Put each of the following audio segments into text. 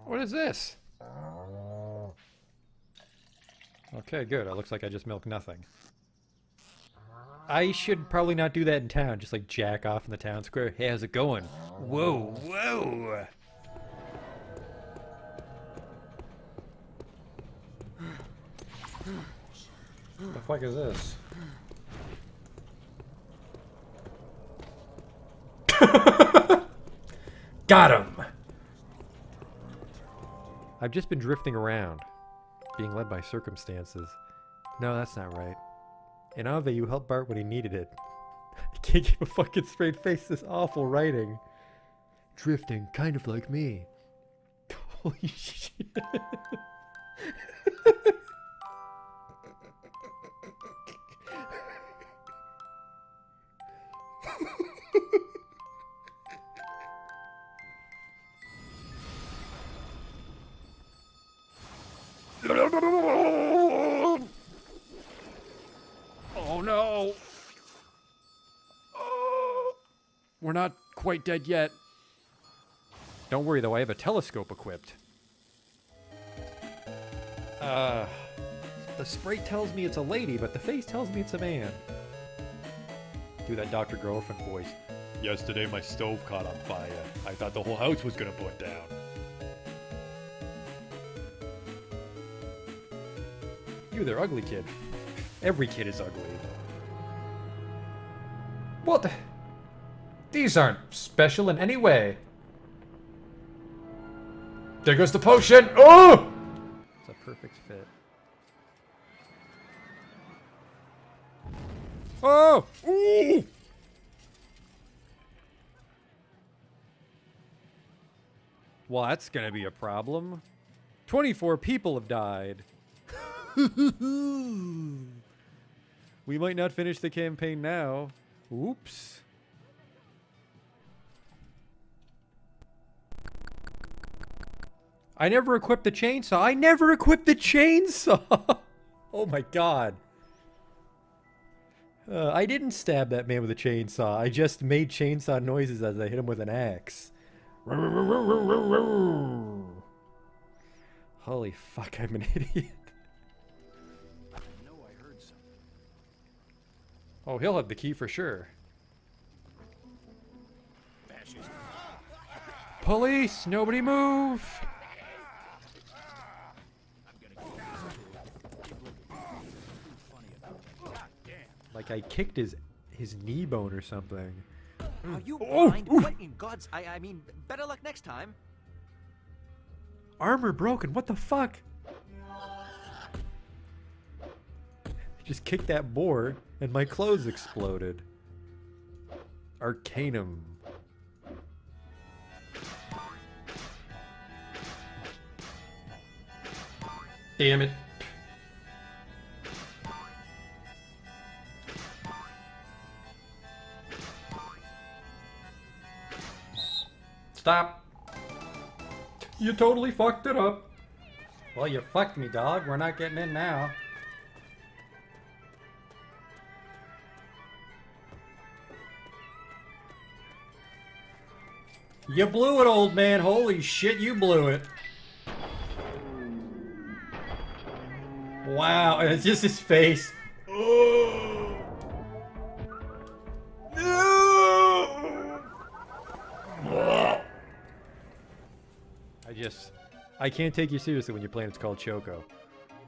What is this? Okay, good. It looks like I just milked nothing. I should probably not do that in town. Just like jack off in the town square. Hey, how's it going? Whoa, whoa! What the fuck is this? Got him! I've just been drifting around, being led by circumstances. No, that's not right. In Ave, you helped Bart when he needed it. I can't keep a fucking straight face, this awful writing. Drifting, kind of like me. Holy shit. Oh no! Oh, we're not quite dead yet. Don't worry though, I have a telescope equipped. The sprite tells me it's a lady, but the face tells me it's a man. Do that Dr. Girlfriend voice. Yesterday my stove caught on fire. I thought the whole house was gonna burn down. You, they're ugly, kid. Every kid is ugly. What? These aren't special in any way. There goes the potion! Oh! It's a perfect fit. Oh! Ooh! Well, that's gonna be a problem. 24 people have died. We might not finish the campaign now. Oops. I never equipped the chainsaw. I never equipped the chainsaw! Oh my god. I didn't stab that man with a chainsaw. I just made chainsaw noises as I hit him with an axe. Holy fuck, I'm an idiot. Oh, he'll have the key for sure. Police! Nobody move! Like I kicked his knee bone or something. Are you blind? What in God's... I mean, better luck next time. Armor broken, what the fuck? Just kicked that board and my clothes exploded. Arcanum. Damn it. Stop. You totally fucked it up. Well, you fucked me, dog. We're not getting in now. You blew it, old man. Holy shit, you blew it. Wow, and it's just his face. Oh. No! I can't take you seriously when your planet's called Choco.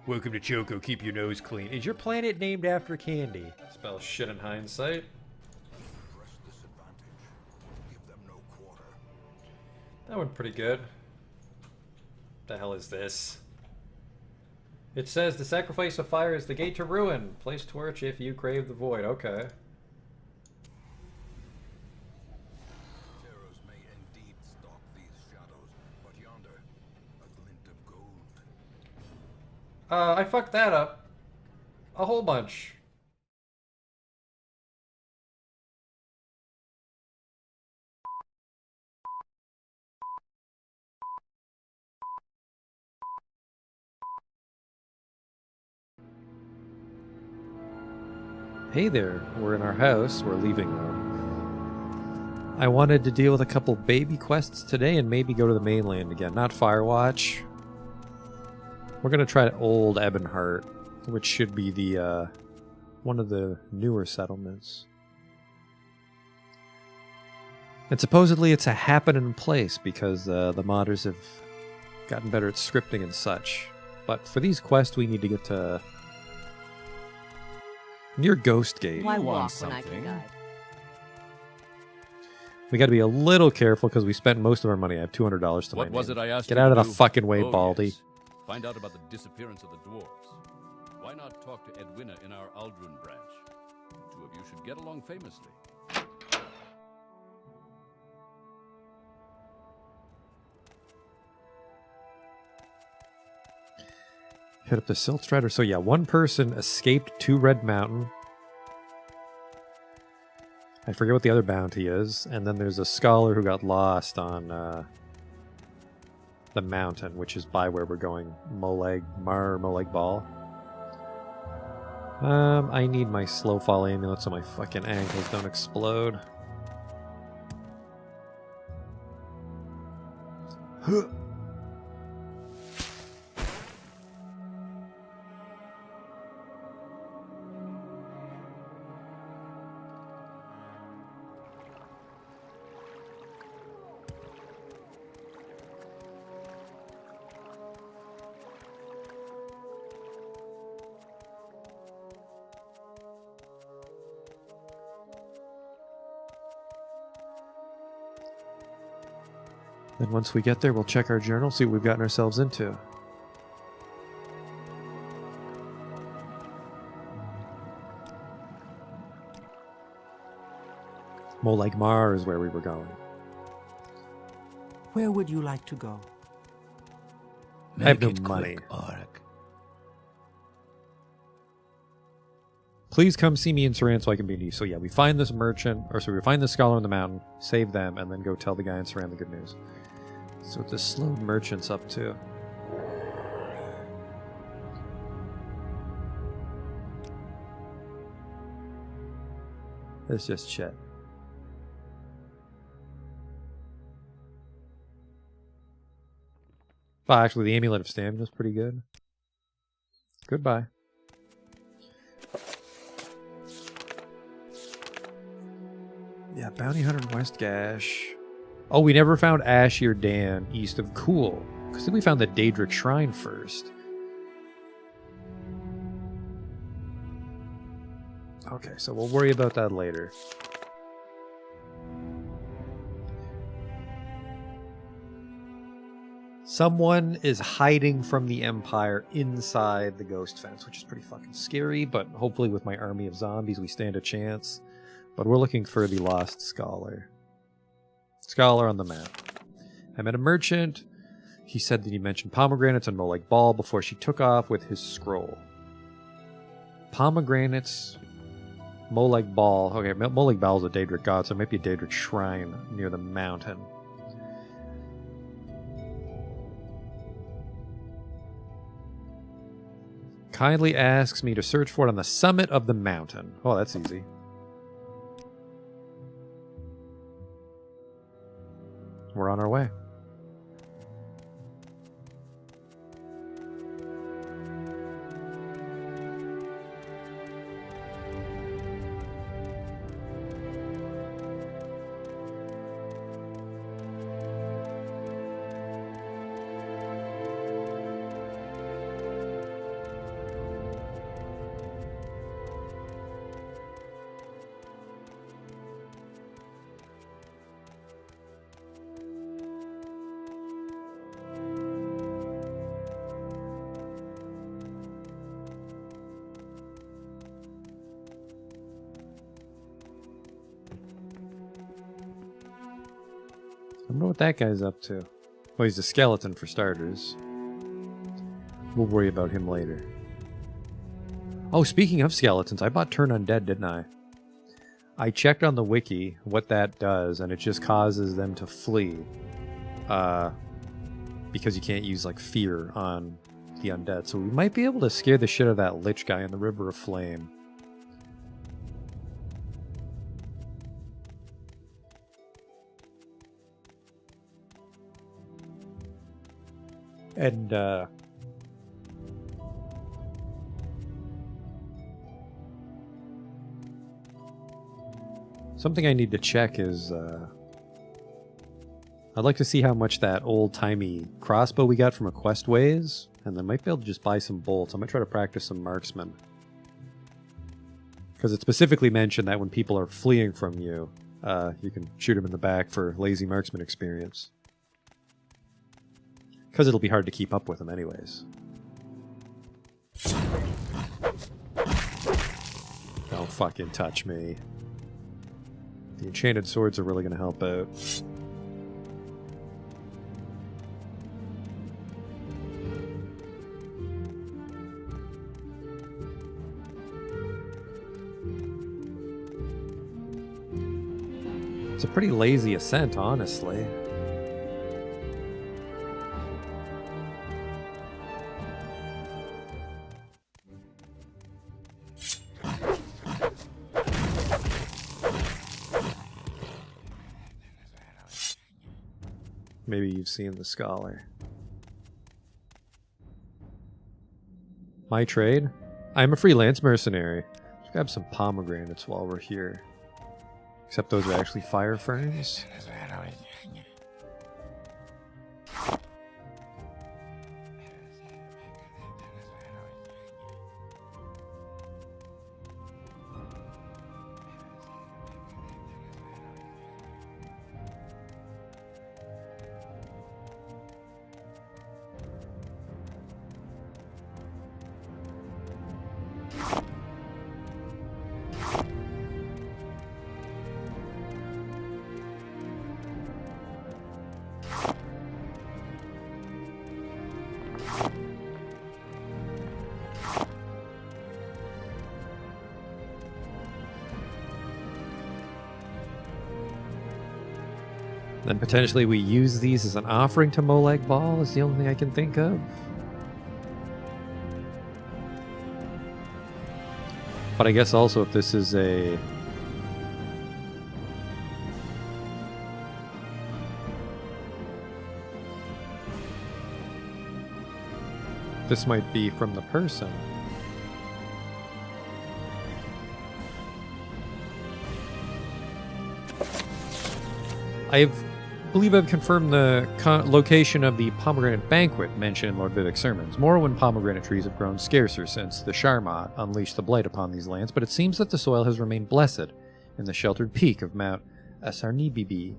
Welcome to Choco, keep your nose clean. Is your planet named after candy? Spells shit in hindsight. That went pretty good. The hell is this? It says the sacrifice of fire is the gate to ruin. Place torch if you crave the void. Okay. Terrors may indeed stalk these shadows, but yonder, a glint of gold. I fucked that up. A whole bunch. Hey there, we're in our house. We're leaving though. I wanted to deal with a couple baby quests today and maybe go to the mainland again. Not Firewatch. We're going to try Old Ebonheart, which should be the one of the newer settlements. And supposedly it's a happening place because the modders have gotten better at scripting and such. But for these quests, we need to get to near Ghost Gate. Why You want walk when I can something? guide? We got to be a little careful because we spent most of our money. I have $200 to my What was name. it I asked Get you out to of the do? fucking way, Oh, Baldy. yes. Find out about the disappearance of the dwarves. Why not talk to Edwina in our Aldrun branch? Two of you should get along famously. Hit up the Silt Strider. So yeah, one person escaped to Red Mountain. I forget what the other bounty is. And then there's a scholar who got lost on the mountain, which is by where we're going. Molag Ball. I need my slow fall amulet so my fucking ankles don't explode. Then once we get there, we'll check our journal, see what we've gotten ourselves into. Molag Mar is where we were going. Where would you like to go? I have no money. Please come see me in Saran so I can be you. So yeah, we find this merchant, or so we find this scholar on the mountain, save them, and then go tell the guy in Saran the good news. So what this slow merchant's up to. Let's just check. Oh, actually, the Amulet of Stamina is pretty good. Goodbye. Yeah, Bounty Hunter in West Gash. Oh, we never found Ashir Dan east of Cool. Because then we found the Daedric Shrine first. Okay, so we'll worry about that later. Someone is hiding from the Empire inside the ghost fence, which is pretty fucking scary, but hopefully with my army of zombies we stand a chance. But we're looking for the lost scholar. Scholar on the map. I met a merchant. He said that he mentioned pomegranates and Molag Ball before she took off with his scroll. Pomegranates, Molag Ball. Okay, Molag Ball is a Daedric god, so it might be a Daedric shrine near the mountain. Kindly asks me to search for it on the summit of the mountain. Oh, that's easy. We're on our way. I don't know what that guy's up to. Well, he's a skeleton for starters. We'll worry about him later. Oh, speaking of skeletons, I bought Turn Undead, didn't I? I checked on the wiki what that does, and it just causes them to flee. Because you can't use, like, fear on the undead. So we might be able to scare the shit out of that lich guy in the River of Flame. And something I need to check is I'd like to see how much that old-timey crossbow we got from a quest weighs, and I might be able to just buy some bolts. I might try to practice some marksman. Because it specifically mentioned that when people are fleeing from you, you can shoot them in the back for lazy marksman experience. Because it'll be hard to keep up with them anyways. Don't fucking touch me. The enchanted swords are really going to help out. It's a pretty lazy ascent, honestly. Maybe you've seen the scholar. My trade? I'm a freelance mercenary. Let's grab some pomegranates while we're here. Except those are actually fire ferns. Then potentially we use these as an offering to Molag Bal is the only thing I can think of. But I guess also if this is a... This might be from the person. I believe I've confirmed the location of the pomegranate banquet mentioned in Lord Vivek's sermons. Morrowind pomegranate trees have grown scarcer since the Sharmot unleashed the blight upon these lands, but it seems that the soil has remained blessed in the sheltered peak of Mount Asarnibibi.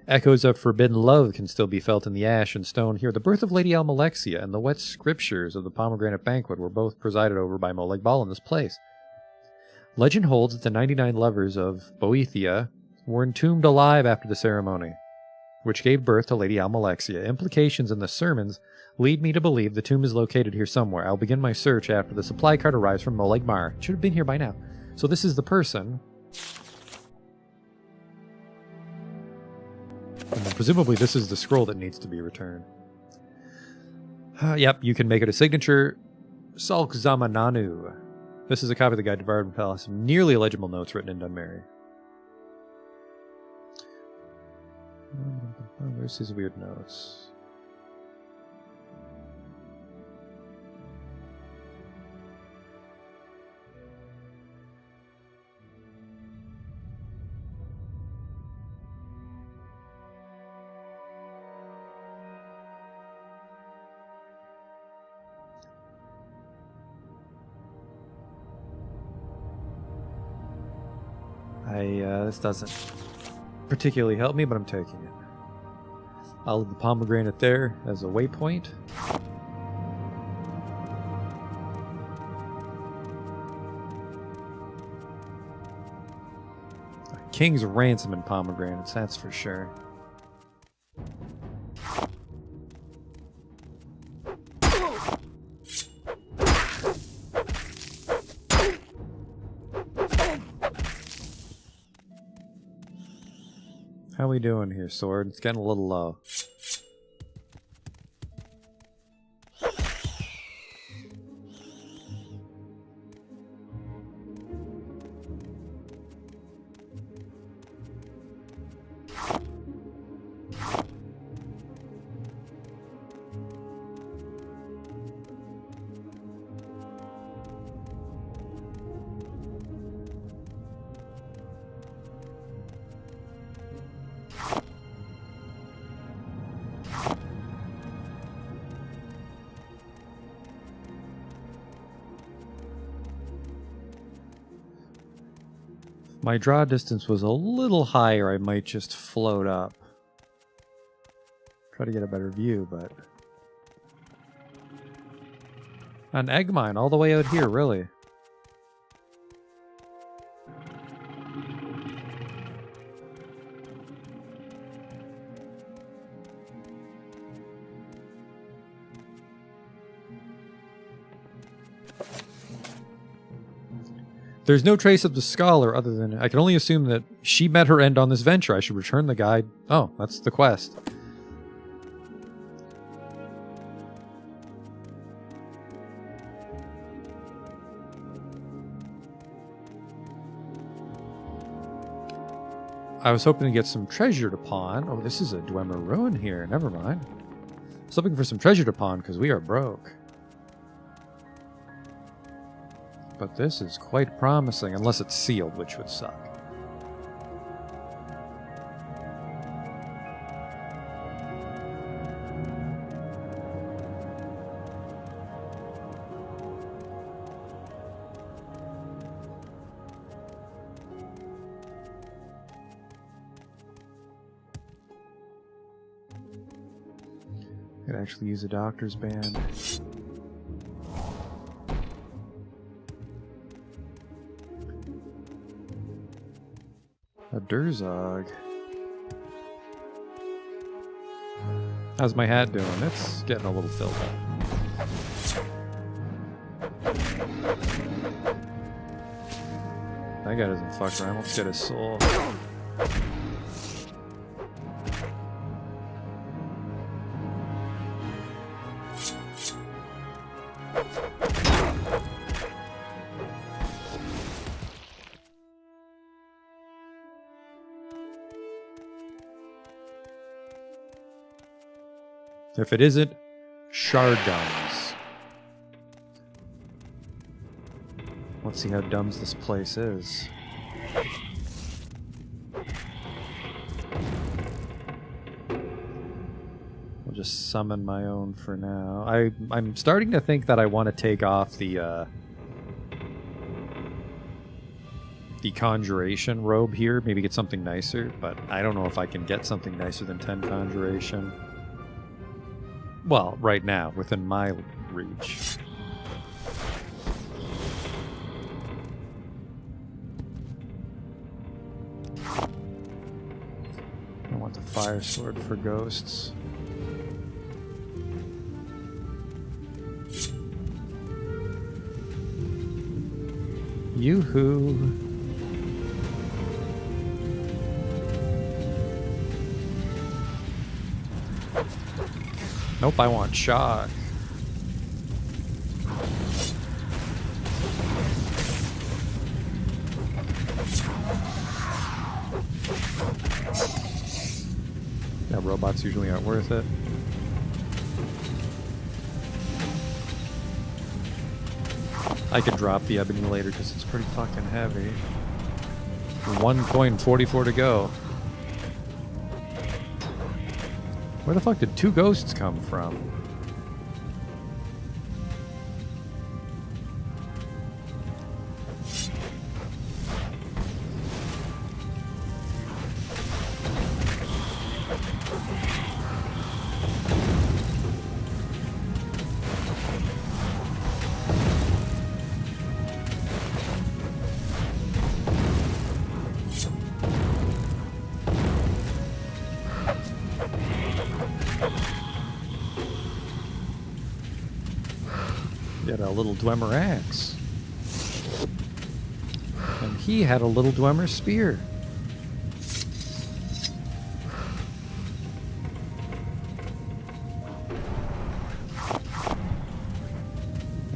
Echoes of forbidden love can still be felt in the ash and stone here. The birth of Lady Almalexia and the wet scriptures of the pomegranate banquet were both presided over by Molag Bal in this place. Legend holds that the 99 lovers of Boethia were entombed alive after the ceremony, which gave birth to Lady Almalexia. Implications in the sermons lead me to believe the tomb is located here somewhere. I'll begin my search after the supply cart arrives from Molag Mar. It should have been here by now. So this is the person. And then presumably this is the scroll that needs to be returned. Yep, you can make it a signature. Salk Zamananu. This is a copy of the Guide to Varden Palace. Nearly illegible notes written in Dunmary. Where's his weird notes? This doesn't particularly help me, but I'm taking it. I'll leave the pomegranate there as a waypoint. King's ransom and pomegranates, that's for sure. How we doing here, sword? It's getting a little low. my draw distance was a little higher, I might just float up. Try to get a better view, but... An egg mine all the way out here, really. There's no trace of the scholar other than I can only assume that she met her end on this venture. I should return the guide. Oh, that's the quest. I was hoping to get some treasure to pawn. Oh, this is a Dwemer ruin here. Never mind. I was hoping for some treasure to pawn because we are broke. But this is quite promising, unless it's sealed, which would suck. Could actually use a doctor's band. A Durzog. How's my hat doing? It's getting a little filled up. That guy doesn't fuck around. Let's get his soul. If it isn't, Shardums. Let's see how dumbs this place is. I'll just summon my own for now. I'm starting to think that I want to take off the Conjuration robe here. Maybe get something nicer, but I don't know if I can get something nicer than 10 Conjuration. Well, right now, within my reach. I want the fire sword for ghosts. Yoo-hoo! Nope, I want shock. Yeah, robots usually aren't worth it. I could drop the ebony later because it's pretty fucking heavy. 1 coin, 44 to go. Where the fuck did 2 ghosts come from? Got a little Dwemer axe. And he had a little Dwemer spear.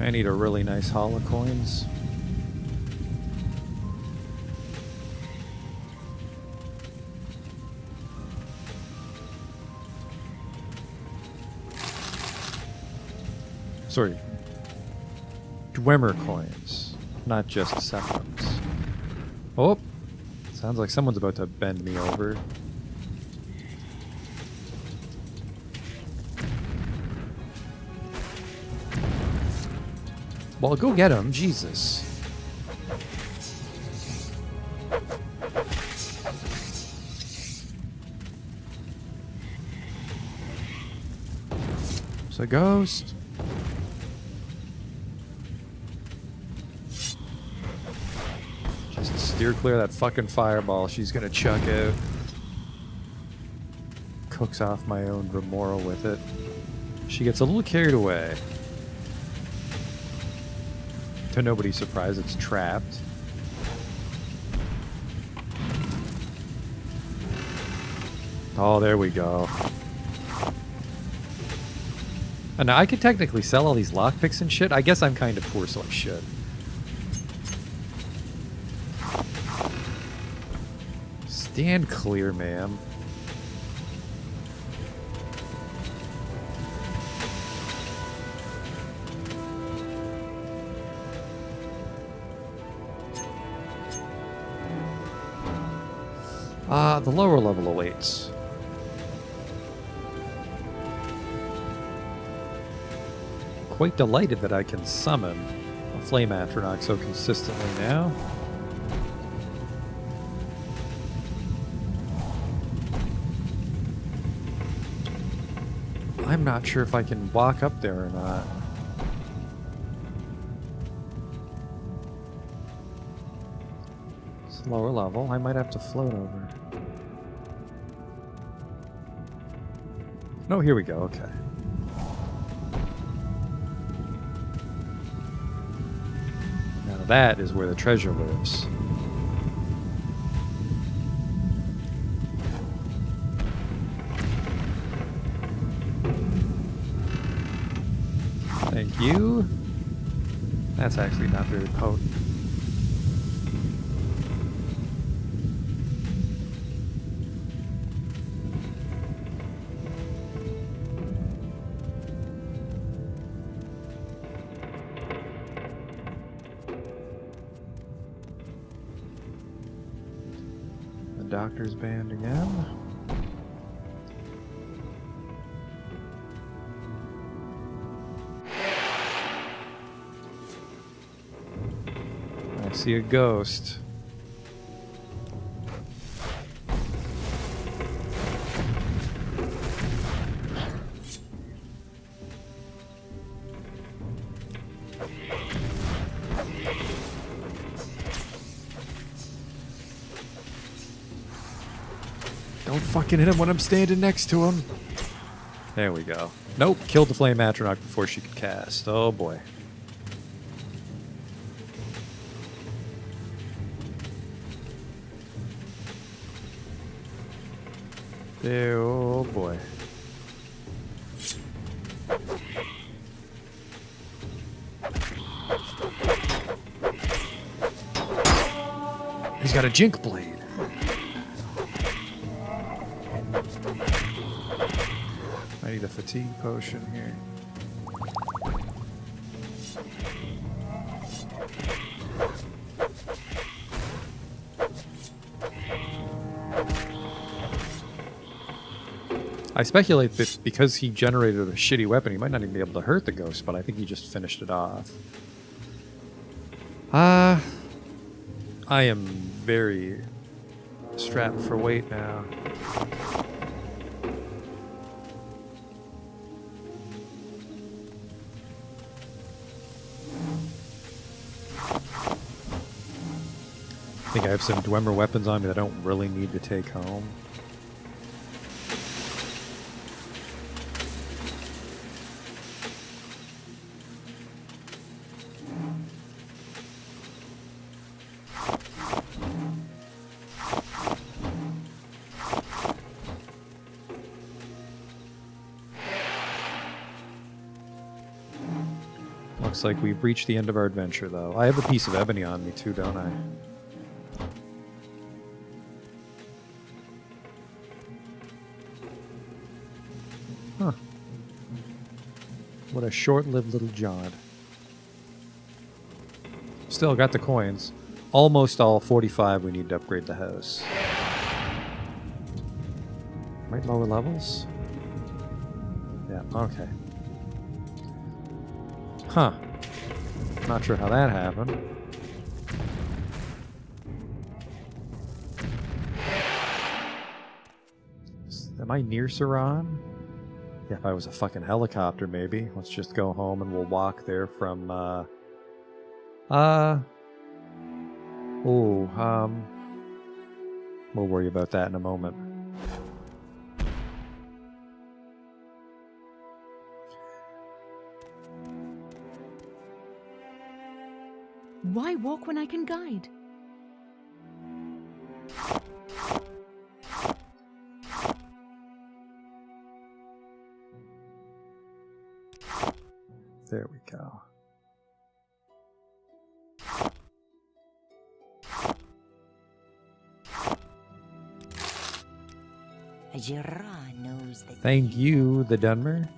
I need a really nice holocoins. Sorry. Dwemer coins, not just seconds. Oh, sounds like someone's about to bend me over. Well, go get him, Jesus. a ghost. Just steer clear of that fucking fireball she's gonna chuck out. Cooks off my own Remora with it. She gets a little carried away. To nobody's surprise, it's trapped. Oh, there we go. And now I could technically sell all these lockpicks and shit. I guess I'm kind of poor, so I should. Stand clear, ma'am. The lower level awaits. Quite delighted that I can summon a Flame Atronach so consistently now. I'm not sure if I can walk up there or not. It's lower level. I might have to float over. Oh, here we go. Okay. Now that is where the treasure lives. Thank you. That's actually not very potent. Doctor's band again. I see a ghost. Don't fucking hit him when I'm standing next to him. There we go. Nope, killed the Flame Atronach before she could cast. Oh boy. There, oh boy. He's got a Jink Blade. I need a fatigue potion here. I speculate that because he generated a shitty weapon, he might not even be able to hurt the ghost, but I think he just finished it off. I am very strapped for weight now. I think I have some Dwemer weapons on me that I don't really need to take home. Looks like we've reached the end of our adventure, though. I have a piece of ebony on me, too, don't I? Huh. What a short-lived little jaunt. Still got the coins. Almost all 45 we need to upgrade the house. Right, lower levels? Yeah, okay. Huh. Not sure how that happened. Am I near Saran? Yeah, if I was a fucking helicopter, maybe. Let's just go home and we'll walk there from, we'll worry about that in a moment. Why walk when I can guide? There we go. Ajira knows that. Thank you, the Dunmer.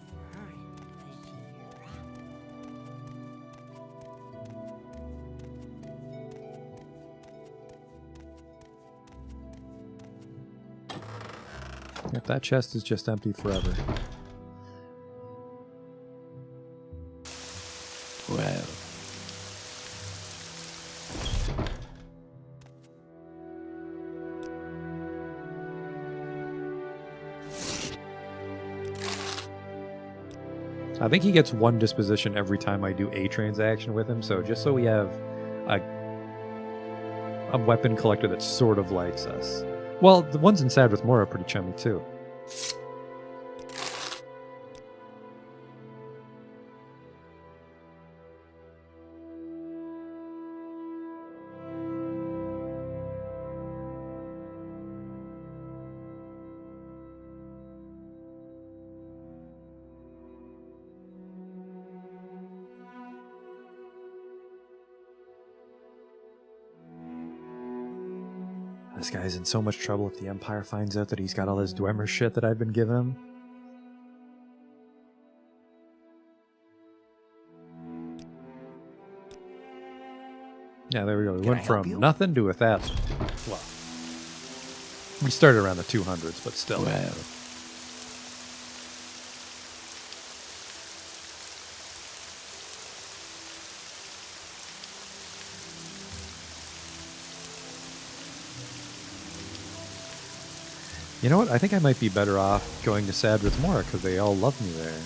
Yep, that chest is just empty forever. Well. I think he gets one disposition every time I do a transaction with him, so just so we have a weapon collector that sort of likes us. Well, the ones inside with Mora are pretty chummy too. This guy's in so much trouble if the Empire finds out that he's got all this Dwemer shit that I've been giving him. Yeah, there we go. We went from nothing to 1,000. Well, we started around the 200s, but still. Well. You know what? I think I might be better off going to Sadrith Mora because they all love me there.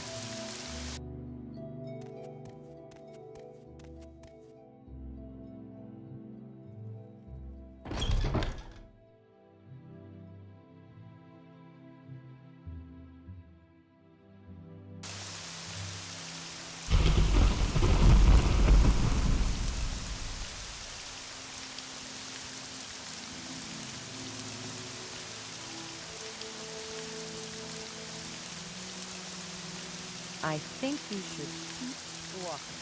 I think you should keep walking.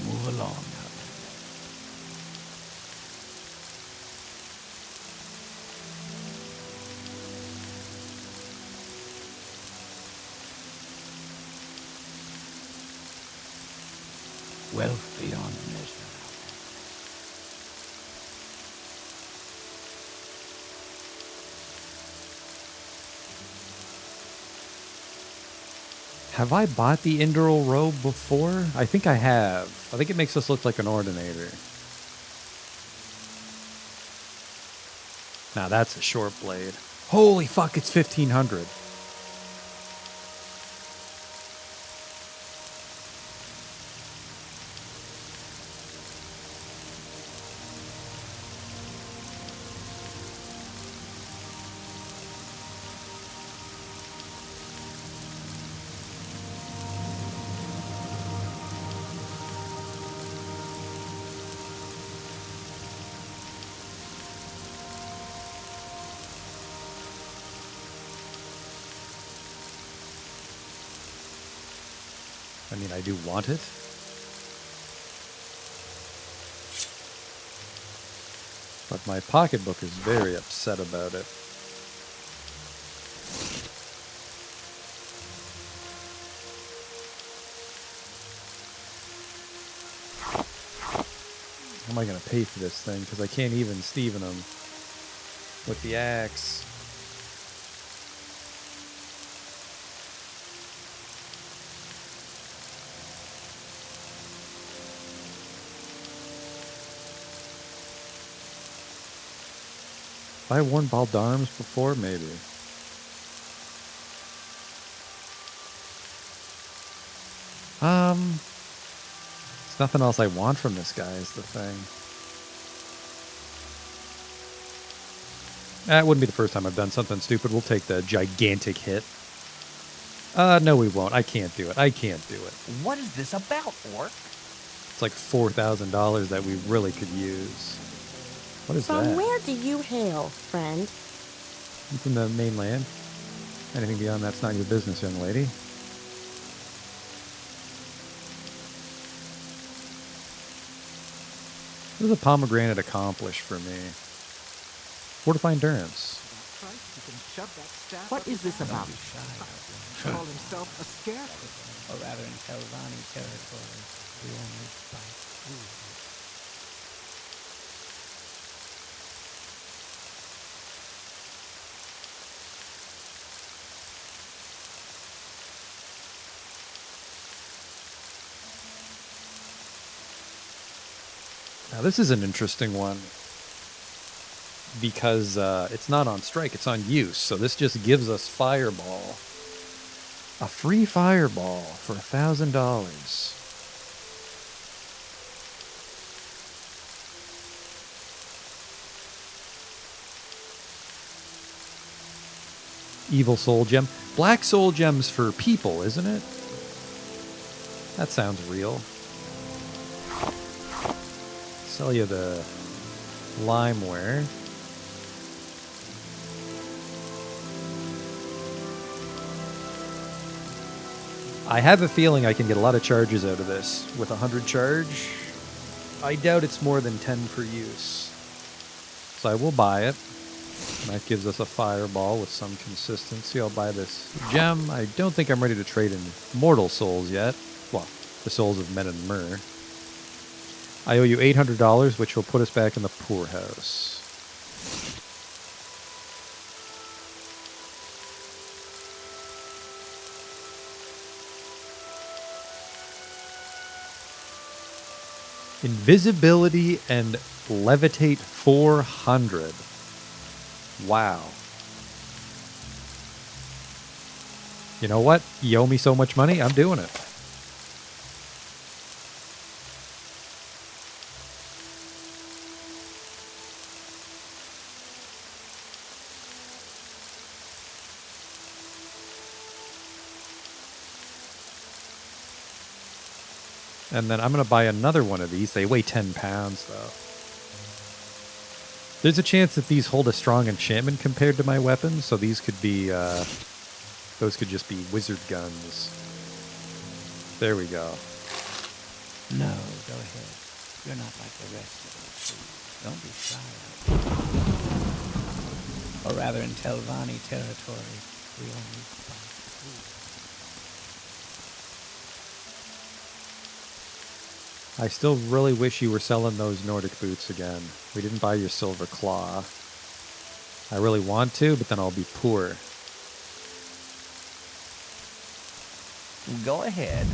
Move along. Wealth beyond measure. Have I bought the Indral robe before? I think I have. I think it makes us look like an ordinator. Now that's a short blade. Holy fuck, it's 1,500. I mean, I do want it. But my pocketbook is very upset about it. How am I going to pay for this thing? Because I can't even Steven him with the axe. Have I worn Baldarms before? Maybe. There's nothing else I want from this guy is the thing. That wouldn't be the first time I've done something stupid. We'll take the gigantic hit. No we won't. I can't do it. I can't do it. What is this about, Orc? It's like $4,000 that we really could use. What is From that? where do you hail, friend? I'm from the mainland. Anything beyond that's not your business, young lady. What does a pomegranate accomplish for me? Fortify endurance. What is this about? Call himself a scarecrow. Or rather in Telvanni territory, we only bite food. Now this is an interesting one because it's not on strike, it's on use. So this just gives us Fireball. A free Fireball for $1,000. Evil Soul Gem. Black Soul Gems for people, isn't it? That sounds real. Sell you the limeware. I have a feeling I can get a lot of charges out of this. With 100 charge, I doubt it's more than 10 per use. So I will buy it. And that gives us a Fireball with some consistency. I'll buy this gem. I don't think I'm ready to trade in mortal souls yet. Well, the souls of men and myrrh. I owe you $800, which will put us back in the poorhouse. Invisibility and levitate 400. Wow. You know what? You owe me so much money, I'm doing it. And then I'm going to buy another one of these. They weigh 10 pounds, though. There's a chance that these hold a strong enchantment compared to my weapons, so these could be, those could just be wizard guns. There we go. No, go ahead. You're not like the rest of us. Don't be shy. Or rather, in Telvanni territory, we only bite food. I still really wish you were selling those Nordic boots again. We didn't buy your silver claw. I really want to, but then I'll be poor. Go ahead.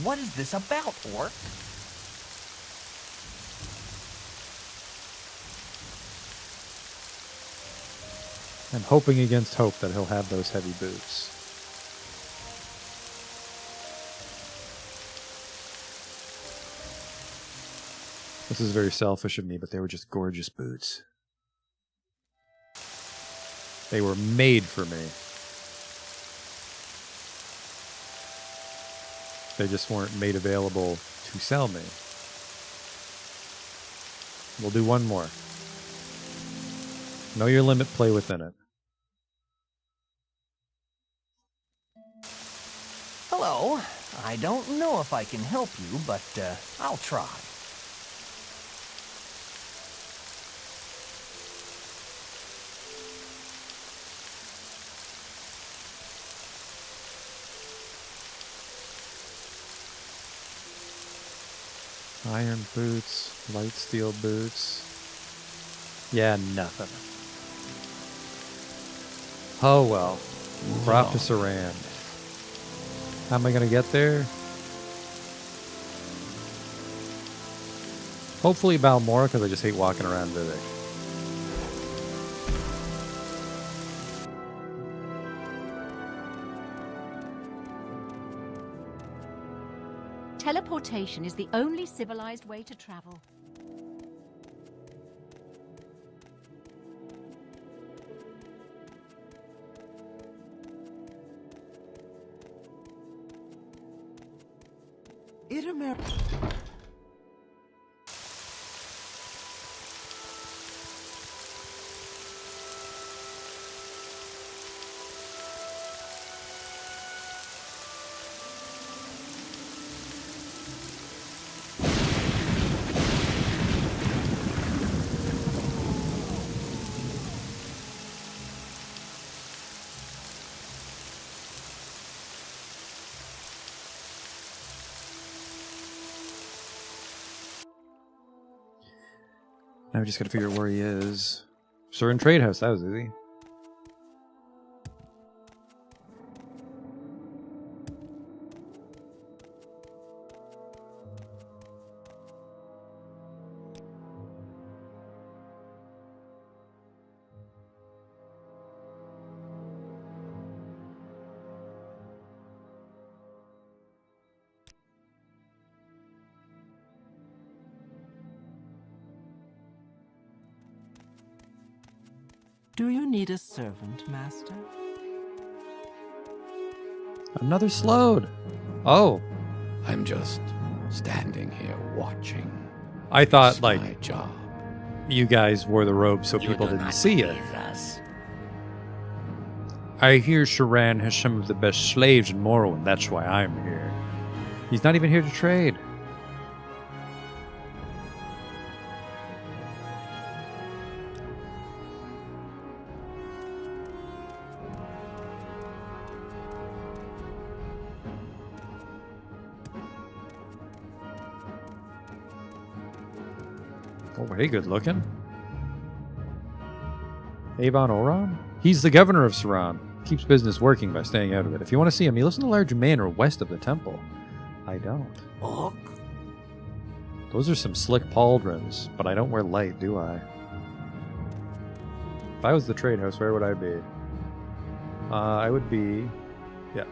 What is this about, Orc? I'm hoping against hope that he'll have those heavy boots. This is very selfish of me, but they were just gorgeous boots. They were made for me. They just weren't made available to sell me. We'll do one more. Know your limit, play within it. Hello. I don't know if I can help you, but I'll try. Iron boots, light steel boots. Yeah, nothing. Oh well. We're off to Saran. How am I gonna get there? Hopefully Balmora, because I just hate walking around Vivek. Teleportation is the only civilized way to travel. Now we just gotta figure out where he is. Surin Trade House, that was easy. Do you need a servant, Master? Another slowed. Oh, I'm just standing here watching. I thought It's like my job. you guys wore the robe so people didn't see it. Us. I hear Sharan has some of the best slaves in Morrowind. That's why I'm here. He's not even here to trade. Oh, hey, good looking. Avon Oron? He's the governor of Saran. Keeps business working by staying out of it. If you want to see him, he lives in a large manor west of the temple. I don't. Orc? Those are some slick pauldrons, but I don't wear light, do I? If I was the trade house, where would I be? I would be... yeah.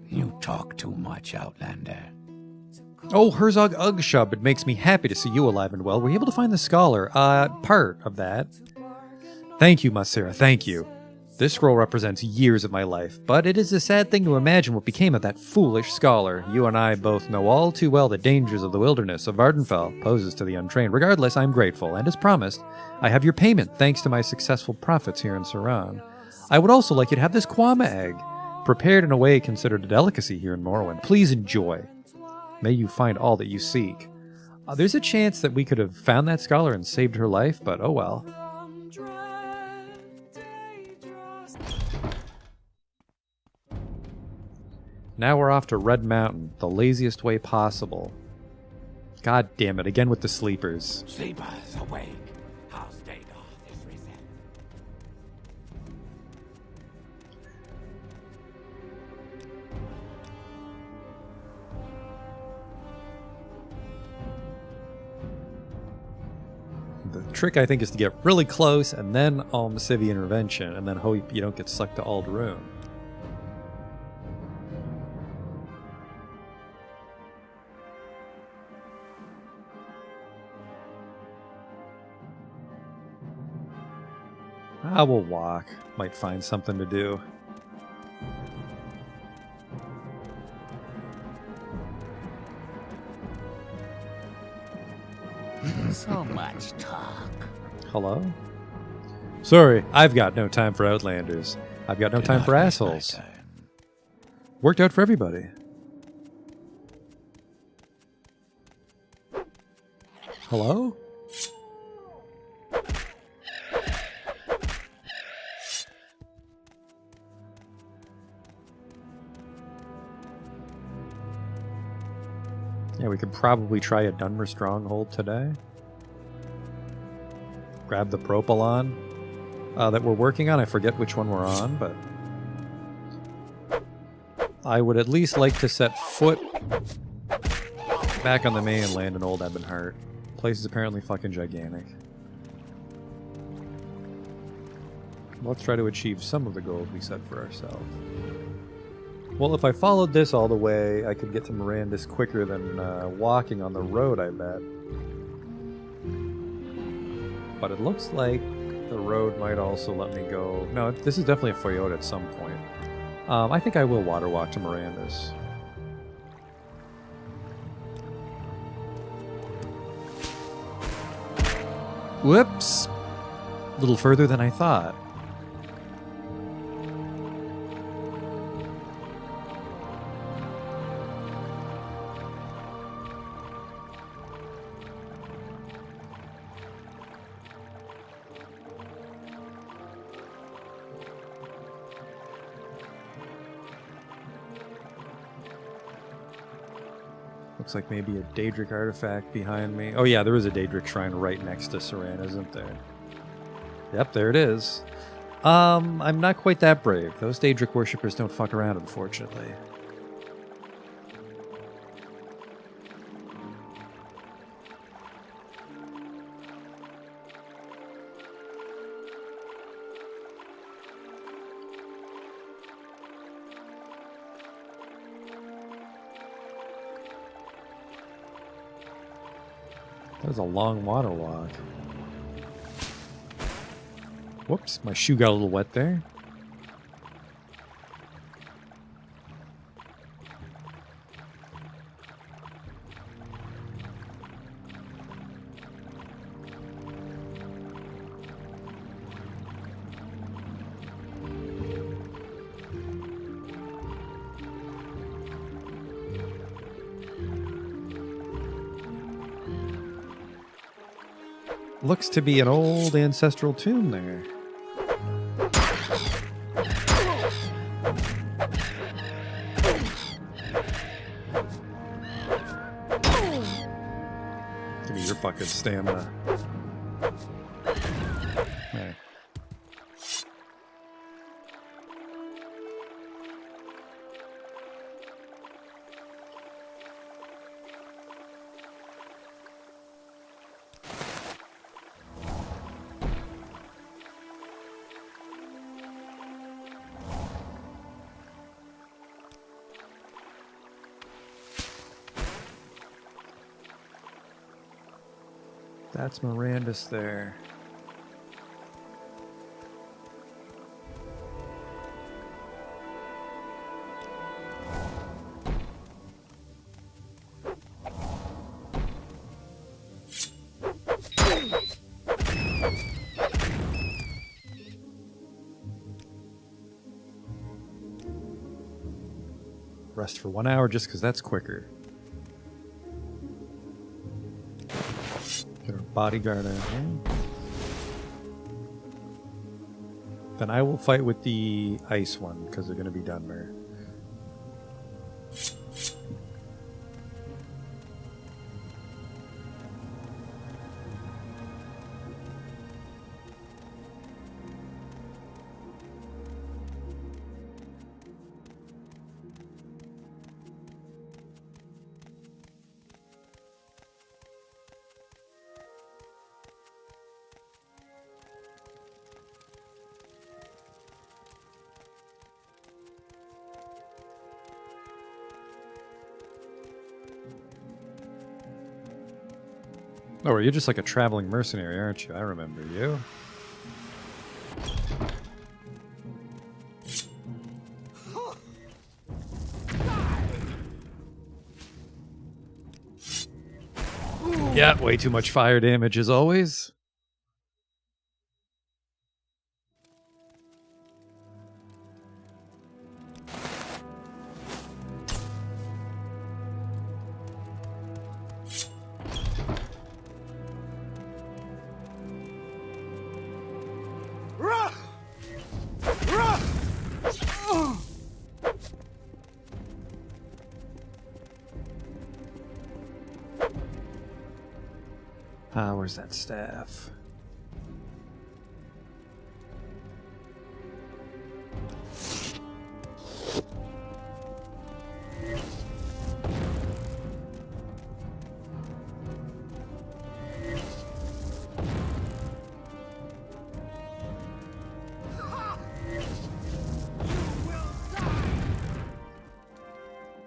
You talk too much, Outlander. Oh, Herzog Ugshub, it makes me happy to see you alive and well. Were you able to find the scholar? Part of that. Thank you, Masera, thank you. This scroll represents years of my life, but it is a sad thing to imagine what became of that foolish scholar. You and I both know all too well the dangers of the wilderness of Vardenfell poses to the untrained. Regardless, I'm grateful, and as promised, I have your payment thanks to my successful profits here in Saran. I would also like you to have this Kwama egg, prepared in a way considered a delicacy here in Morrowind. Please enjoy. May you find all that you seek. There's a chance that we could have found that scholar and saved her life, but oh well. Now we're off to Red Mountain, the laziest way possible. God damn it, again with the sleepers. Sleepers, awake. I'll stay off this reset. The trick, I think, is to get really close and then Civi intervention, and then hope you don't get sucked to Alderune. I will walk. Might find something to do. So much talk. Hello? Sorry, I've got no time for Outlanders. I've got no time for assholes. Worked out for everybody. Hello? Yeah, we could probably try a Dunmer stronghold today. Grab the propylon that we're working on. I forget which one we're on, but I would at least like to set foot back on the mainland in Old Ebonheart. Place is apparently fucking gigantic. Let's try to achieve some of the goals we set for ourselves. Well, if I followed this all the way, I could get to Mirandus quicker than walking on the road, I bet. But it looks like the road might also let me go... No, this is definitely a Foyot at some point. I think I will water walk to Mirandus. Whoops! A little further than I thought. Looks like maybe a Daedric artifact behind me. Oh yeah, there is a Daedric shrine right next to Saran, isn't there? Yep, there it is. I'm not quite that brave. Those Daedric worshippers don't fuck around, unfortunately. That was a long water walk. Whoops, my shoe got a little wet there. Looks to be an old ancestral tomb there. Give me your fucking stamina. There. That's Mirandus there. Rest for 1 hour just because that's quicker. Get our bodyguard out here. Then I will fight with the ice one because they're going to be Dunmer. Oh, you're just like a traveling mercenary, aren't you? I remember you. Yeah, way too much fire damage as always. where's that staff?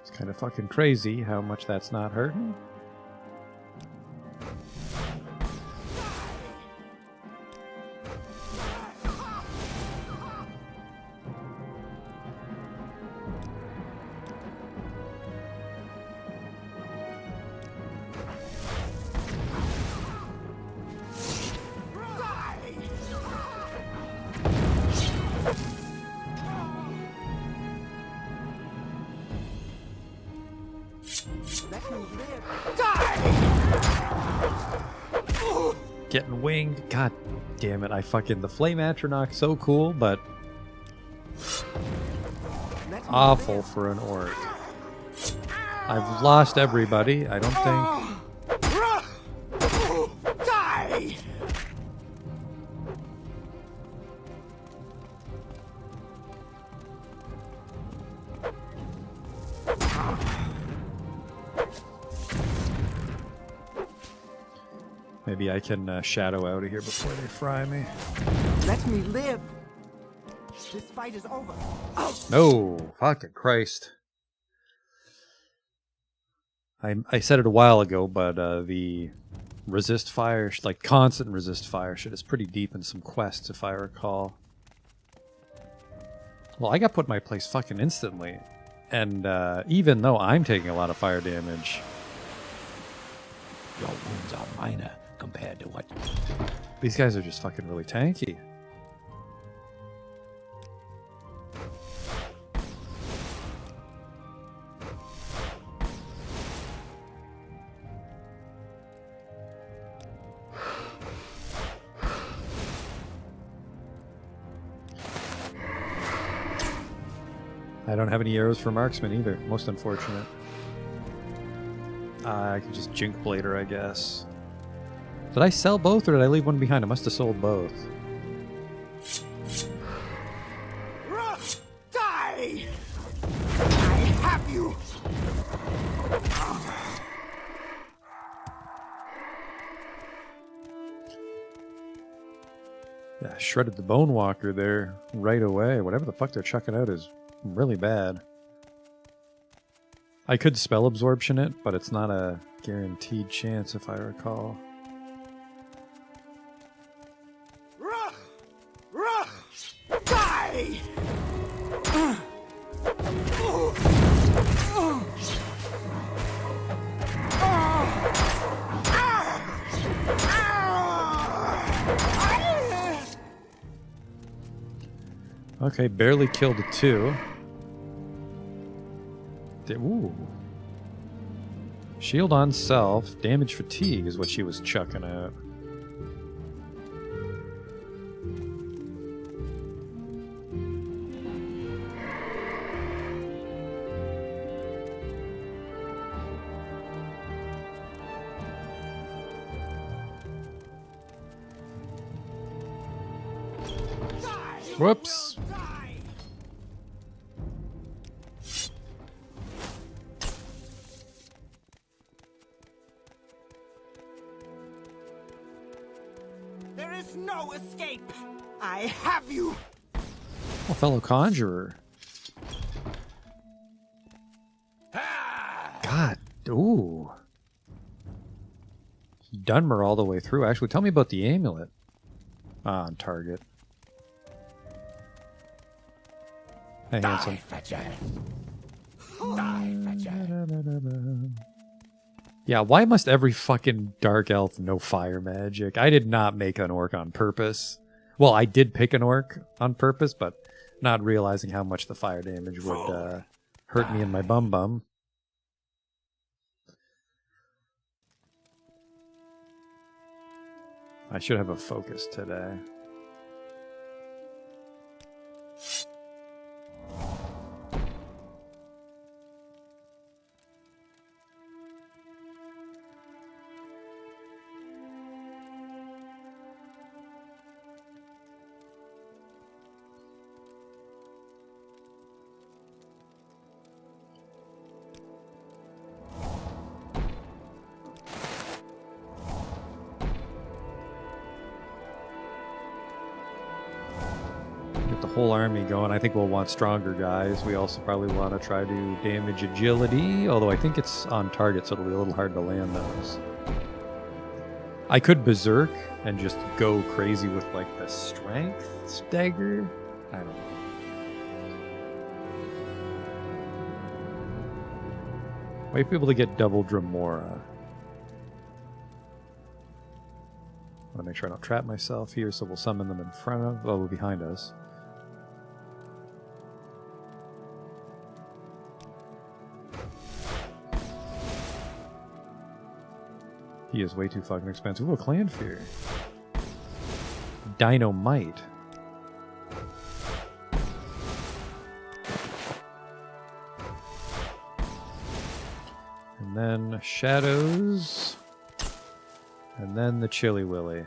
It's kind of fucking crazy how much that's not hurting. Getting winged. God damn it. I fucking... The Flame Atronach's so cool, but... awful for an orc. I've lost everybody. I don't think... Die! Maybe I can shadow out of here before they fry me. Let me live. This fight is over. No, fucking Christ. I said it a while ago, but the resist fire, like constant resist fire shit is pretty deep in some quests, if I recall. Well, I got put in my place fucking instantly. And even though I'm taking a lot of fire damage... Your wounds are minor compared to what... These guys are just fucking really tanky. I don't have any arrows for marksman either. Most unfortunate. I could just Jink Blader, I guess. Did I sell both or did I leave one behind? I must have sold both. Die! I have you! Yeah, shredded the Bone Walker there right away. Whatever the fuck they're chucking out is really bad. I could spell absorption it, but it's not a guaranteed chance if I recall. Die! Okay, barely killed a 2. Ooh. Shield on self. Damage fatigue is what she was chucking out. Whoops. There is no escape. I have you. Oh, fellow conjurer. God. Ooh. Dunmer all the way through. Actually, tell me about the amulet. Ah, on target. Hey, handsome. Yeah, why must every fucking dark elf know fire magic? I did not make an orc on purpose. Well, I did pick an orc on purpose, but not realizing how much the fire damage would hurt me in my bum. I should have a focus today. get the whole army going. I think we'll want stronger guys. We also probably want to try to damage agility, although I think it's on target, so it'll be a little hard to land those. I could berserk and just go crazy with like the strength stagger. I don't know. Might be able to get double Dremora. I want to make sure I don't trap myself here, so we'll summon them in front of, well, behind us. He is way too fucking expensive. Ooh, a clan fear. Dynamite. And then shadows. And then the Chili Willy.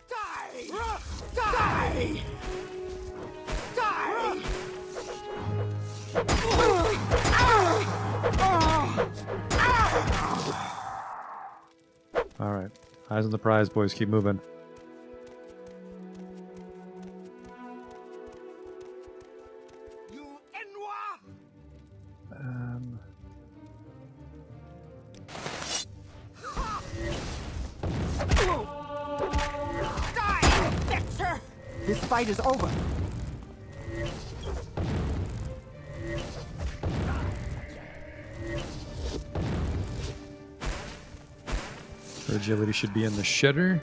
Die! Die! Die! Alright. Eyes on the prize, boys. Keep moving. This fight is over. Her agility should be in the shitter.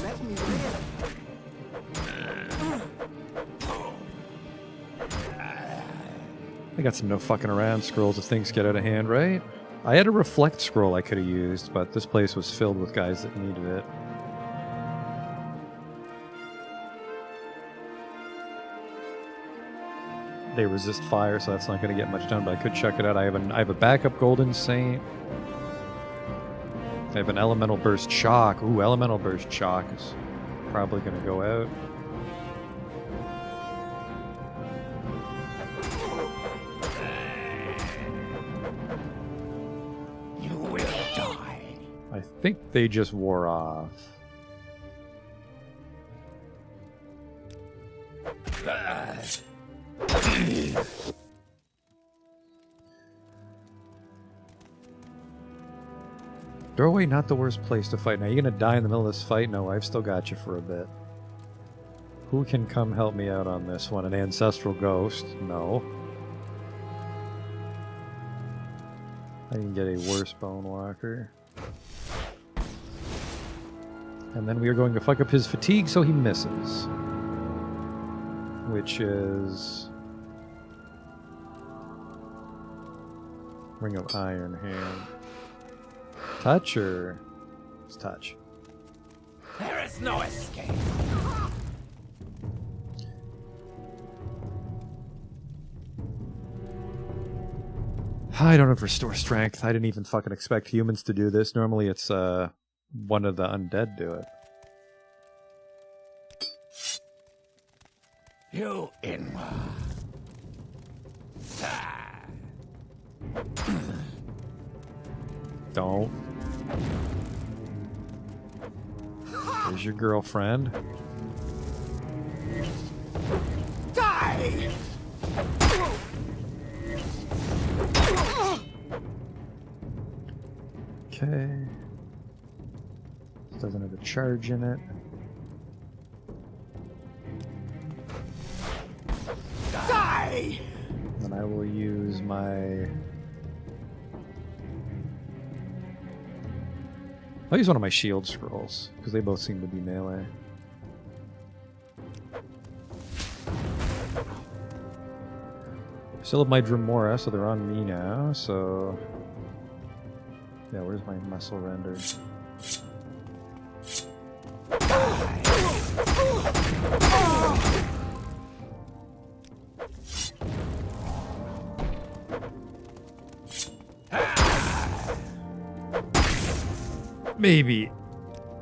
Let me live. I got some no fucking around scrolls if things get out of hand, right? I had a reflect scroll I could have used, but this place was filled with guys that needed it. They resist fire, so that's not going to get much done, but I could check it out. I have a backup Golden Saint. I have an Elemental Burst Shock. Ooh, Elemental Burst Shock is probably going to go out. You will die. I think they just wore off. Doorway, not the worst place to fight. Now, you gonna die in the middle of this fight? No, I've still got you for a bit. Who can come help me out on this one? An ancestral ghost? No. I can get a worse bone walker. And then we are going to fuck up his fatigue so he misses. Which is... Ring of Iron Hand. Touch or... It's touch. There is no escape. I don't have restore strength. I didn't even fucking expect humans to do this. Normally it's one of the undead do it. You Inwa. Don't. There's your girlfriend. Die! Okay. This doesn't have a charge in it. Die! Then I will use my... I'll use one of my shield scrolls, because they both seem to be melee. Still have my Dremora, so they're on me now, so... Yeah, where's my muscle render? Maybe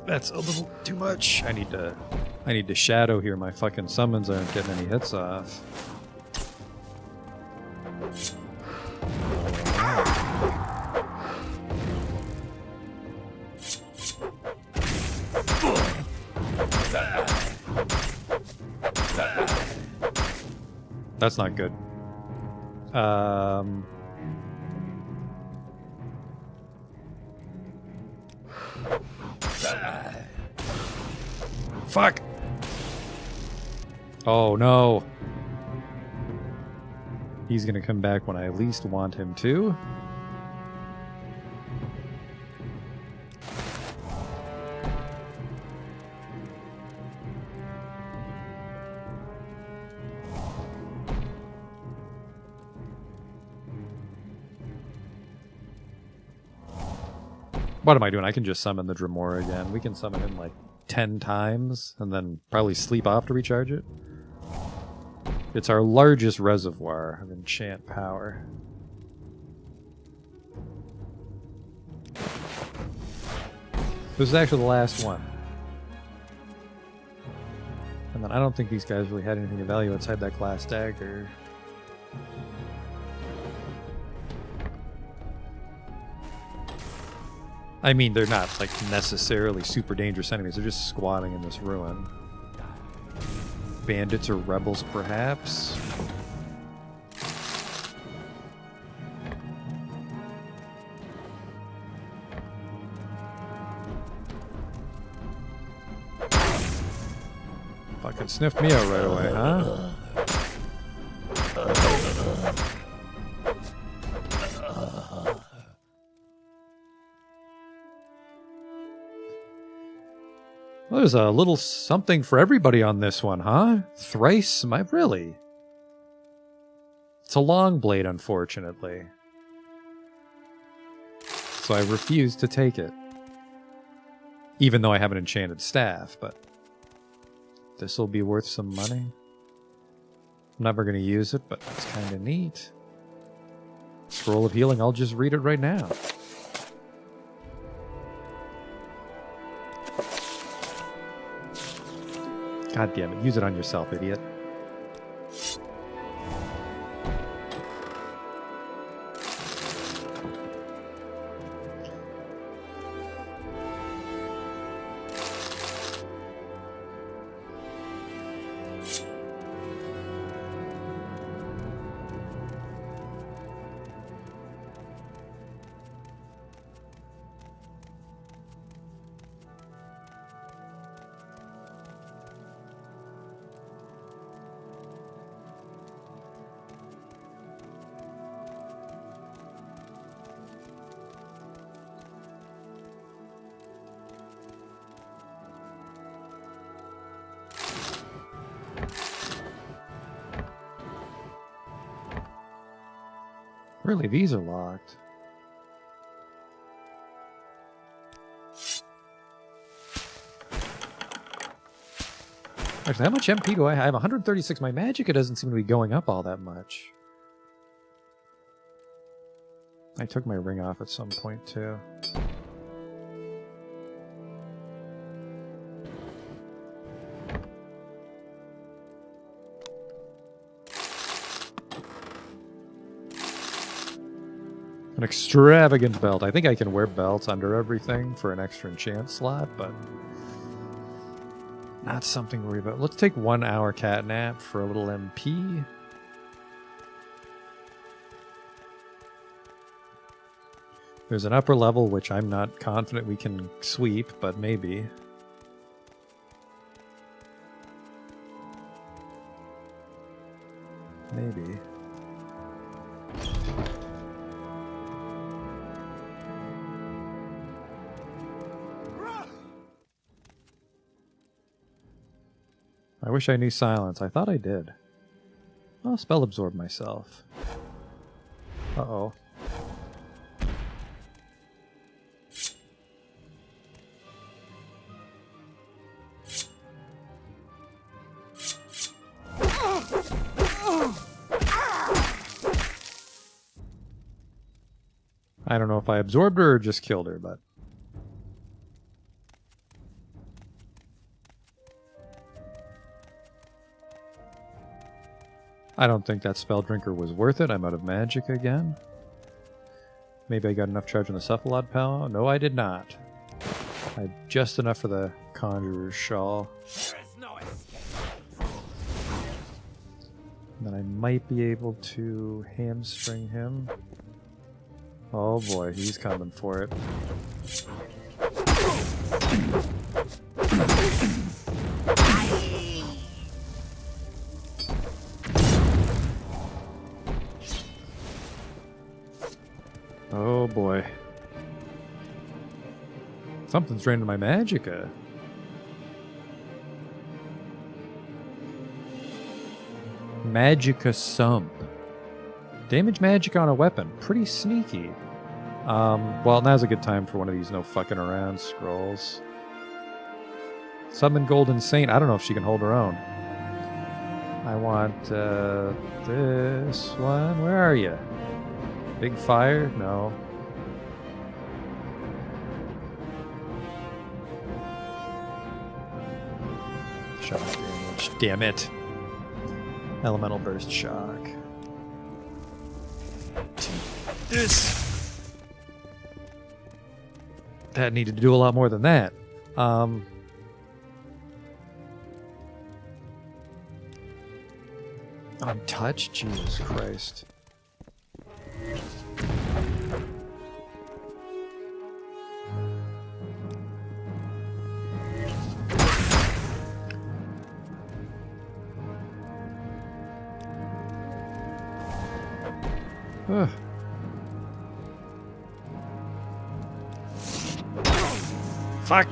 that's a little too much. I need to shadow here. My fucking summons aren't getting any hits off. That's not good. Fuck! Oh no! He's gonna come back when I least want him to. What am I doing? I can just summon the Dremora again. We can summon him like 10 times and then probably sleep off to recharge it. It's our largest reservoir of enchant power. This is actually the last one. And then I don't think these guys really had anything of value outside that glass dagger. I mean, they're not, like, necessarily super dangerous enemies. They're just squatting in this ruin. Bandits or rebels, perhaps? Fucking sniffed me out right away, huh? Well, there's a little something for everybody on this one, huh? Thrice? Really? It's a long blade, unfortunately. So I refuse to take it. Even though I have an enchanted staff, but this will be worth some money. I'm never going to use it, but it's kind of neat. Scroll of Healing, I'll just read it right now. God damn it, use it on yourself, idiot. Really, these are locked. Actually, how much MP do I have? I have 136. My magicka doesn't seem to be going up all that much. I took my ring off at some point, too. An extravagant belt. I think I can wear belts under everything for an extra enchant slot, but not something to worry about. Let's take 1 hour cat nap for a little MP. There's an upper level, which I'm not confident we can sweep, but maybe. Maybe. I wish I knew silence. I thought I did. I'll spell absorb myself. Uh-oh. I don't know if I absorbed her or just killed her, but... I don't think that spell drinker was worth it. I'm out of magic again. Maybe I got enough charge on the Cephalod Pal. No, I did not. I had just enough for the Conjurer's Shawl. Then I might be able to hamstring him. Oh boy, he's coming for it. Oh boy. Something's draining my magicka. Magicka sump. Damage magic on a weapon. Pretty sneaky. Well, now's a good time for one of these no fucking around scrolls. Summon Golden Saint. I don't know if she can hold her own. I want this one. Where are you? Big fire? No. Shock damage. Damn it. Elemental burst shock. This. That needed to do a lot more than that. Untouched? Jesus Christ. Ugh. Fuck.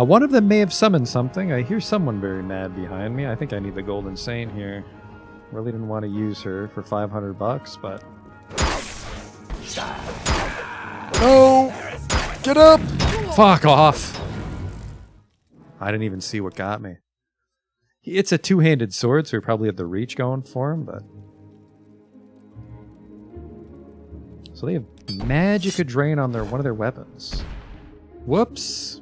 One of them may have summoned something. I hear someone very mad behind me. I think I need the Golden Saint here. Really didn't want to use her for $500, but... No! Get up! Fuck off! I didn't even see what got me. It's a two-handed sword, so we probably have the reach going for him, but... So they have Magicka Drain on one of their weapons. Whoops!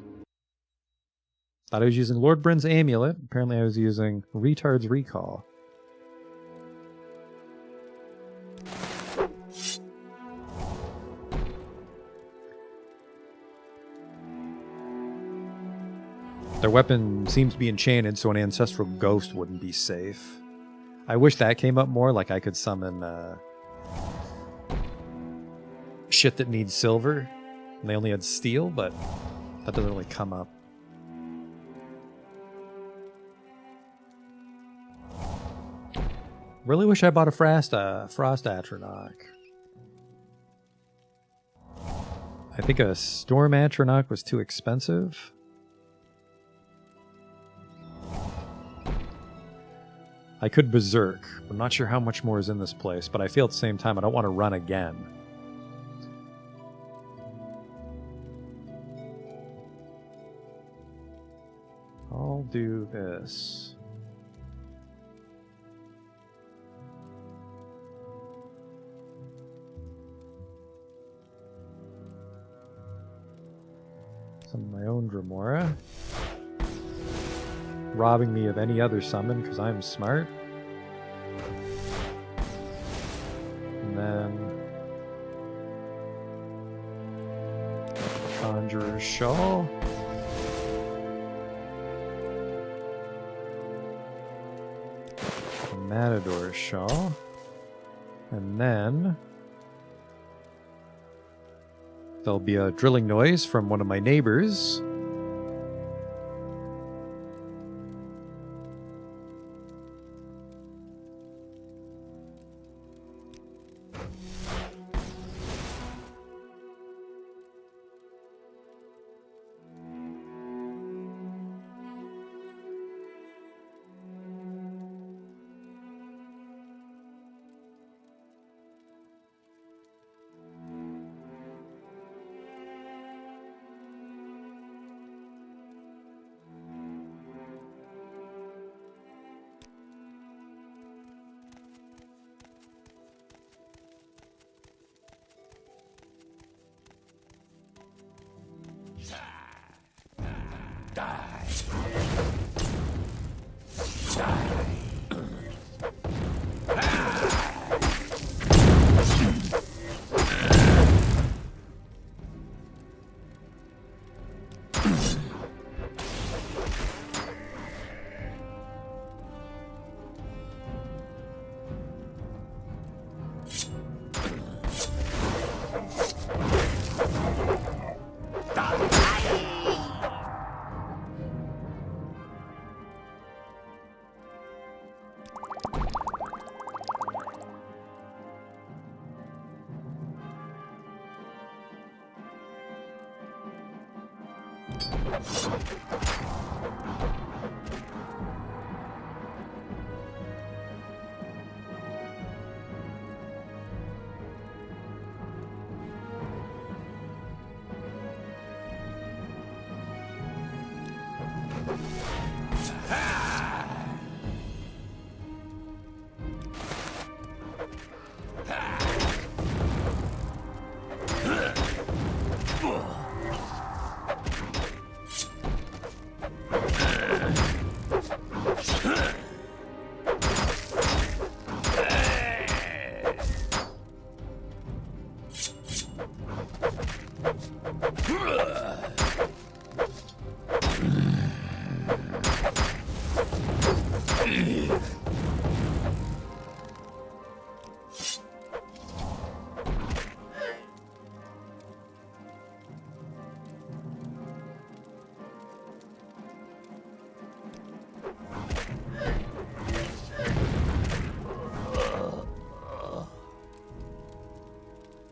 Thought I was using Lord Bryn's Amulet. Apparently I was using Retard's Recall. Their weapon seems to be enchanted, so an Ancestral Ghost wouldn't be safe. I wish that came up more, like I could summon shit that needs silver, and they only had steel, but that doesn't really come up. Really wish I bought a Frost Atronach. I think a Storm Atronach was too expensive. I could Berserk. I'm not sure how much more is in this place, but I feel at the same time I don't want to run again. I'll do this. Some of my own Dremora. Robbing me of any other summon because I'm smart. And then Conjurer's Shawl. A Matador's Shawl. And then there'll be a drilling noise from one of my neighbors.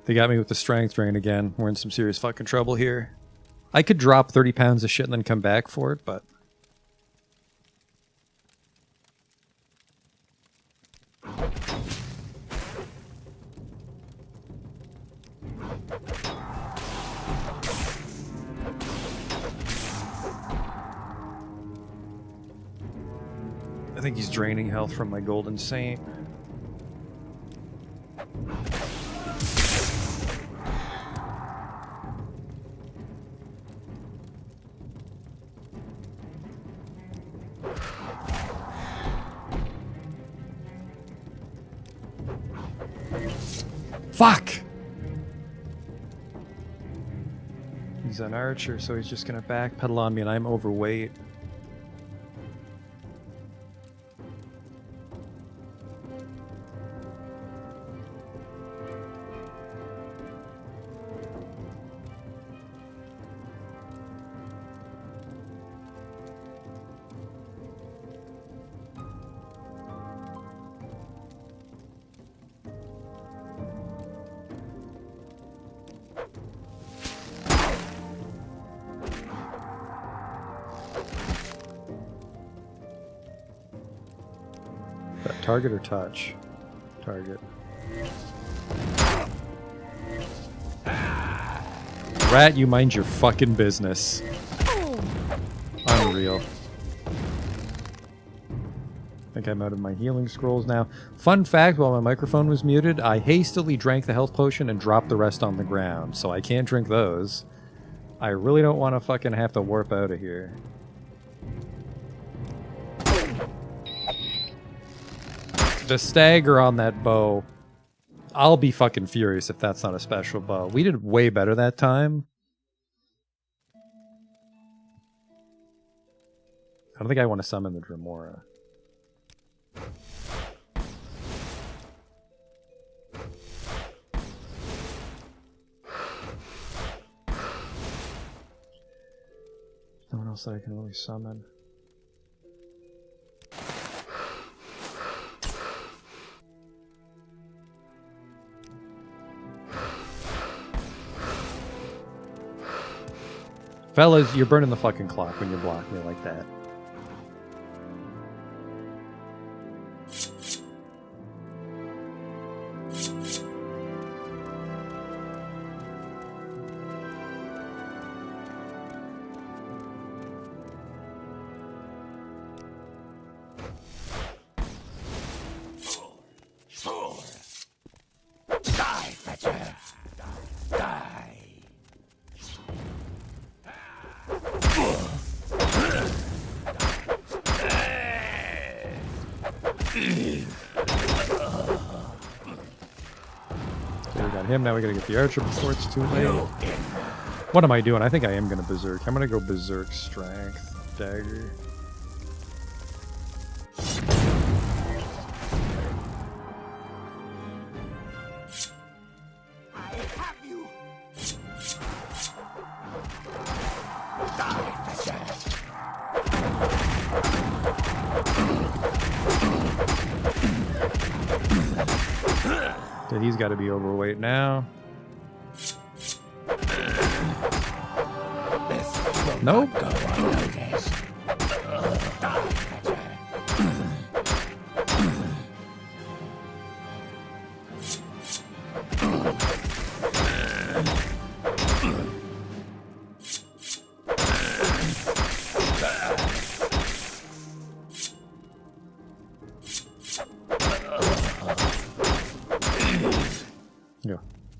They got me with the strength drain again. We're in some serious fucking trouble here. I could drop 30 pounds of shit and then come back for it, but... I think he's draining health from my Golden Saint. Fuck! He's an archer, so he's just gonna backpedal on me, and I'm overweight. Target or touch? Target. Rat, you mind your fucking business. Unreal. I think I'm out of my healing scrolls now. Fun fact, while my microphone was muted, I hastily drank the health potion and dropped the rest on the ground, so I can't drink those. I really don't want to fucking have to warp out of here. The stagger on that bow, I'll be fucking furious if that's not a special bow. We did way better that time. I don't think I want to summon the Dremora. No one else that I can really summon. Fellas, you're burning the fucking clock when you block me like that. Die, Fetcher! Die! Okay, we got him, now we gotta get the archer before it's too late. What am I doing? I think I am gonna berserk. I'm gonna go berserk strength dagger. I have you! Die, Fetcher! Okay, he's gotta be overweight now. Nope.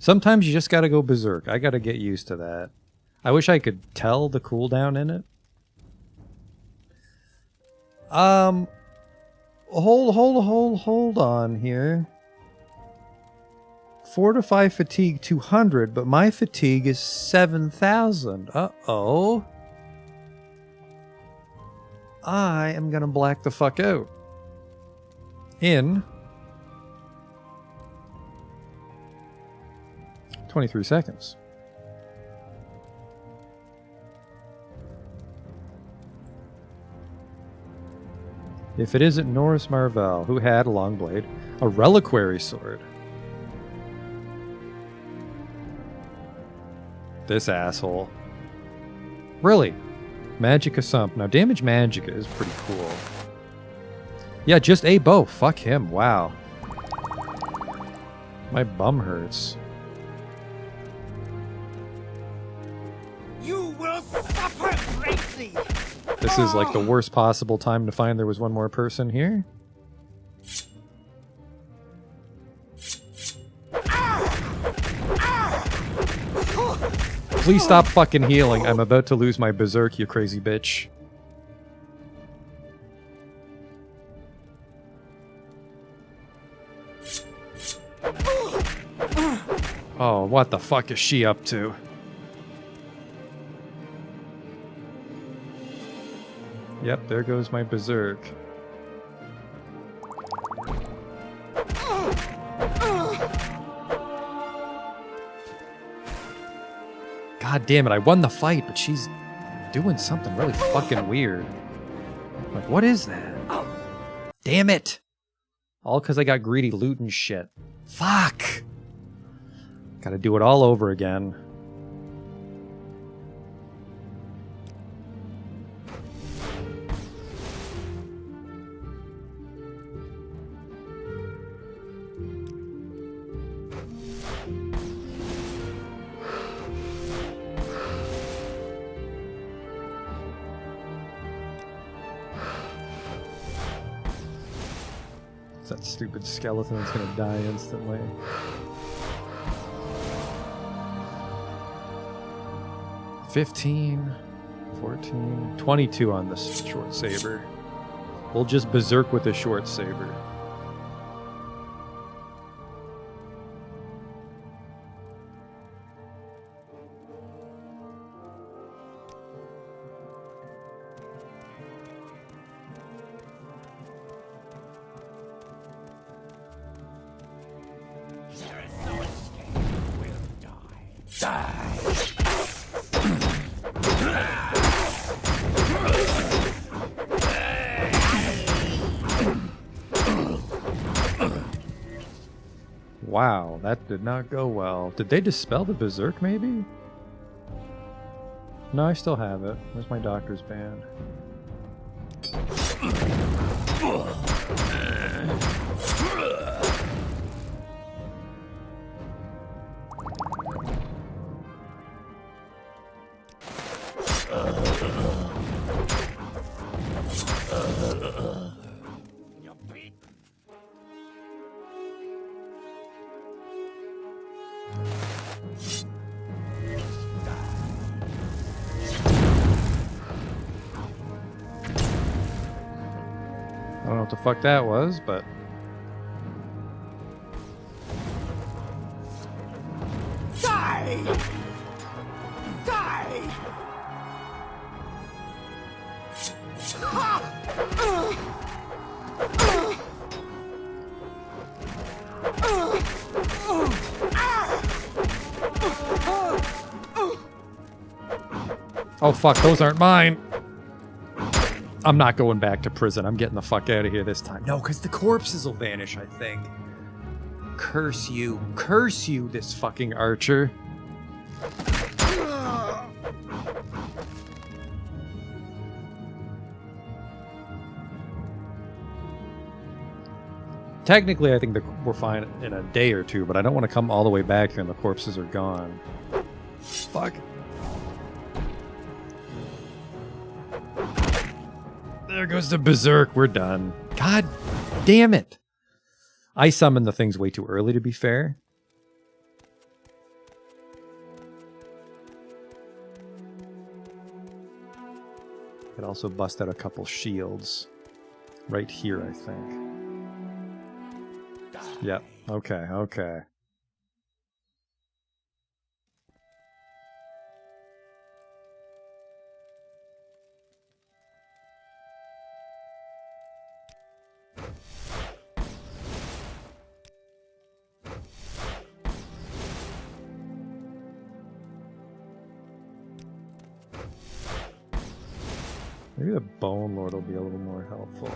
Sometimes you just gotta go berserk. I gotta get used to that. I wish I could tell the cooldown in it. Hold on here. Fortify fatigue 200, but my fatigue is 7,000. Uh-oh. I am gonna black the fuck out. In 23 seconds. If it isn't Norris Marvell, who had a long blade, a reliquary sword. This asshole. Really? Magicka Sump. Now, damage Magicka is pretty cool. Yeah, just a bow. Fuck him. Wow. My bum hurts. You will suffer greatly. This is like the worst possible time to find there was one more person here. Please stop fucking healing. I'm about to lose my berserk, you crazy bitch. Oh, what the fuck is she up to? Yep, there goes my berserk. God damn it, I won the fight, but she's doing something really fucking weird. Like, what is that? Damn it! All because I got greedy loot and shit. Fuck! Gotta do it all over again. That stupid skeleton is gonna die instantly. $15, $14, $22 on this short saber. We'll just berserk with a short saber. Wow, that did not go well. Did they dispel the berserk, maybe? No, I still have it. Where's my doctor's band? I don't know what the fuck that was, but... Die! Die! Oh fuck, those aren't mine! I'm not going back to prison. I'm getting the fuck out of here this time. No, because the corpses will vanish, I think. Curse you. Curse you, this fucking archer. Technically, I think we're fine in a day or two, but I don't want to come all the way back here and the corpses are gone. Fuck. There goes the berserk. We're done. God damn it. I summoned the things way too early, to be fair. Could also bust out a couple shields. Right here, I think. Yep. Okay, okay. Maybe the Bone Lord will be a little more helpful.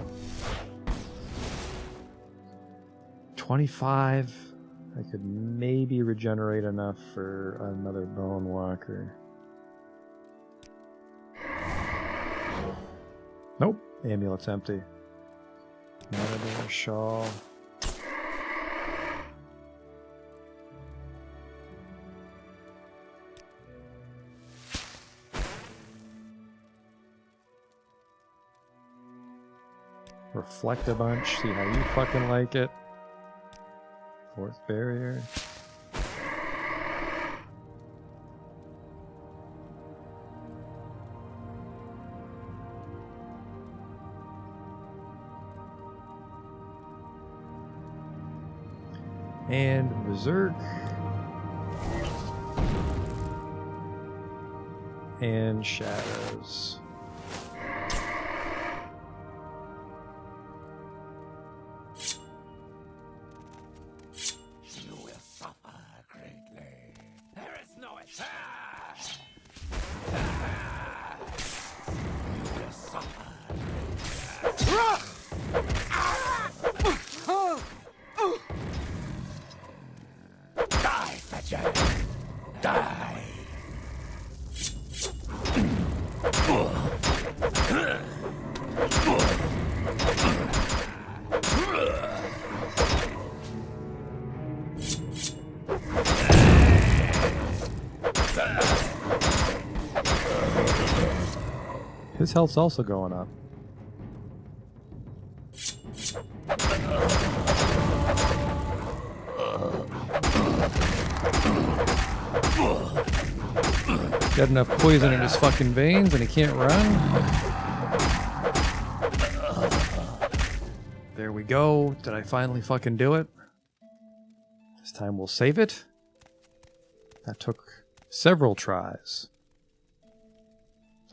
25. I could maybe regenerate enough for another Bone Walker. Nope. Amulet's empty. Matador Shawl. Reflect a bunch, see how you fucking like it. Fourth barrier. And Berserk. And Shadows. His health's also going up. Got enough poison in his fucking veins and he can't run. There we go. Did I finally fucking do it? This time we'll save it. That took several tries.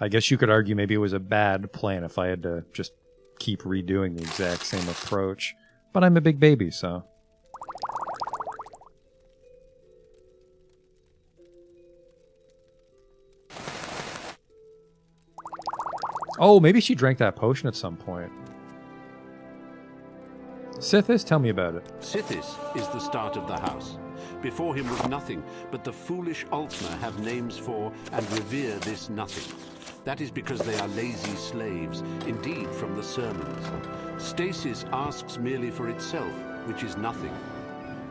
I guess you could argue maybe it was a bad plan if I had to just keep redoing the exact same approach. But I'm a big baby, so... Oh, maybe she drank that potion at some point. Sithis, tell me about it. Sithis is the start of the house. Before him was nothing, but the foolish Altmer have names for and revere this nothing. That is because they are lazy slaves, indeed from the sermons. Stasis asks merely for itself, which is nothing.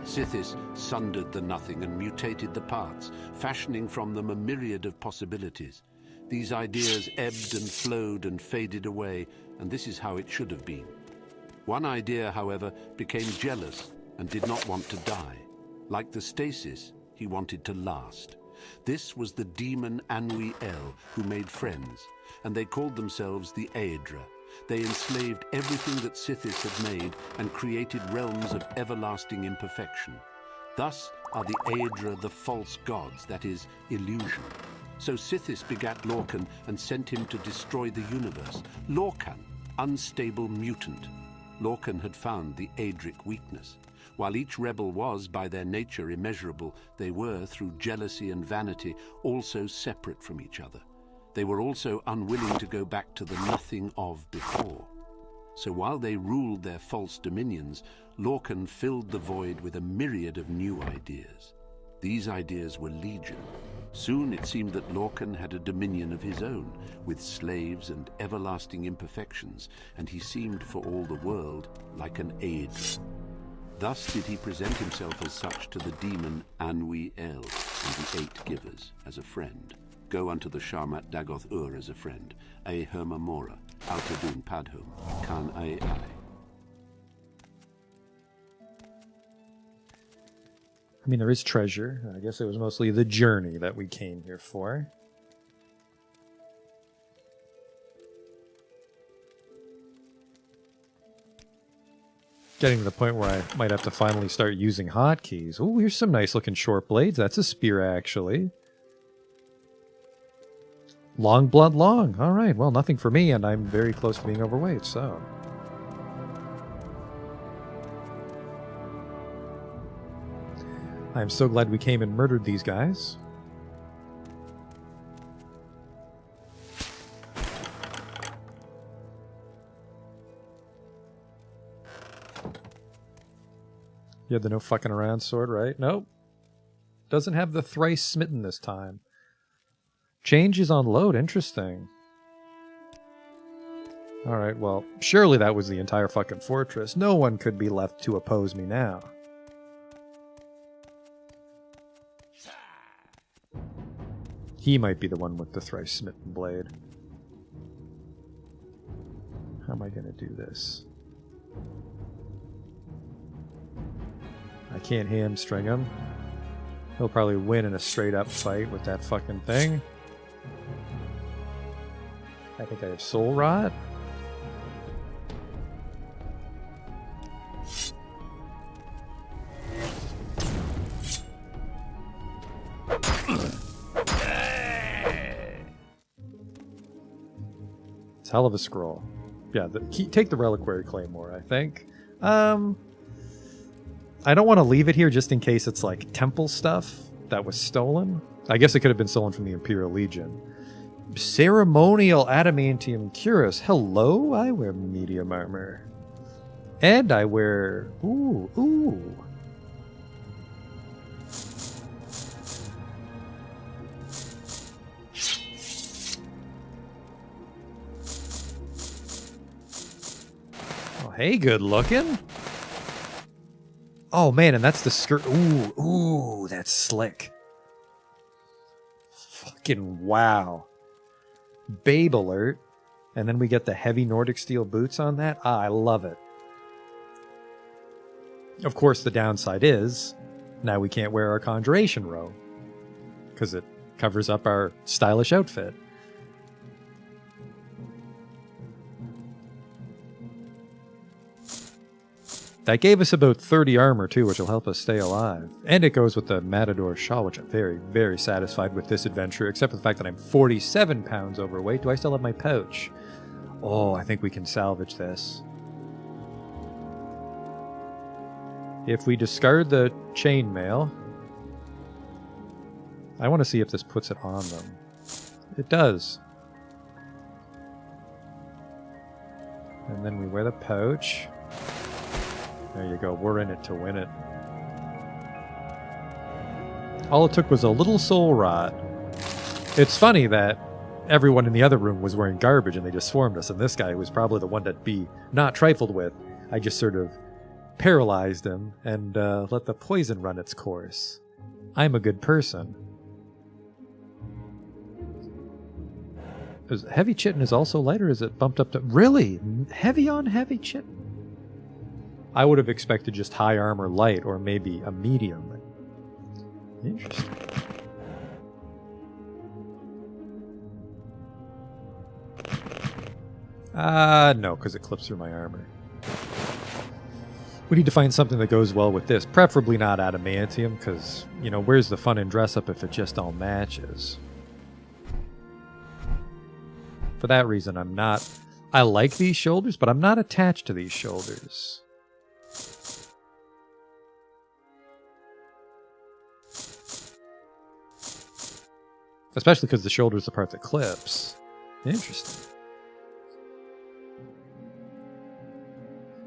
Sithis sundered the nothing and mutated the parts, fashioning from them a myriad of possibilities. These ideas ebbed and flowed and faded away, and this is how it should have been. One idea, however, became jealous and did not want to die. Like the stasis, he wanted to last. This was the demon Anui El, who made friends, and they called themselves the Aedra. They enslaved everything that Sithis had made and created realms of everlasting imperfection. Thus are the Aedra the false gods, that is, illusion. So Sithis begat Lorcan and sent him to destroy the universe. Lorcan, unstable mutant. Lorcan had found the Aedric weakness. While each rebel was, by their nature, immeasurable, they were, through jealousy and vanity, also separate from each other. They were also unwilling to go back to the nothing of before. So while they ruled their false dominions, Lorcan filled the void with a myriad of new ideas. These ideas were legion. Soon it seemed that Lorcan had a dominion of his own, with slaves and everlasting imperfections, and he seemed for all the world like an Aedra. Thus did he present himself as such to the demon Anui El and the Eight Givers as a friend. Go unto the Sharmat Dagoth Ur as a friend, A Herma Mora, Altadun Padhum, Kan Ai. I mean, there is treasure. I guess it was mostly the journey that we came here for. Getting to the point where I might have to finally start using hotkeys. Oh, here's some nice looking short blades. That's a spear, actually. Long blood long. All right, well, nothing for me, and I'm very close to being overweight, so... I'm so glad we came and murdered these guys. You had the no fucking around sword, right? Nope. Doesn't have the thrice smitten this time. Change is on load. Interesting. Alright, well, surely that was the entire fucking fortress. No one could be left to oppose me now. He might be the one with the thrice smitten blade. How am I going to do this? I can't hamstring him. He'll probably win in a straight up fight with that fucking thing. I think I have soul rot. It's hell of a scroll. Yeah, take the reliquary claymore, I think. I don't want to leave it here just in case it's like temple stuff that was stolen. I guess it could have been stolen from the Imperial Legion. Ceremonial adamantium cuirass. Hello, I wear medium armor. And I wear... Ooh. Oh, hey, good looking. Oh, man, and that's the skirt. Ooh, that's slick. Fucking wow. Babe alert. And then we get the heavy Nordic steel boots on that. I love it. Of course, the downside is, now we can't wear our conjuration robe. Because it covers up our stylish outfit. That gave us about 30 armor, too, which will help us stay alive. And it goes with the Matador shawl, which I'm very, very satisfied with this adventure, except for the fact that I'm 47 pounds overweight. Do I still have my pouch? Oh, I think we can salvage this. If we discard the chainmail, I want to see if this puts it on them. It does. And then we wear the pouch. There you go. We're in it to win it. All it took was a little soul rot. It's funny that everyone in the other room was wearing garbage and they just swarmed us, and this guy was probably the one that'd be not trifled with. I just sort of paralyzed him and let the poison run its course. I'm a good person. Heavy chitin is also light, or is it bumped up to... Really? Heavy on heavy chitin? I would have expected just high armor light, or maybe a medium. Interesting. No, because it clips through my armor. We need to find something that goes well with this. Preferably not adamantium, because, you know, where's the fun in dress-up if it just all matches? For that reason, I'm not... I like these shoulders, but I'm not attached to these shoulders. Especially because the shoulder is the part that clips. Interesting.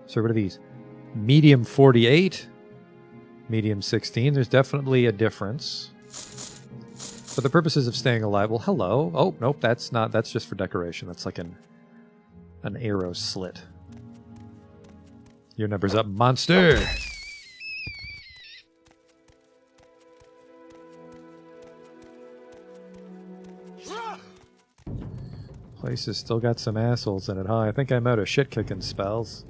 So what are these? Medium 48, medium 16. There's definitely a difference. For the purposes of staying alive, well, hello. Oh, nope, that's not. That's just for decoration. That's like an arrow slit. Your number's up, monster. Place has still got some assholes in it, huh? I think I'm out of shit-kicking spells.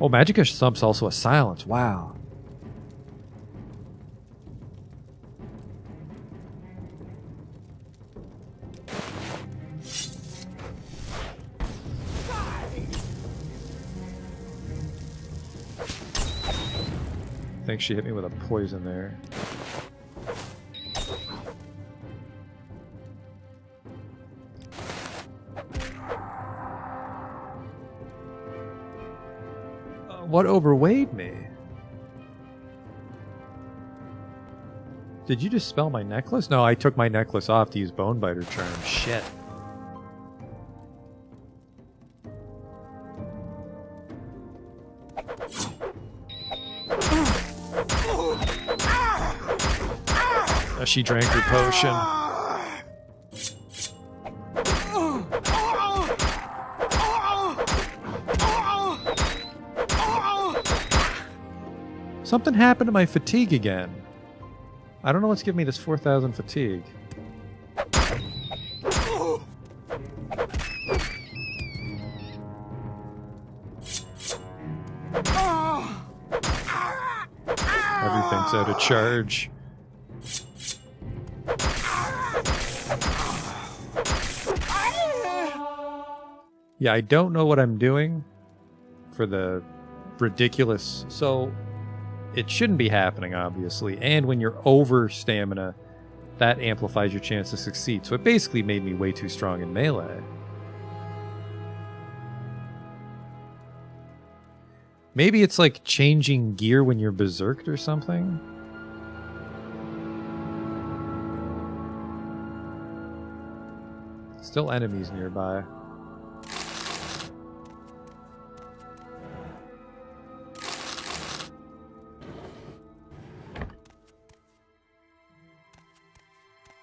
Oh, Magicka Thump's also a silence. Wow. think she hit me with a poison there. What overweighed me? Did you dispel my necklace? No, I took my necklace off to use Bonebiter Charm. Shit. She drank her potion. Something happened to my fatigue again. I don't know what's giving me this 4,000 fatigue. Everything's out of charge. Yeah, I don't know what I'm doing for the ridiculous. So it shouldn't be happening, obviously. And when you're over stamina, that amplifies your chance to succeed. So it basically made me way too strong in melee. Maybe it's like changing gear when you're berserked or something. Still enemies nearby.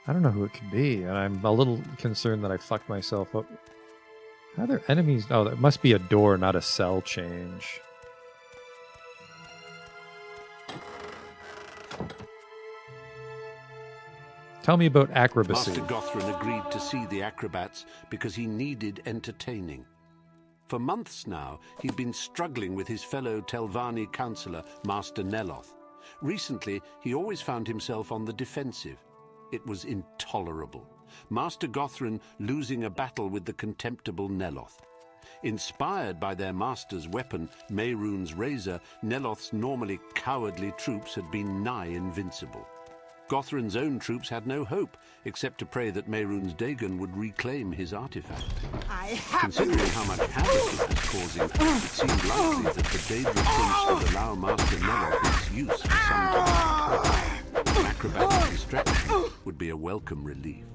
I don't know who it could be, and I'm a little concerned that I fucked myself up. How are there enemies? Oh, that must be a door, not a cell change. Tell me about acrobacy. Master Gothrin agreed to see the acrobats because he needed entertaining. For months now, he'd been struggling with his fellow Telvanni counselor, Master Neloth. Recently, he always found himself on the defensive. It was intolerable. Master Gothrin losing a battle with the contemptible Neloth. Inspired by their master's weapon, Mehrunes' razor, Neloth's normally cowardly troops had been nigh invincible. Gothrin's own troops had no hope, except to pray that Mehrunes' Dagon would reclaim his artifact. Considering how much havoc it was causing, it seemed likely that the Daedra Prince would allow Master Neloth its use for some time. An acrobatic distraction would be a welcome relief.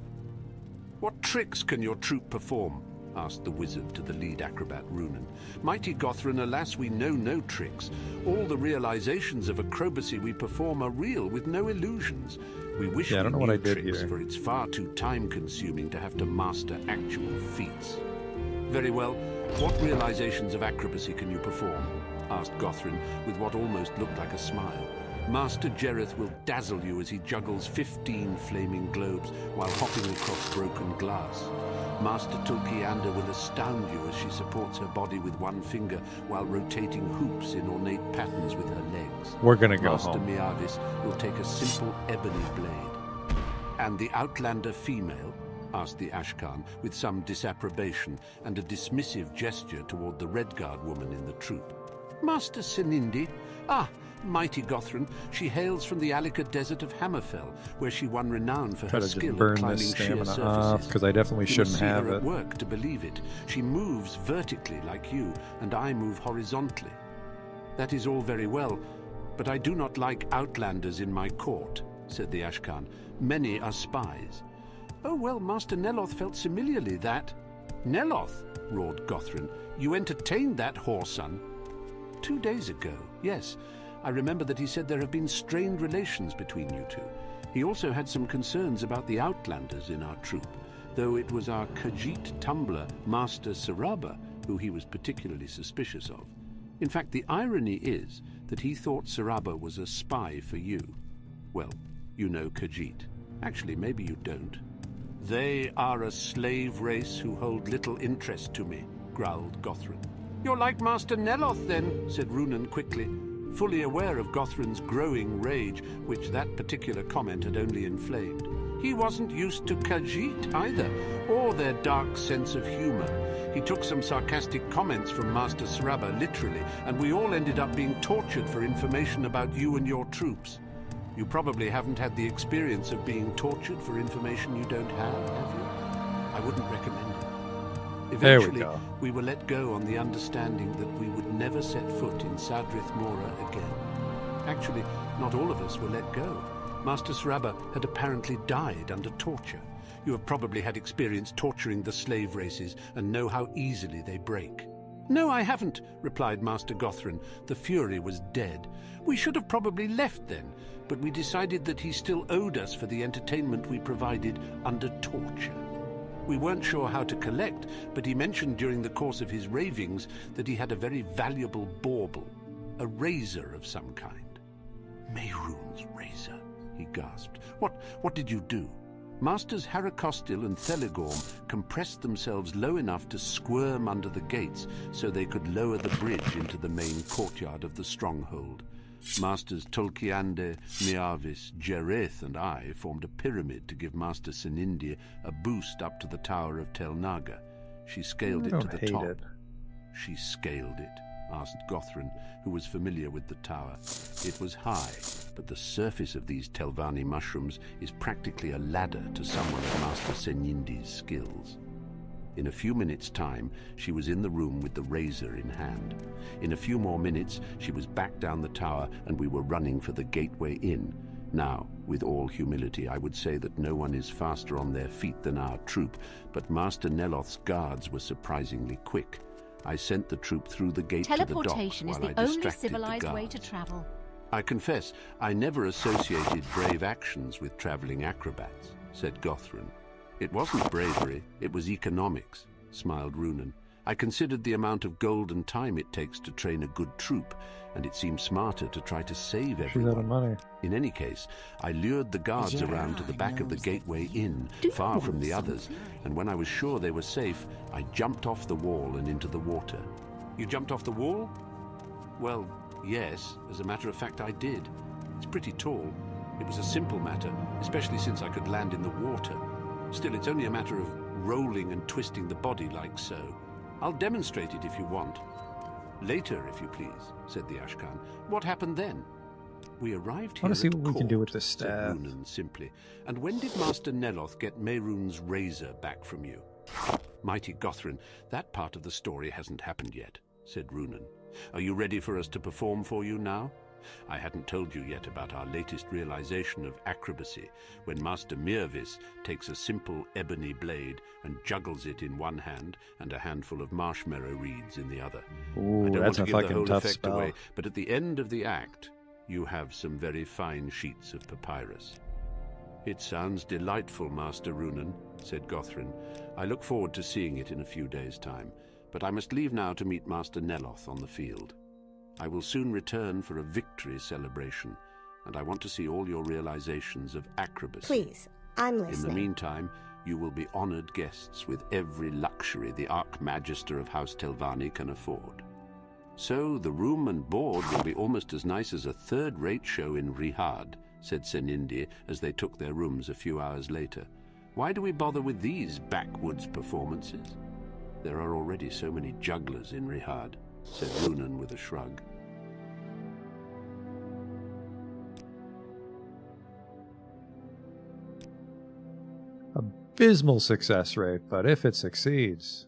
"What tricks can your troop perform?" asked the wizard to the lead acrobat, Runen. "Mighty Gothrin, alas, we know no tricks. All the realizations of acrobacy we perform are real, with no illusions. We wish we knew tricks, for it's far too time-consuming to have to master actual feats." "Very well. What realizations of acrobacy can you perform?" asked Gothrin, with what almost looked like a smile. "Master Jereth will dazzle you as he juggles 15 flaming globes while hopping across broken glass. Master Tulkiander will astound you as she supports her body with one finger while rotating hoops in ornate patterns with her legs. We're gonna go Master home. Miavis will take a simple ebony blade." "And the Outlander female?" asked the Ashkan with some disapprobation and a dismissive gesture toward the Redguard woman in the troop. "Master Sinindi? Ah, mighty Gothrin, she hails from the Alika desert of Hammerfell, where she won renown for her skill at burn climbing this sheer stamina off surfaces. because I definitely You shouldn't must see have her it. at work to believe it. She moves vertically like you, and I move horizontally. That is all very well, but I do not like outlanders in my court," said the Ashkan. "Many are spies." "Oh, well, Master Neloth felt similarly that—" "Neloth?" roared Gothrin. "You entertained that whoreson?" "2 days ago, yes. I remember that he said there have been strained relations between you two. He also had some concerns about the outlanders in our troop, though it was our Khajiit tumbler, Master Saraba, who he was particularly suspicious of. In fact, the irony is that he thought Saraba was a spy for you. Well, you know Khajiit. Actually, maybe you don't." "They are a slave race who hold little interest to me," growled Gothrin. "You're like Master Neloth, then," said Runen quickly, fully aware of Gothrin's growing rage, which that particular comment had only inflamed. He wasn't used to Khajiit either, or their dark sense of humor. He took some sarcastic comments from Master Saraba literally, and we all ended up being tortured for information about you and your troops. You probably haven't had the experience of being tortured for information you don't have you? I wouldn't recommend it. Eventually, we were let go on the understanding that we would never set foot in Sadrith Mora again. Actually, not all of us were let go. Master Saraba had apparently died under torture. You have probably had experience torturing the slave races and know how easily they break. No, I haven't, replied Master Gothrin. The Fury was dead. We should have probably left then, but we decided that he still owed us for the entertainment we provided under torture. We weren't sure how to collect, but he mentioned during the course of his ravings that he had a very valuable bauble, a razor of some kind. Mehrunes' razor, he gasped. What did you do? Masters Harakostil and Thelegorm compressed themselves low enough to squirm under the gates so they could lower the bridge into the main courtyard of the stronghold. Masters Tolkiande, Miavis, Jereth and I formed a pyramid to give Master Senindi a boost up to the Tower of Tel Naga. She scaled it to the top. She scaled it, asked Gothrin, who was familiar with the tower. It was high, but the surface of these Telvanni mushrooms is practically a ladder to someone of Master Senindi's skills. In a few minutes' time, she was in the room with the razor in hand. In a few more minutes, she was back down the tower and we were running for the gateway in. Now, with all humility, I would say that no one is faster on their feet than our troop, but Master Neloth's guards were surprisingly quick. I sent the troop through the gate to the dock Teleportation is while the I only distracted the civilized way guards. to travel. I confess, I never associated brave actions with traveling acrobats, said Gothrin. It wasn't bravery, it was economics, smiled Runan. I considered the amount of gold and time it takes to train a good troop, and it seemed smarter to try to save everyone. She's out of money. In any case, I lured the guards around to the back of the gateway inn, far from the others, and when I was sure they were safe, I jumped off the wall and into the water. You jumped off the wall? Well, yes, as a matter of fact I did. It's pretty tall. It was a simple matter, especially since I could land in the water. Still, it's only a matter of rolling and twisting the body like so. I'll demonstrate it if you want. Later, if you please, said the Ashkan. What happened then? We arrived here I want to see at what we can do with court, this said staff. Runan simply. And when did Master Neloth get Mehrunes' razor back from you? Mighty Gothrin, that part of the story hasn't happened yet, said Runan. Are you ready for us to perform for you now? I hadn't told you yet about our latest realization of acrobacy, when Master Mirvis takes a simple ebony blade and juggles it in one hand and a handful of marshmallow reeds in the other. Ooh, I don't that's want to a give the fucking whole tough effect spell. away, but at the end of the act, you have some very fine sheets of papyrus. It sounds delightful, Master Runan, said Gothrin. I look forward to seeing it in a few days' time, but I must leave now to meet Master Neloth on the field. I will soon return for a victory celebration, and I want to see all your realizations of acrobacy. Please, I'm In the listening. meantime, you will be honored guests with every luxury the Archmagister of House Telvanni can afford. So the room and board will be almost as nice as a third-rate show in Rihad, said Senindi as they took their rooms a few hours later. Why do we bother with these backwoods performances? There are already so many jugglers in Rihad, said Runan with a shrug. Abysmal success rate, but if it succeeds,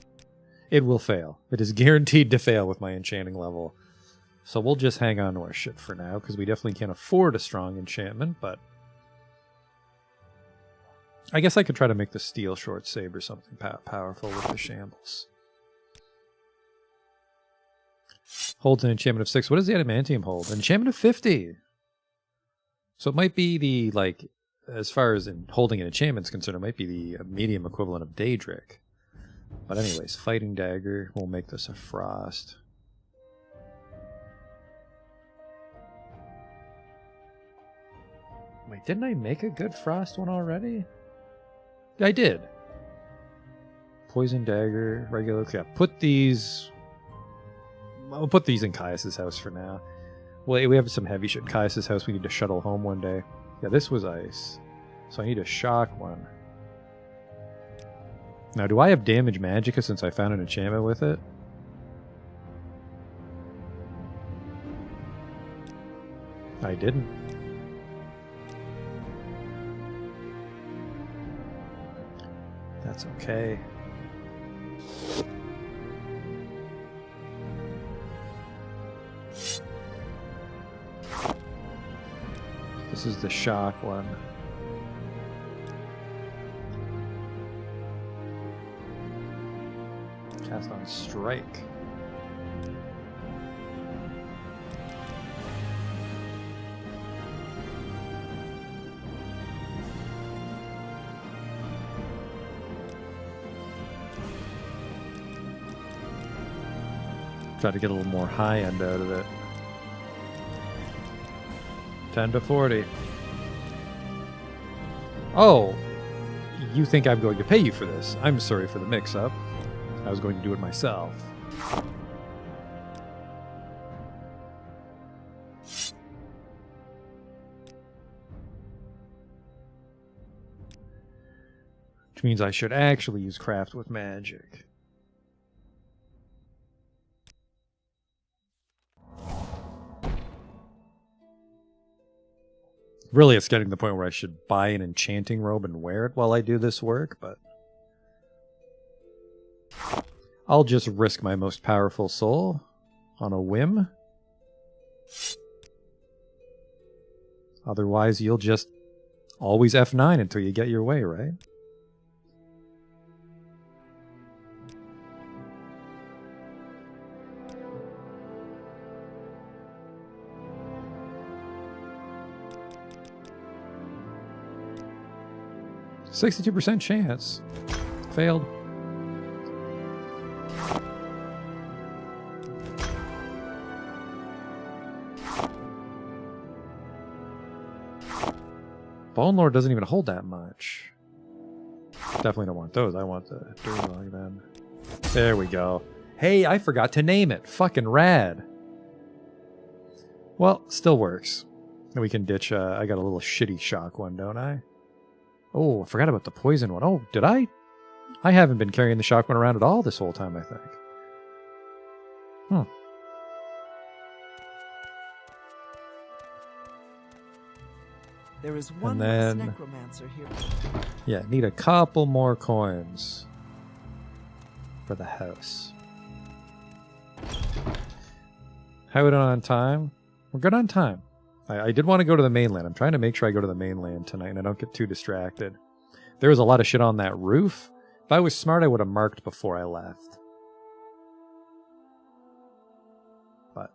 it will fail. It is guaranteed to fail with my enchanting level. So we'll just hang on to our shit for now, because we definitely can't afford a strong enchantment, but I guess I could try to make the steel short saber something powerful with the shambles. Holds an enchantment of 6. What does the adamantium hold? Enchantment of 50. So it might be the, like, as far as in holding an enchantment is concerned, it might be the medium equivalent of Daedric. But anyways, Fighting Dagger. We'll make this a Frost. Wait, didn't I make a good Frost one already? I did. Poison Dagger, regular. Yeah, put these... I'll put these in Caius' house for now. Well, we have some heavy shit in Caius' house we need to shuttle home one day. Yeah, this was ice. So I need a shock one. Now, do I have damage magicka since I found an enchantment with it? I didn't. That's okay. This is the shock one. Cast on strike. Try to get a little more high end out of it. 10 to 40. Oh, you think I'm going to pay you for this? I'm sorry for the mix-up. I was going to do it myself. Which means I should actually use craft with magic. Really, it's getting to the point where I should buy an enchanting robe and wear it while I do this work, but I'll just risk my most powerful soul on a whim. Otherwise, you'll just always F9 until you get your way, right? %62% chance. Failed. Bone Lord doesn't even hold that much. Definitely don't want those. I want the Durlog then. There we go. Hey, I forgot to name it. Fucking rad. Well, still works. And we can ditch, I got a little shitty shock one, don't I? Oh, I forgot about the poison one. Oh, did I? I haven't been carrying the shock one around at all this whole time, I think. Hmm. There is one less less necromancer here. Yeah, need a couple more coins for the house. How are we doing on time? We're good on time. I did want to go to the mainland. I'm trying to make sure I go to the mainland tonight and I don't get too distracted. There was a lot of shit on that roof. If I was smart, I would have marked before I left. But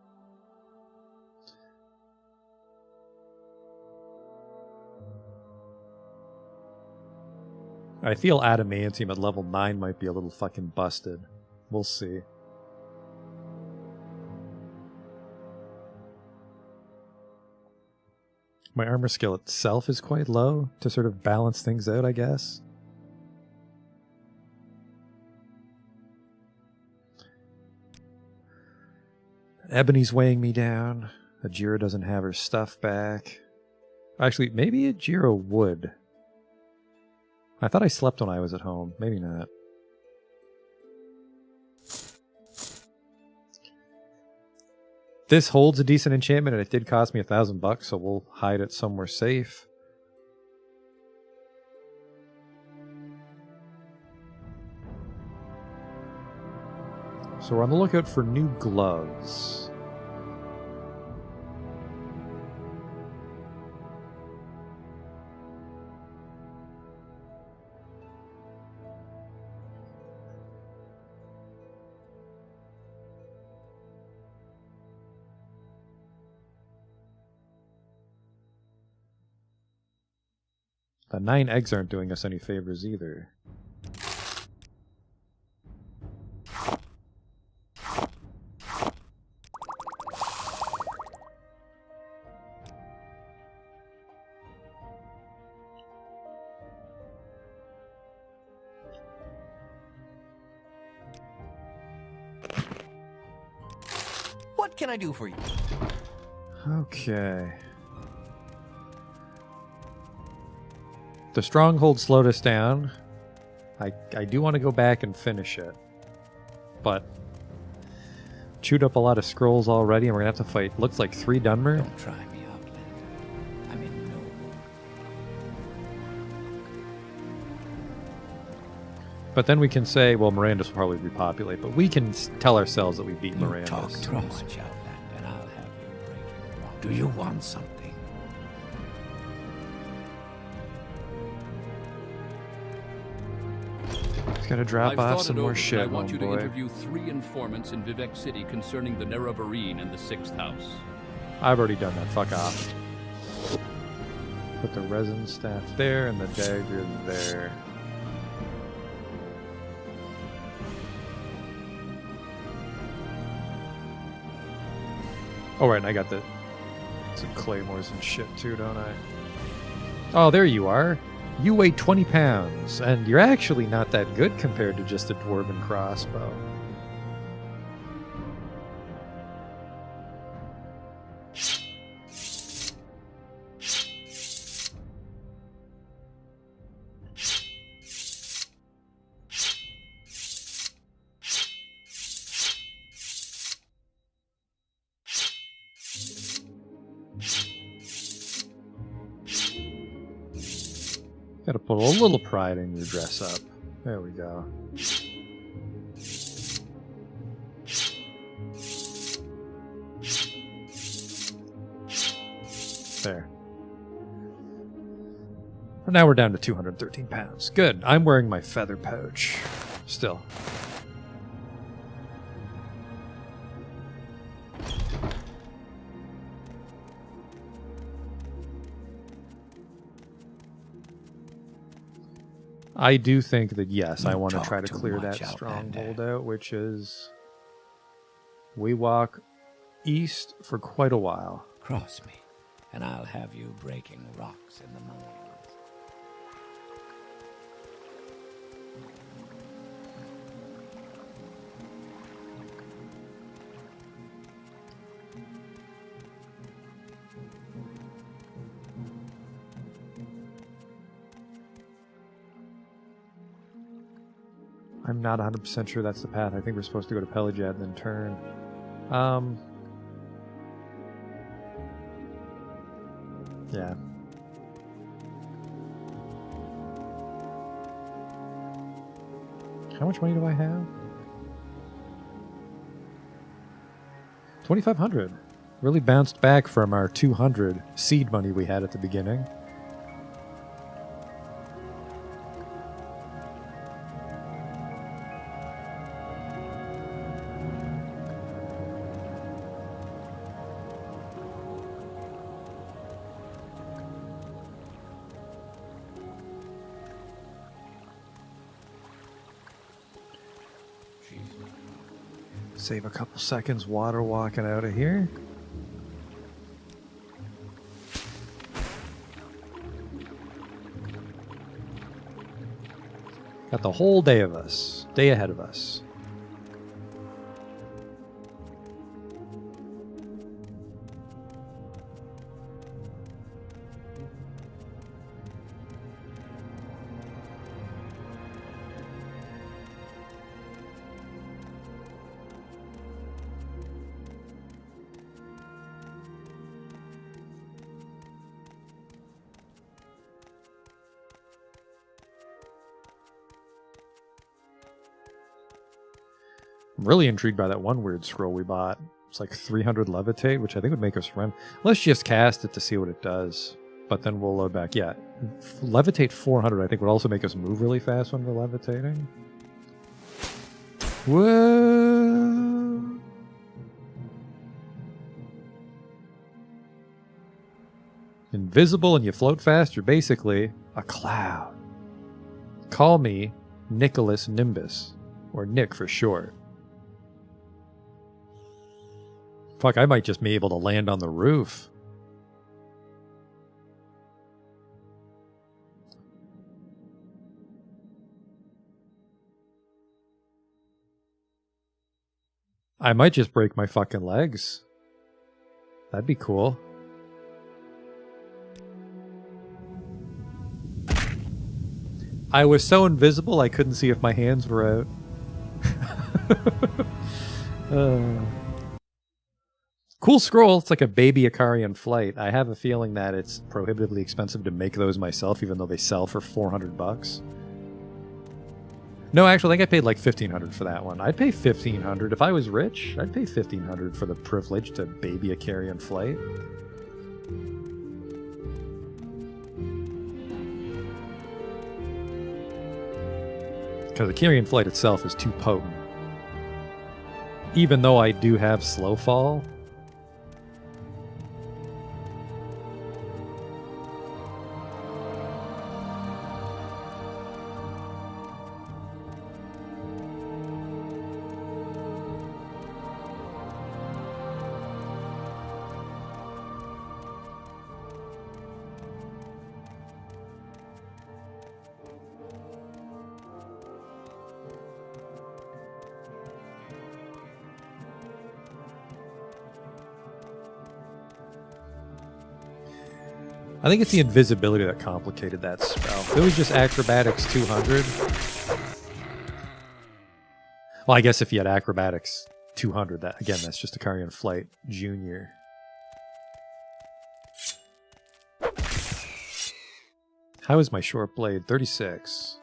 I feel adamantium at level 9 might be a little fucking busted. We'll see. My armor skill itself is quite low to sort of balance things out, I guess. Ebony's weighing me down. Ajira doesn't have her stuff back. Actually, maybe Ajira would. I thought I slept when I was at home. Maybe not. This holds a decent enchantment, and it did cost me $1,000, so we'll hide it somewhere safe. So we're on the lookout for new gloves. The 9 eggs aren't doing us any favors either. What can I do for you? Okay. The stronghold slowed us down. I do want to go back and finish it. But chewed up a lot of scrolls already, and we're going to have to fight, looks like 3 Dunmer. Don't try me, Outlander. I'm in no mood. But then we can say, well, Miranda's will probably repopulate, but we can tell ourselves that we beat You Miranda's. talk too much, Outlander, and I'll have you breaking rock. Do you want something? He's got to drop I've off thought some it more over, shit, and I want you to boy. interview 3 informants in Vivek City concerning the Nerevarine and the 6th house. I've already done that. Fuck off. Put the resin staff there and the dagger there. Oh, right, and I got some claymores and shit too, don't I? Oh, there you are. You weigh 20 pounds, and you're actually not that good compared to just a dwarven crossbow. Gotta put a little pride in your dress up. There we go. There. And now we're down to 213 pounds. Good. I'm wearing my feather pouch. Still. I do think that, yes, I want to try to clear that stronghold out, which is... We walk east for quite a while. Cross me, and I'll have you breaking rocks in the mines. I'm not 100% sure that's the path. I think we're supposed to go to Pelagad and then turn. Yeah. How much money do I have? 2,500. Really bounced back from our 200 seed money we had at the beginning. Save a couple seconds water walking out of here. Got the whole day ahead of us. I'm really intrigued by that one weird scroll we bought. It's like 300 levitate, which I think would make us run. Let's just cast it to see what it does. But then we'll load back. Yeah, levitate 400 I think would also make us move really fast when we're levitating. Whoa! Invisible and you float fast, you're basically a cloud. Call me Nicholas Nimbus, or Nick for short. Fuck, I might just be able to land on the roof. I might just break my fucking legs. That'd be cool. I was so invisible I couldn't see if my hands were out. Cool scroll. It's like a baby Ikarian flight. I have a feeling that it's prohibitively expensive to make those myself, even though they sell for $400. No, actually, I think I paid like $1,500 for that one. I'd pay $1,500 if I was rich. I'd pay $1,500 for the privilege to baby Ikarian flight. Because the Ikarian flight itself is too potent. Even though I do have slow fall. I think it's the invisibility that complicated that spell. If it was just Acrobatics 200. Well, I guess if you had Acrobatics 200, that again, that's just Ikarian Flight Junior. How is my short blade? 36.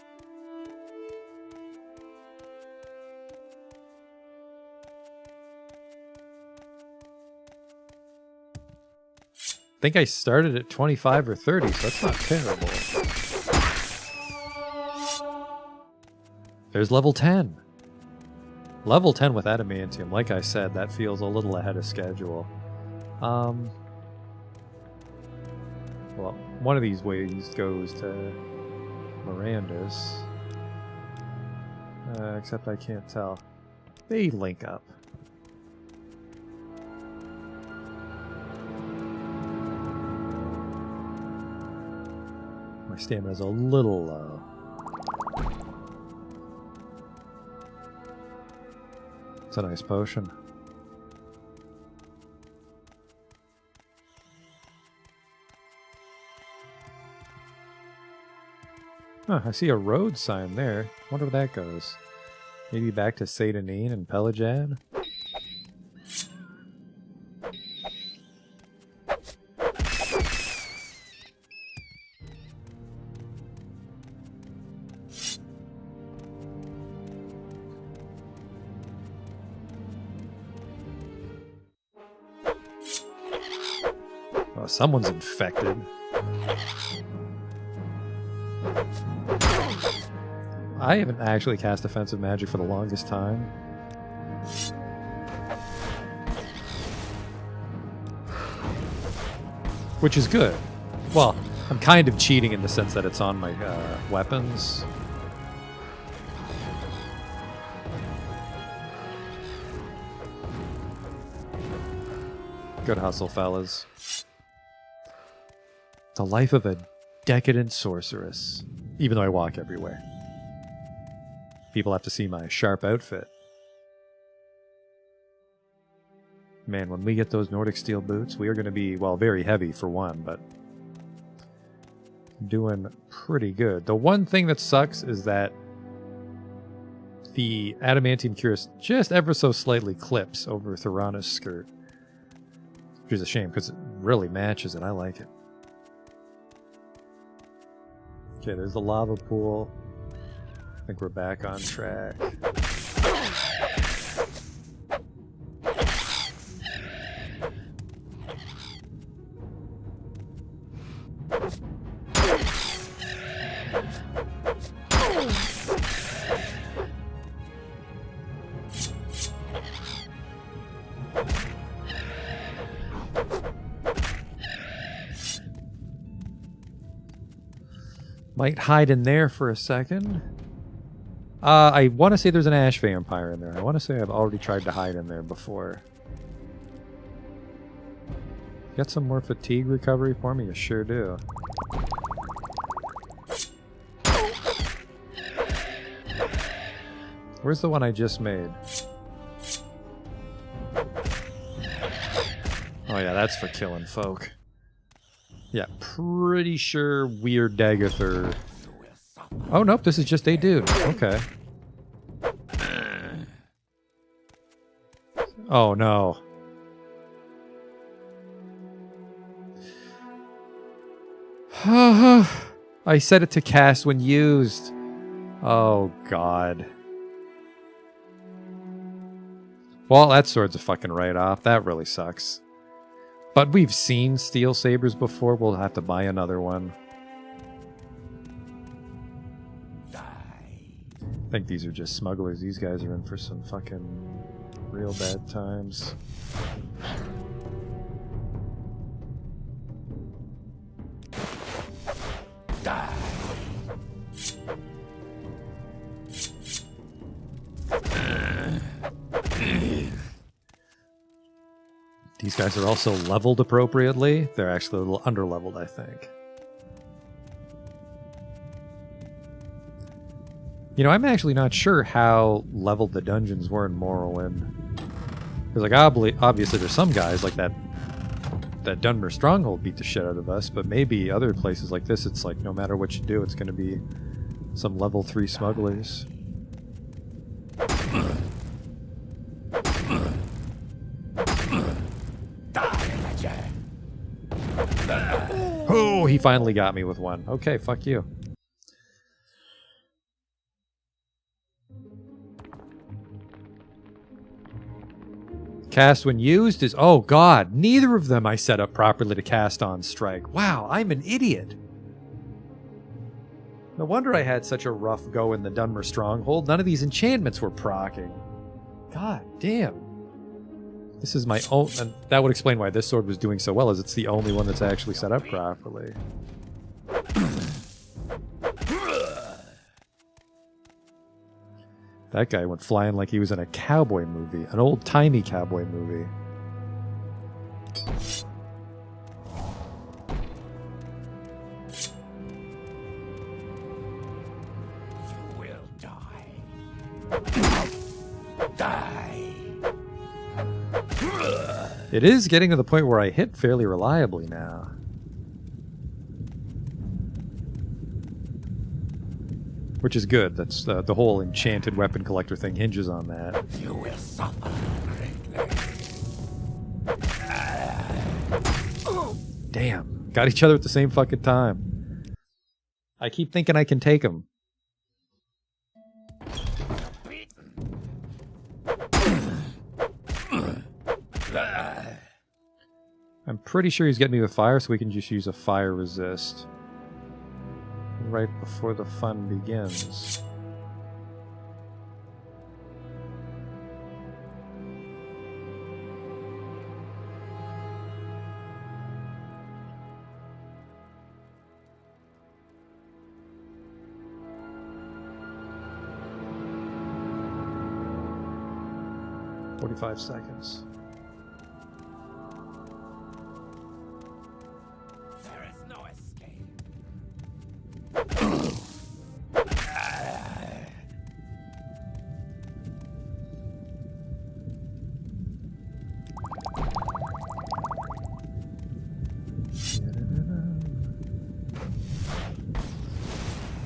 I think I started at 25 or 30, so that's not terrible. There's level 10. Level 10 with Adamantium. Like I said, that feels a little ahead of schedule. Well, one of these ways goes to Miranda's. Except I can't tell. They link up. My stamina's a little low. It's a nice potion. Huh, I see a road sign there. Wonder where that goes. Maybe back to Satanine and Pelagad? Oh, someone's infected. I haven't actually cast offensive magic for the longest time. Which is good. Well, I'm kind of cheating in the sense that it's on my weapons. Good hustle, fellas. The life of a decadent sorceress. Even though I walk everywhere. People have to see my sharp outfit. Man, when we get those Nordic steel boots, we are going to be, well, very heavy for one, but doing pretty good. The one thing that sucks is that the adamantium cuirass just ever so slightly clips over Thorana's skirt. Which is a shame, because it really matches it. I like it. Okay, there's the lava pool. I think we're back on track. Might hide in there for a second. I want to say there's an ash vampire in there. I want to say I've already tried to hide in there before. Got some more fatigue recovery for me? You sure do. Where's the one I just made? Oh yeah, that's for killing folk. Yeah, pretty sure Weird Dagather Oh, nope, this is just a dude. Okay. Oh, no. I set it to cast when used. Oh, God. Well, that sword's a fucking write-off. That really sucks. But we've seen steel sabers before. We'll have to buy another one. I think these are just smugglers. These guys are in for some fucking real bad times. These guys are also leveled appropriately. They're actually a little underleveled, I think. You know, I'm actually not sure how leveled the dungeons were in Morrowind. Because, like, obviously there's some guys, like that Dunmer Stronghold beat the shit out of us, but maybe other places like this, it's like, no matter what you do, it's going to be some level 3 smugglers. Oh, he finally got me with one. Okay, fuck you. Cast when used is... Oh, God. Neither of them I set up properly to cast on strike. Wow, I'm an idiot. No wonder I had such a rough go in the Dunmer Stronghold. None of these enchantments were proccing. God damn. This is my own... And that would explain why this sword was doing so well, as it's the only one that's actually set up properly. That guy went flying like he was in a cowboy movie. An old-timey cowboy movie. You will die. Die. It is getting to the point where I hit fairly reliably now. Which is good. That's the whole enchanted weapon collector thing hinges on that. You will suffer greatly. Damn. Got each other at the same fucking time. I keep thinking I can take him. I'm pretty sure he's getting me with fire, so we can just use a fire resist. Right before the fun begins. "45 seconds. There is no escape.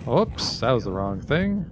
Oops, that was the wrong thing.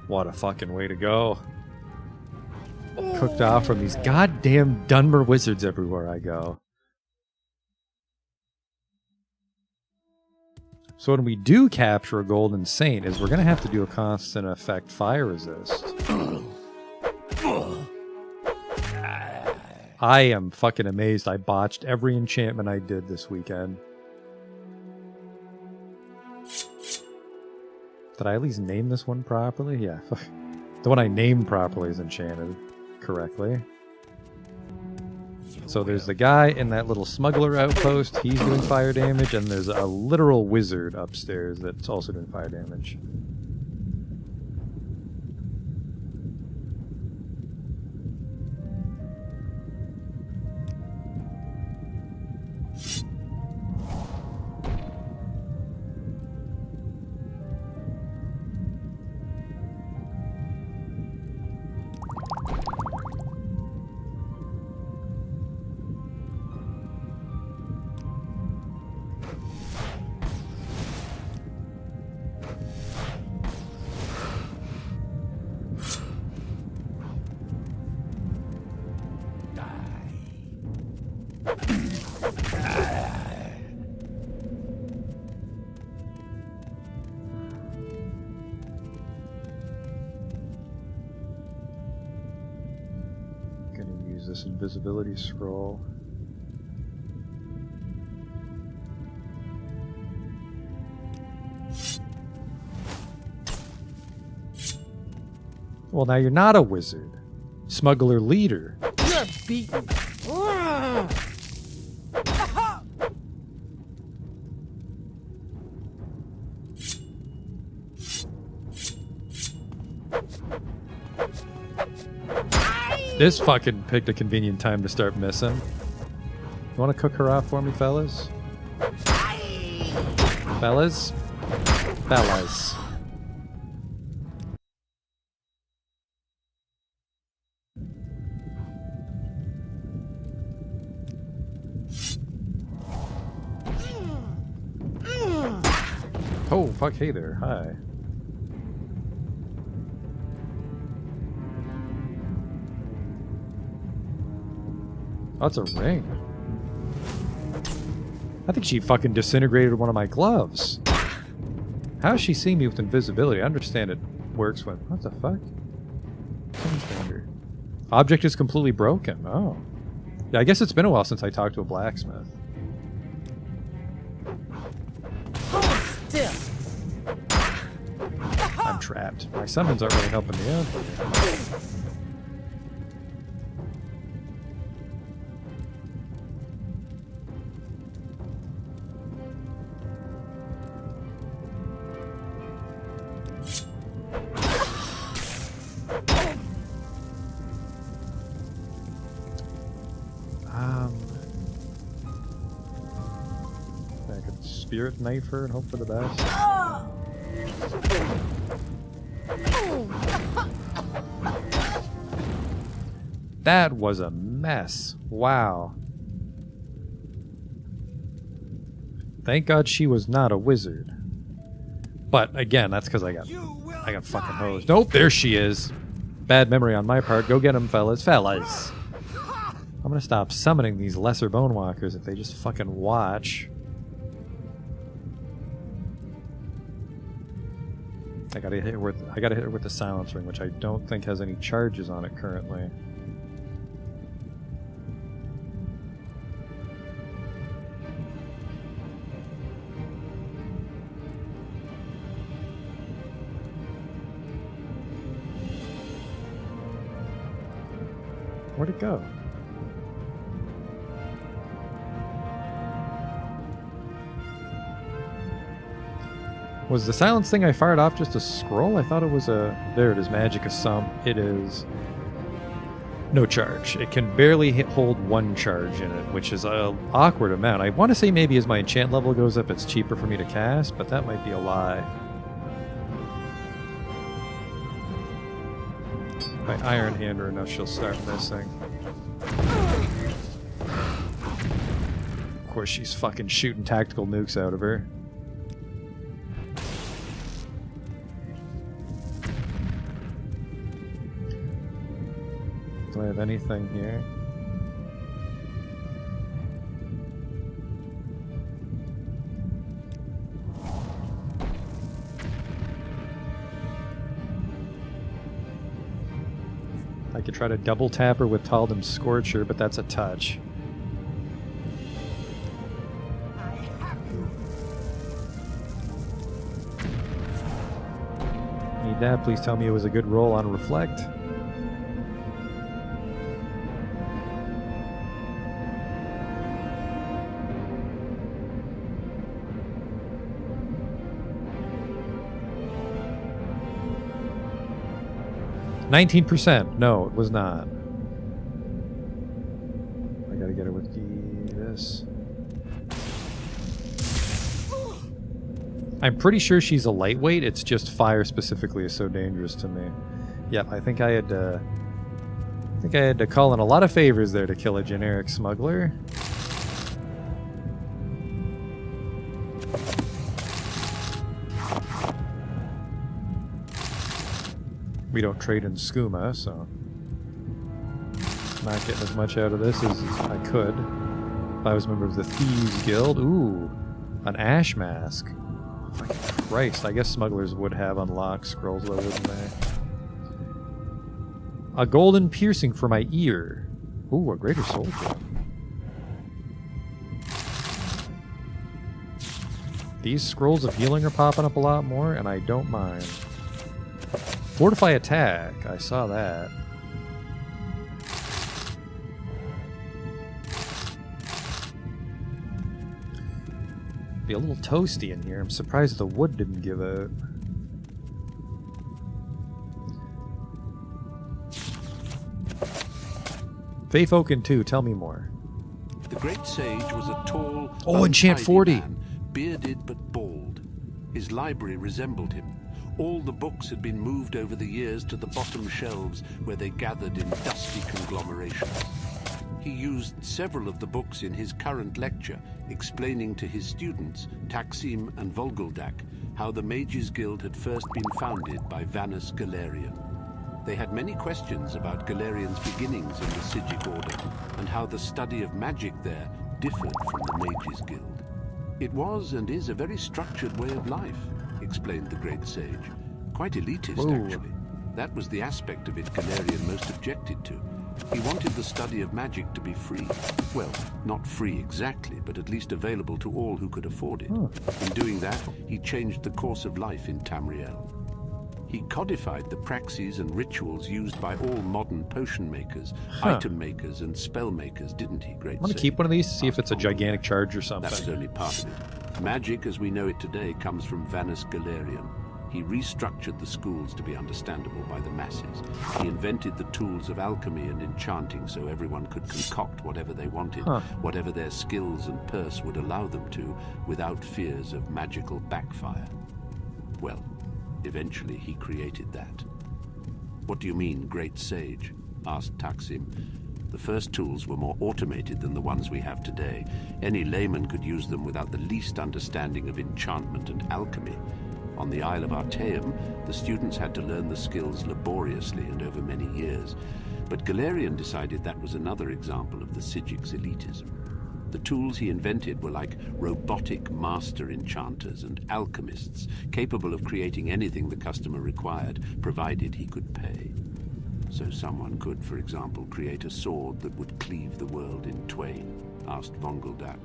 What a fucking way to go. Cooked off from these goddamn Dunmer wizards everywhere I go. So when we do capture a golden saint, is we're going to have to do a constant effect fire resist. I am fucking amazed I botched every enchantment I did this weekend. Did I at least name this one properly? Yeah. The one I named properly is enchanted correctly. So there's the guy in that little smuggler outpost. He's doing fire damage. And there's a literal wizard upstairs that's also doing fire damage. This invisibility scroll. Well, now you're not a wizard. Smuggler leader. You're beaten. This fucking picked a convenient time to start missing. You want to cook her off for me, fellas? Fellas? Fellas. Oh, fuck, hey there. Hi. Oh, it's a ring. I think she fucking disintegrated one of my gloves. How is she seeing me with invisibility? I understand it works when... What the fuck? Finger. Object is completely broken. Oh. Yeah, I guess it's been a while since I talked to a blacksmith. I'm trapped. My summons aren't really helping me out. I could spirit knife her and hope for the best. That was a mess. Wow. Thank God she was not a wizard. But again, that's because I got fucking hosed. Nope, there she is. Bad memory on my part. Go get him, fellas. Fellas. I'm gonna stop summoning these lesser bone walkers if they just fucking watch. I gotta hit her with the silence ring, which I don't think has any charges on it currently. Where'd it go? Was the silence thing I fired off just a scroll? I thought it was a... There it is, Magic of Sum. It is... no charge. It can barely hold one charge in it, which is an awkward amount. I want to say maybe as my enchant level goes up, it's cheaper for me to cast, but that might be a lie. If I Iron Hand her enough, she'll start missing. Of course, she's fucking shooting tactical nukes out of her. Do I have anything here? I could try to double tap her with Taldum's Scorcher, but that's a touch. Need that? Please tell me it was a good roll on Reflect. %. No, it was not. I gotta get her with this. I'm pretty sure she's a lightweight. It's just fire specifically is so dangerous to me. Yep, I think I had to call in a lot of favors there to kill a generic smuggler. We don't trade in skooma, so not getting as much out of this as I could. If I was a member of the Thieves Guild. Ooh, an Ash Mask. Fucking Christ, I guess smugglers would have unlocked scrolls, though, wouldn't they? A golden piercing for my ear. Ooh, a greater soul gem. These scrolls of healing are popping up a lot more, and I don't mind. Fortify attack. I saw that. Be a little toasty in here. I'm surprised the wood didn't give out. Faith Oaken 2, tell me more. The great sage was a tall, enchant untidy 40. man, bearded but bald. His library resembled him. All the books had been moved over the years to the bottom shelves where they gathered in dusty conglomerations. He used several of the books in his current lecture, explaining to his students, Taksim and Volguldak, how the Mages Guild had first been founded by Vanus Galerian. They had many questions about Galerian's beginnings in the Sigic Order, and how the study of magic there differed from the Mages Guild. It was and is a very structured way of life, explained the great sage. Quite elitist, actually. That was the aspect of it Galerian most objected to. He wanted the study of magic to be free. Well, not free exactly, but at least available to all who could afford it. In doing that, he changed the course of life in Tamriel. He codified the praxes and rituals used by all modern potion makers, item makers, and spell makers, didn't he, great I'm gonna keep one of these to see if it's a gigantic charge or something. That was only part of it. Magic as we know it today comes from Vanus Galerian. He restructured the schools to be understandable by the masses. He invented the tools of alchemy and enchanting so everyone could concoct whatever they wanted, whatever their skills and purse would allow them to, without fears of magical backfire. Well, eventually he created that. What do you mean, great sage? Asked Taksim. The first tools were more automated than the ones we have today. Any layman could use them without the least understanding of enchantment and alchemy. On the Isle of Artaeum, the students had to learn the skills laboriously and over many years. But Galerian decided that was another example of the Sigic's elitism. The tools he invented were like robotic master enchanters and alchemists, capable of creating anything the customer required, provided he could pay. So someone could, for example, create a sword that would cleave the world in twain, asked Vonguldak.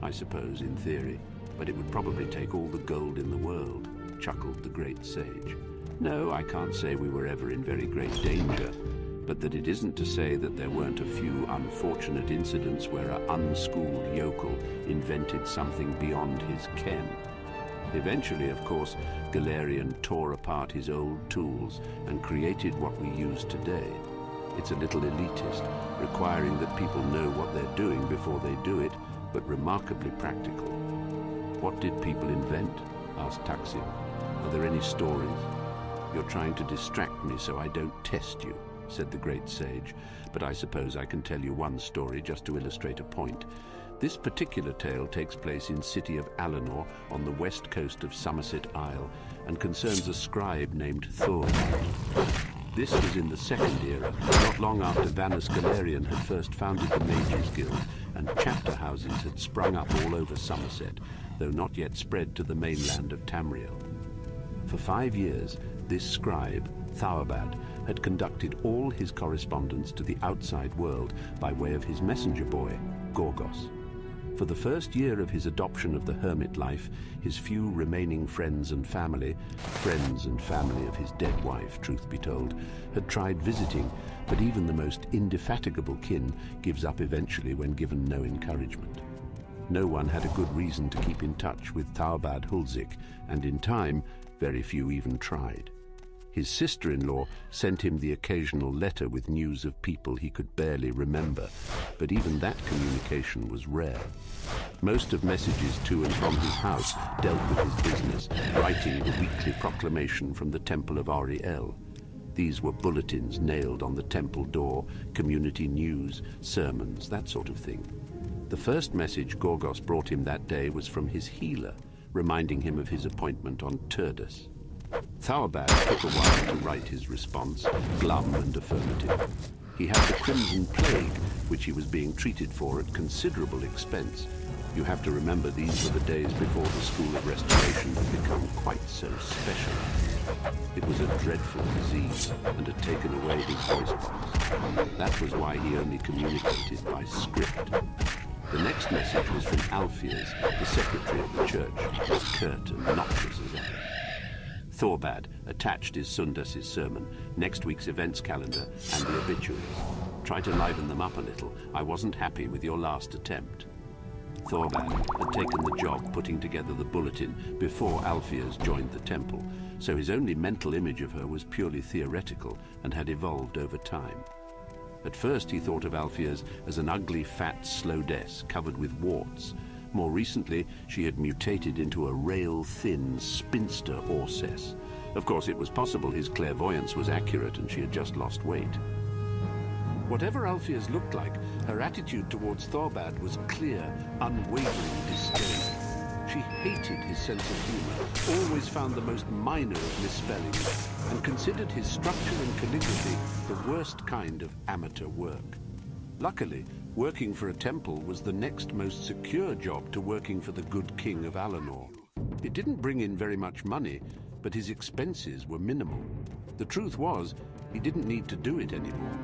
I suppose, in theory, but it would probably take all the gold in the world, chuckled the great sage. No, I can't say we were ever in very great danger, but that it isn't to say that there weren't a few unfortunate incidents where an unschooled yokel invented something beyond his ken. Eventually, of course, Galerian tore apart his old tools and created what we use today. It's a little elitist, requiring that people know what they're doing before they do it, but remarkably practical. What did people invent? Asked Taksim. Are there any stories? You're trying to distract me so I don't test you, said the great sage, but I suppose I can tell you one story just to illustrate a point. This particular tale takes place in city of Alinor on the west coast of Somerset Isle and concerns a scribe named Thor. This was in the Second Era, not long after Vanus Galerian had first founded the Mages Guild, and chapter houses had sprung up all over Somerset, though not yet spread to the mainland of Tamriel. For 5 years, this scribe, Thaurbad, had conducted all his correspondence to the outside world by way of his messenger boy, Gorgos. For the first year of his adoption of the hermit life, his few remaining friends and family of his dead wife, truth be told, had tried visiting, but even the most indefatigable kin gives up eventually when given no encouragement. No one had a good reason to keep in touch with Taubad Hulzik, and in time, very few even tried. His sister-in-law sent him the occasional letter with news of people he could barely remember, but even that communication was rare. Most of messages to and from his house dealt with his business, writing the weekly proclamation from the Temple of Ariel. These were bulletins nailed on the temple door, community news, sermons, that sort of thing. The first message Gorgos brought him that day was from his healer, reminding him of his appointment on Turdus. Thaubad took a while to write his response, glum and affirmative. He had the Crimson Plague, which he was being treated for at considerable expense. You have to remember these were the days before the School of Restoration had become quite so specialized. It was a dreadful disease and had taken away his voice box. That was why he only communicated by script. The next message was from Alpheus, the secretary of the church, as curt and noxious as ever. Thorbad attached his Sundus' sermon, next week's events calendar, and the obituaries. Try to liven them up a little. I wasn't happy with your last attempt. Thorbad had taken the job putting together the bulletin before Alpheus joined the temple, so his only mental image of her was purely theoretical and had evolved over time. At first he thought of Alpheus as an ugly, fat slowdess covered with warts. More recently, she had mutated into a rail-thin spinster Orcess. Of course, it was possible his clairvoyance was accurate and she had just lost weight. Whatever Alpheus looked like, her attitude towards Thorbad was clear, unwavering disdain. She hated his sense of humor, always found the most minor of misspellings, and considered his structure and calligraphy the worst kind of amateur work. Luckily, working for a temple was the next most secure job to working for the good king of Alanor. It didn't bring in very much money, but his expenses were minimal. The truth was, he didn't need to do it anymore.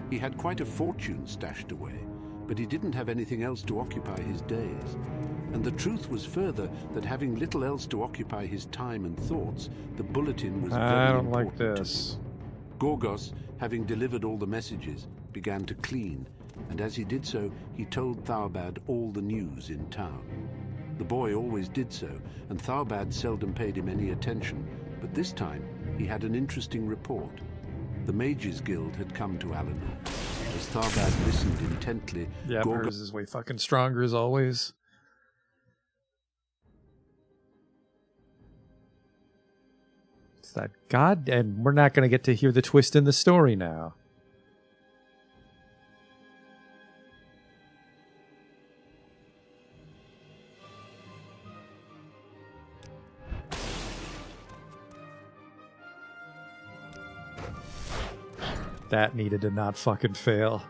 He had quite a fortune stashed away, but he didn't have anything else to occupy his days. And the truth was further that having little else to occupy his time and thoughts, the bulletin was very I don't important like to this. him. Gorgos, having delivered all the messages, began to clean, and as he did so, he told Thaubad all the news in town. The boy always did so, and Thaubad seldom paid him any attention, but this time he had an interesting report. The Mages Guild had come to Alanor. As Thaubad listened intently, Yeah, hers is way fucking stronger as always. It's that god, and we're not going to get to hear the twist in the story now. That needed to not fucking fail.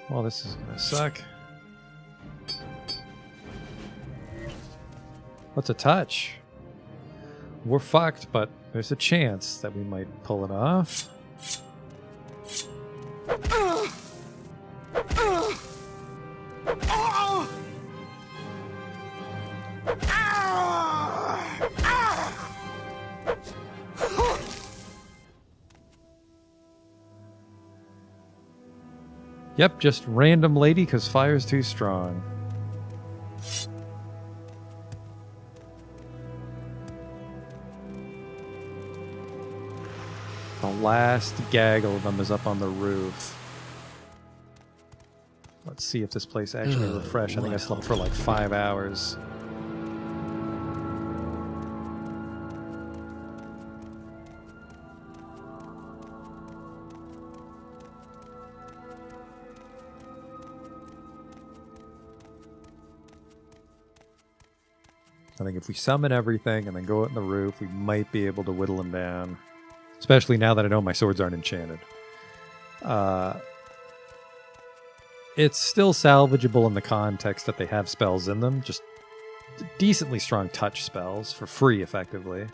Well, this is gonna suck. What's a touch? We're fucked, but there's a chance that we might pull it off. Yep, just random lady because fire's too strong. The last gaggle of them is up on the roof. Let's see if this place actually refresh. I think I slept for like 5 hours. I think if we summon everything and then go out on the roof, we might be able to whittle them down. Especially now that I know my swords aren't enchanted. It's still salvageable in the context that they have spells in them. Just decently strong touch spells for free, effectively.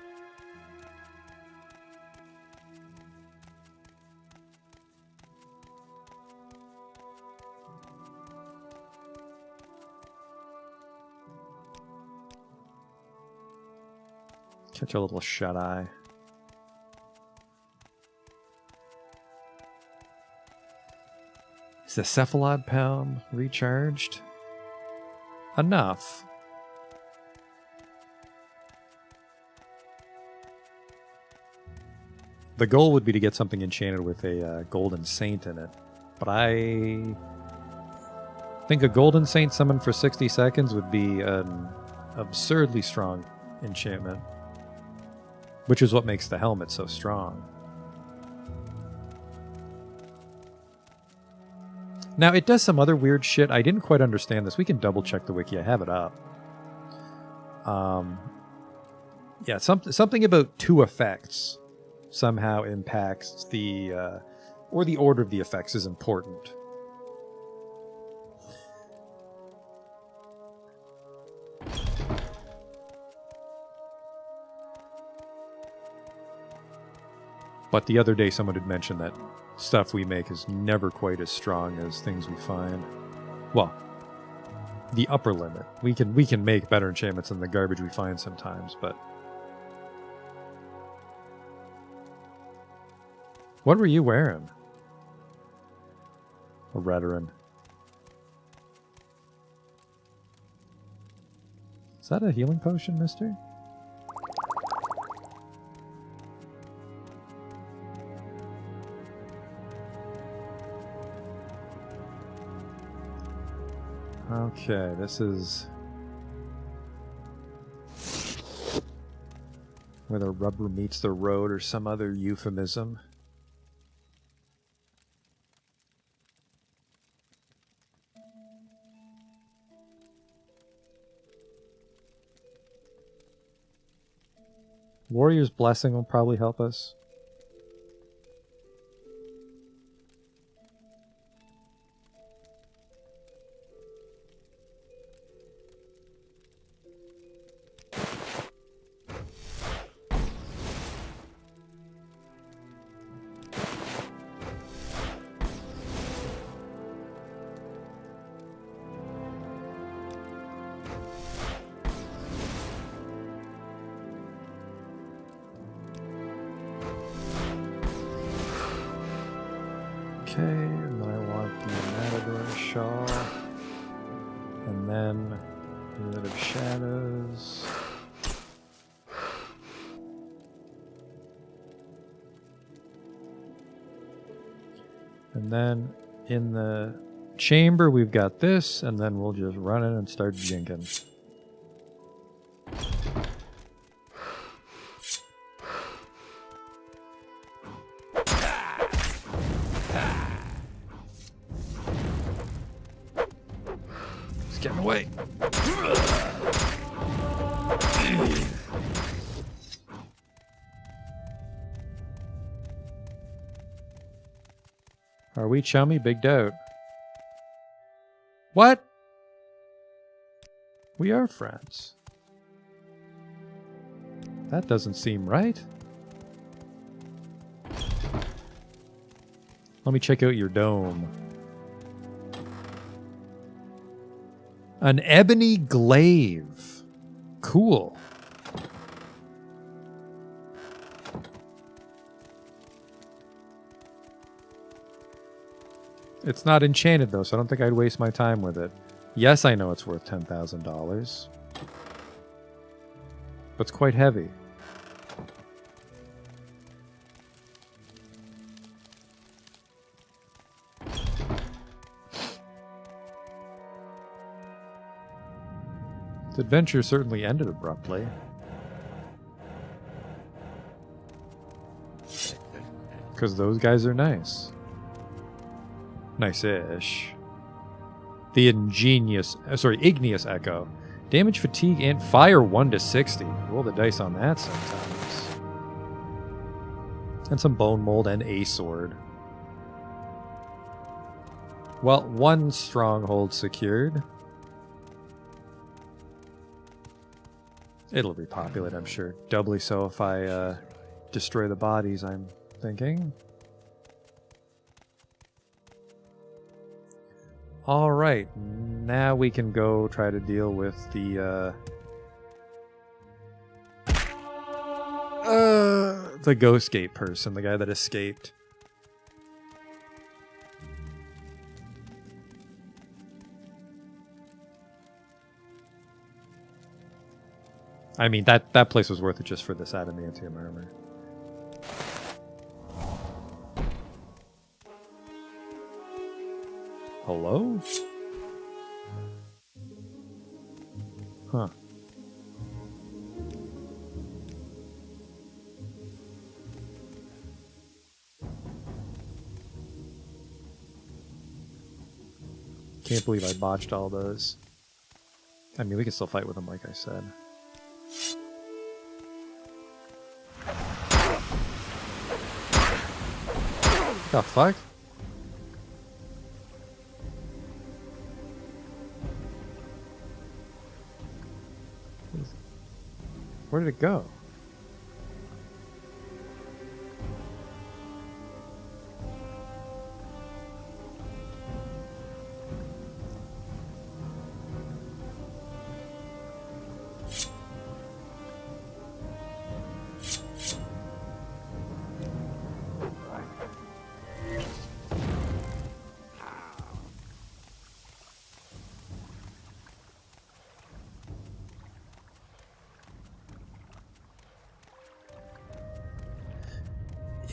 Catch a little shut-eye. Is the Cephalod Palm recharged? Enough. The goal would be to get something enchanted with a Golden Saint in it. But I think a Golden Saint summoned for 60 seconds would be an absurdly strong enchantment. Which is what makes the helmet so strong. Now, it does some other weird shit. I didn't quite understand this. We can double check the wiki. I have it up. Yeah, something about 2 effects somehow impacts the... or the order of the effects is important. But the other day someone had mentioned that stuff we make is never quite as strong as things we find. Well, the upper limit. We can make better enchantments than the garbage we find sometimes, but... What were you wearing? A Redoran. Is that a healing potion, mister? Okay, this is where the rubber meets the road or some other euphemism. Warrior's Blessing will probably help us. Okay, and then I want the Matador Shawl. And then a bit of shadows. And then in the chamber we've got this, and then we'll just run in and start jinking. Getting away. Are we chummy? Big doubt. What? We are friends. That doesn't seem right. Let me check out your dome. An ebony glaive. Cool. It's not enchanted though, so I don't think I'd waste my time with it. Yes, I know it's worth $10,000. But it's quite heavy. The adventure certainly ended abruptly. Because those guys are nice. Nice-ish. The igneous echo. Damage, fatigue, and fire 1 to 60. Roll the dice on that sometimes. And some bone mold and a sword. Well, 1 stronghold secured. It'll repopulate, I'm sure. Doubly so if I destroy the bodies, I'm thinking. Alright, now we can go try to deal with the Ghost Gate person, the guy that escaped. I mean, that place was worth it just for this adamantium armor. Hello? Huh. Can't believe I botched all those. I mean, we can still fight with them, like I said. The fuck? Where did it go?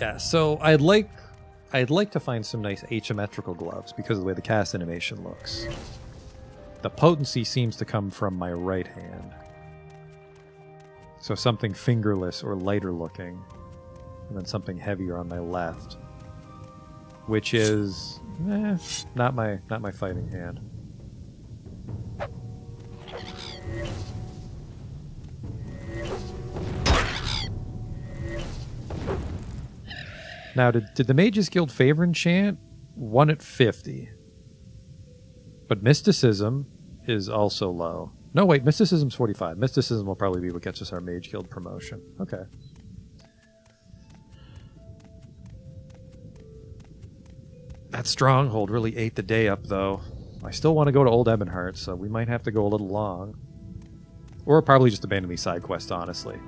Yeah, so I'd like to find some nice asymmetrical gloves because of the way the cast animation looks. The potency seems to come from my right hand. So something fingerless or lighter looking, and then something heavier on my left, which is not my fighting hand. Now, did the Mages Guild favor enchant? 1 at 50. But Mysticism is also low. No, wait, Mysticism's 45. Mysticism will probably be what gets us our Mage Guild promotion. Okay. That Stronghold really ate the day up, though. I still want to go to Old Ebonheart, so we might have to go a little long. Or probably just abandon these side quests, honestly.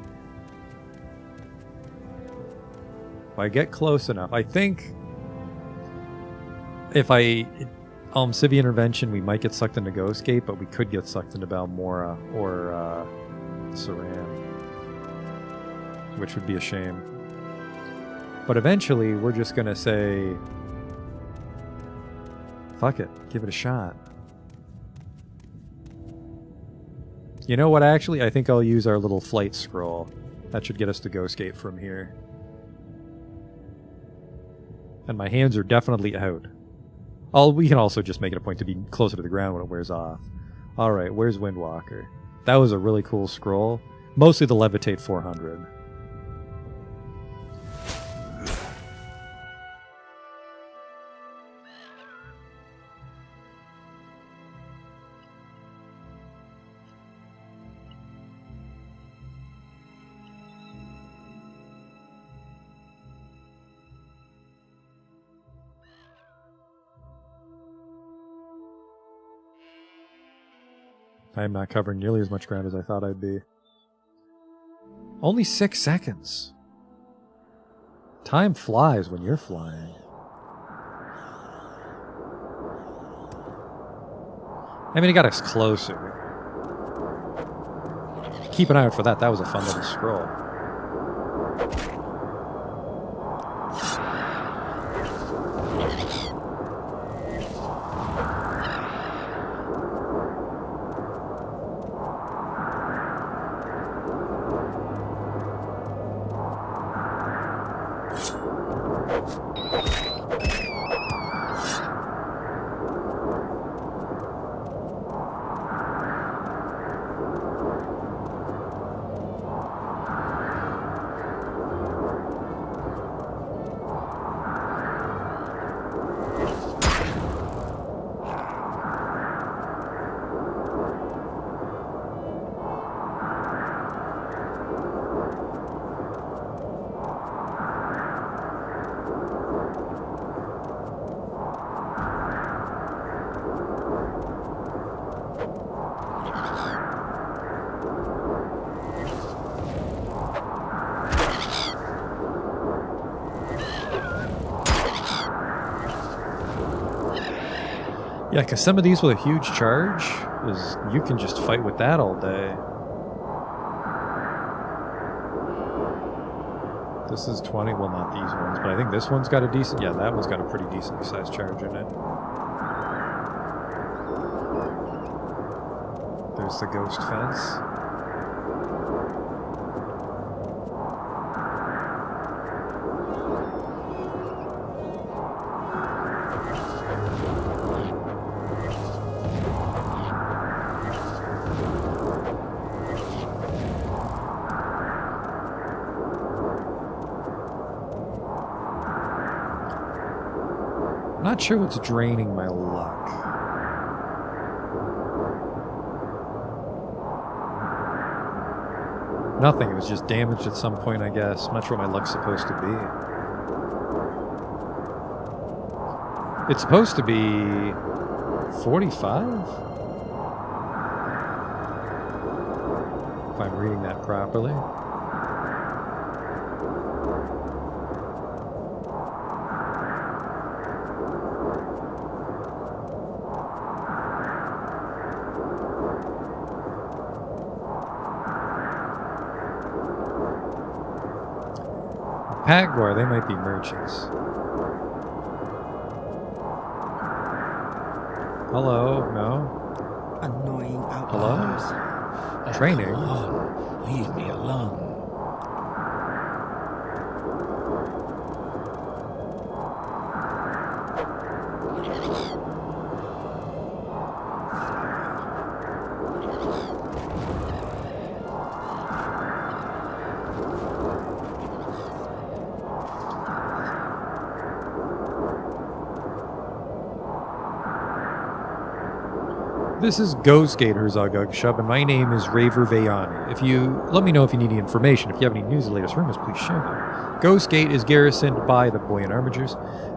If I get close enough, I think if I Civi Intervention, we might get sucked into Ghost Gate, but we could get sucked into Balmora or Saran, which would be a shame. But eventually, we're just gonna say, fuck it, give it a shot. You know what, actually? I think I'll use our little flight scroll. That should get us to Ghost Gate from here. And my hands are definitely out. We can also just make it a point to be closer to the ground when it wears off. Alright, where's Windwalker? That was a really cool scroll. Mostly the Levitate 400. I am not covering nearly as much ground as I thought I'd be. Only 6 seconds. Time flies when you're flying. I mean, it got us closer. Keep an eye out for that. That was a fun little scroll. Yeah, because some of these with a huge charge is you can just fight with that all day. This is 20. Well, not these ones, but I think this one's got a decent. Yeah, that one's got a pretty decently sized charge in it. There's the ghost fence. Not sure what's draining my luck. Nothing. It was just damaged at some point, I guess. I'm not sure what my luck's supposed to be. It's supposed to be 45? If I'm reading that properly. Pagwar, they might be merchants. Hello? No? Annoying Hello? outliers. Training? Come on, leave me alone. This is Ghostgate Herzog and my name is Raver Vayani. Let me know if you need any information. If you have any news of the latest rumors, please share them. Ghostgate is garrisoned by the Boyan Armigers,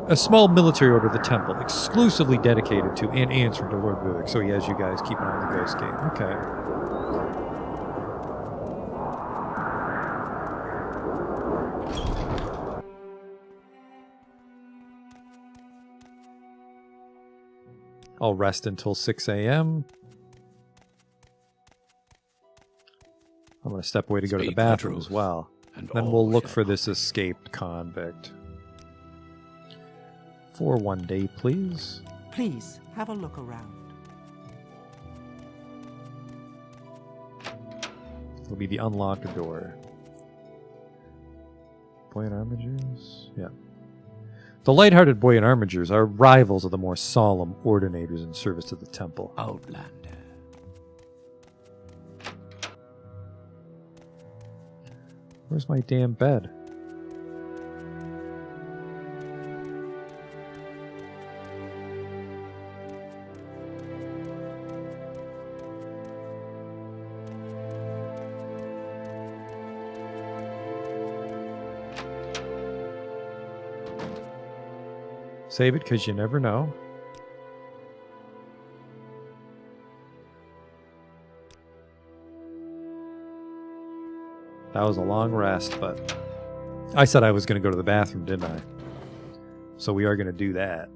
a small military order of the Temple, exclusively dedicated to and answering to Lord Buick. So he has you guys keep an eye on the Ghostgate. Okay. I'll rest until 6 a.m. I'm going to step away to go to the Speak bathroom the as truth, well. and Then all we'll look shall for this escaped convict. For 1 day, please. Please, have a look around. It'll be the unlocked door. Boyan Armigers? Yeah. The light-hearted Boyan Armigers are rivals of the more solemn ordinators in service to the temple. Outlander. Where's my damn bed? Save it, because you never know. That was a long rest, but I said I was going to go to the bathroom, didn't I? So we are going to do that.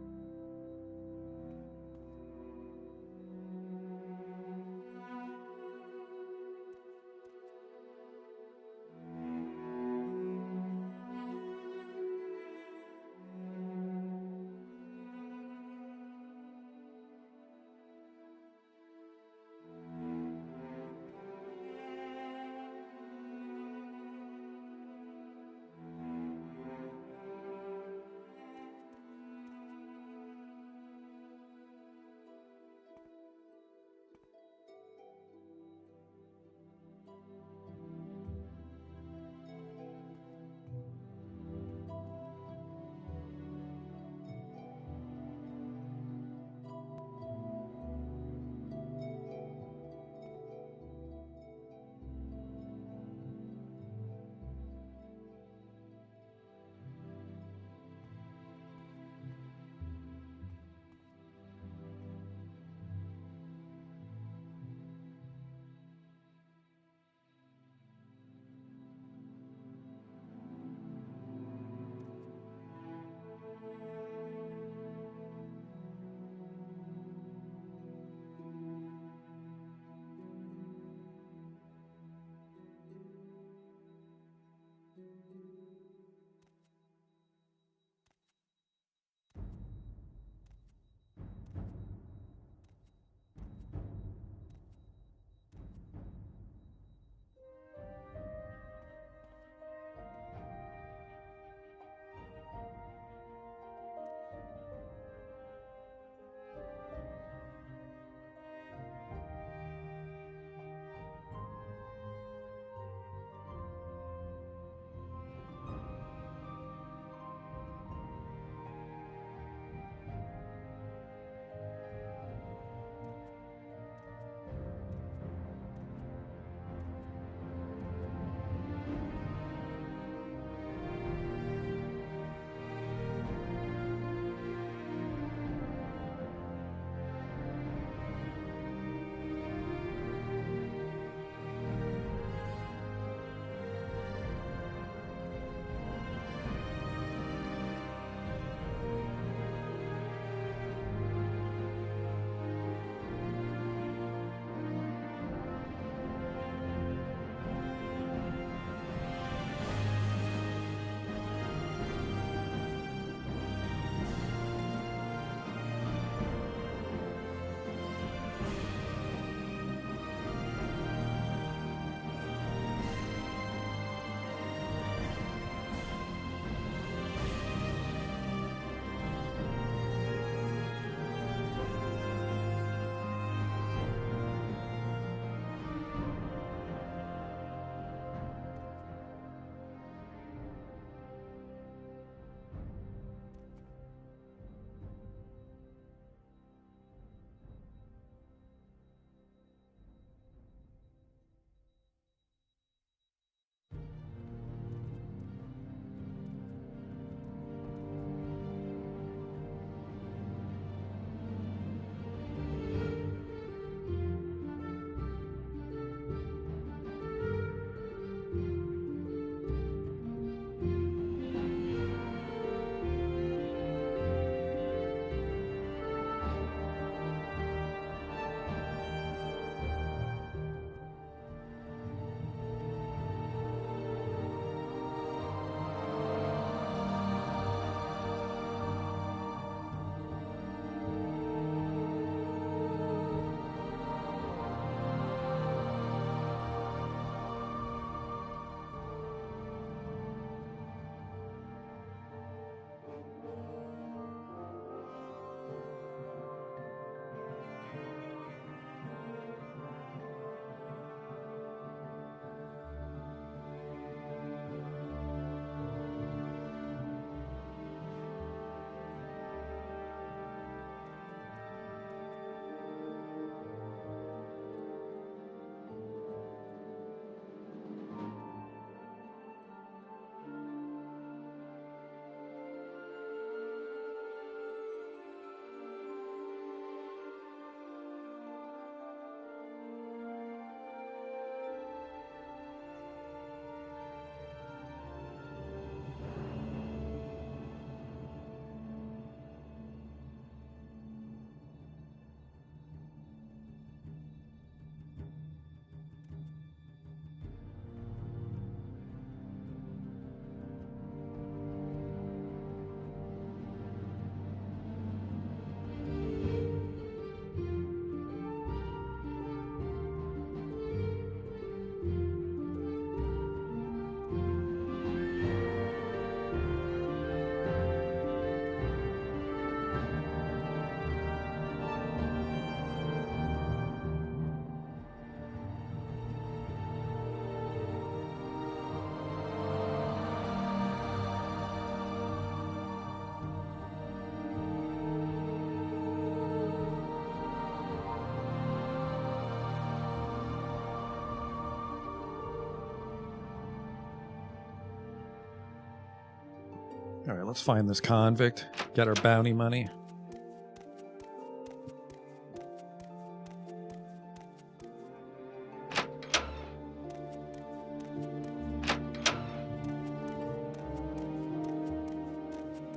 All right, let's find this convict. Get our bounty money.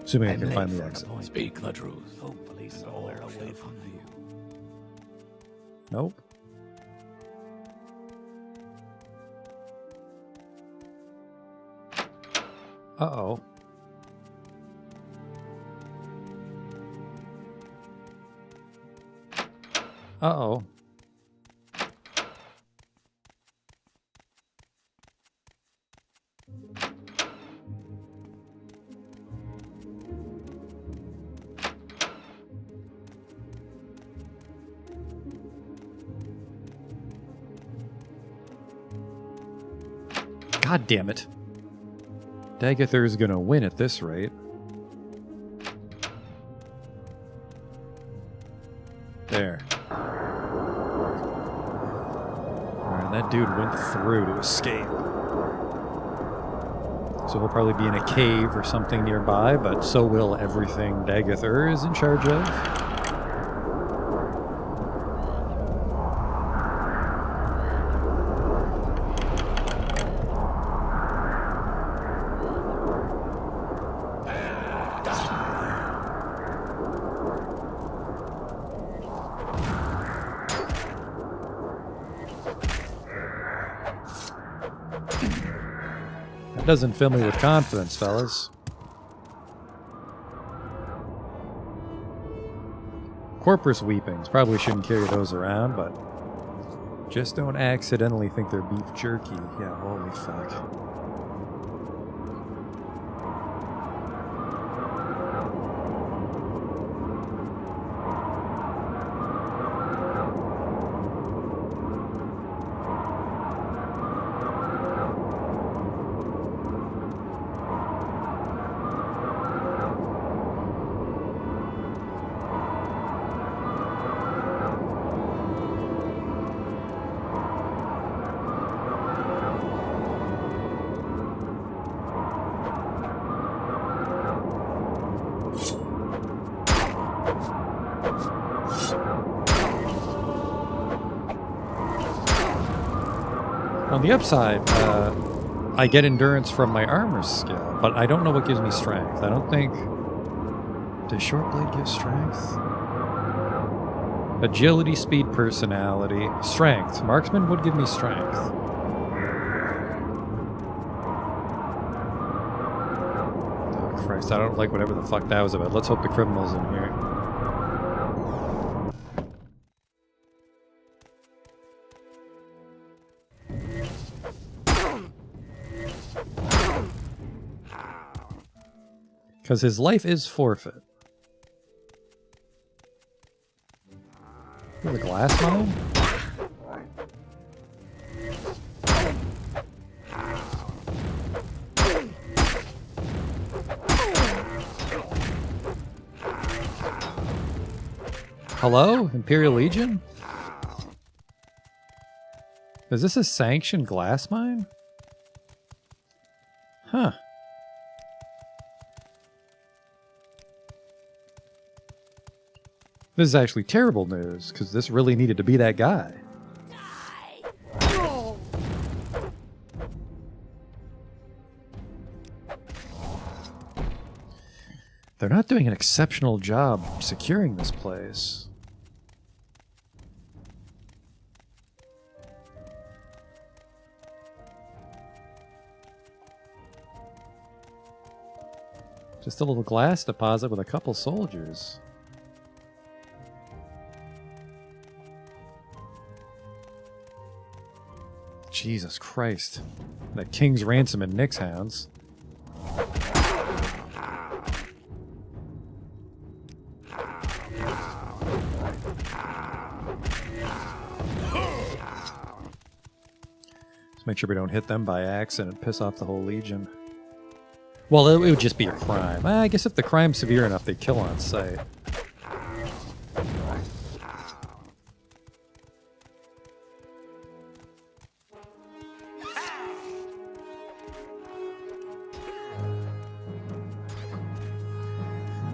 Assuming I can find the exit. Speak the truth. Hopefully somewhere away from you. Nope. Uh-oh. Uh-oh. God damn it. Dagathar's gonna win at this rate. There. Alright, that dude went through to escape. So he'll probably be in a cave or something nearby, but so will everything Dagathar is in charge of. That doesn't fill me with confidence, fellas. Corpus weepings. Probably shouldn't carry those around, but just don't accidentally think they're beef jerky. Yeah, holy fuck. On the upside, I get endurance from my armor skill, but I don't know what gives me strength. I don't think... Does Shortblade give strength? Agility, speed, personality. Strength. Marksman would give me strength. Oh, Christ, I don't like whatever the fuck that was about. Let's hope the criminal's in here. Because his life is forfeit. The glass mine? Hello? Imperial Legion? Is this a sanctioned glass mine? Huh. This is actually terrible news, because this really needed to be that guy. They're not doing an exceptional job securing this place. Just a little glass deposit with a couple soldiers. Jesus Christ. That King's Ransom and Nick's hounds. Just make sure we don't hit them by accident and piss off the whole Legion. Well, it would just be a crime. I guess if the crime's severe enough, they kill on sight.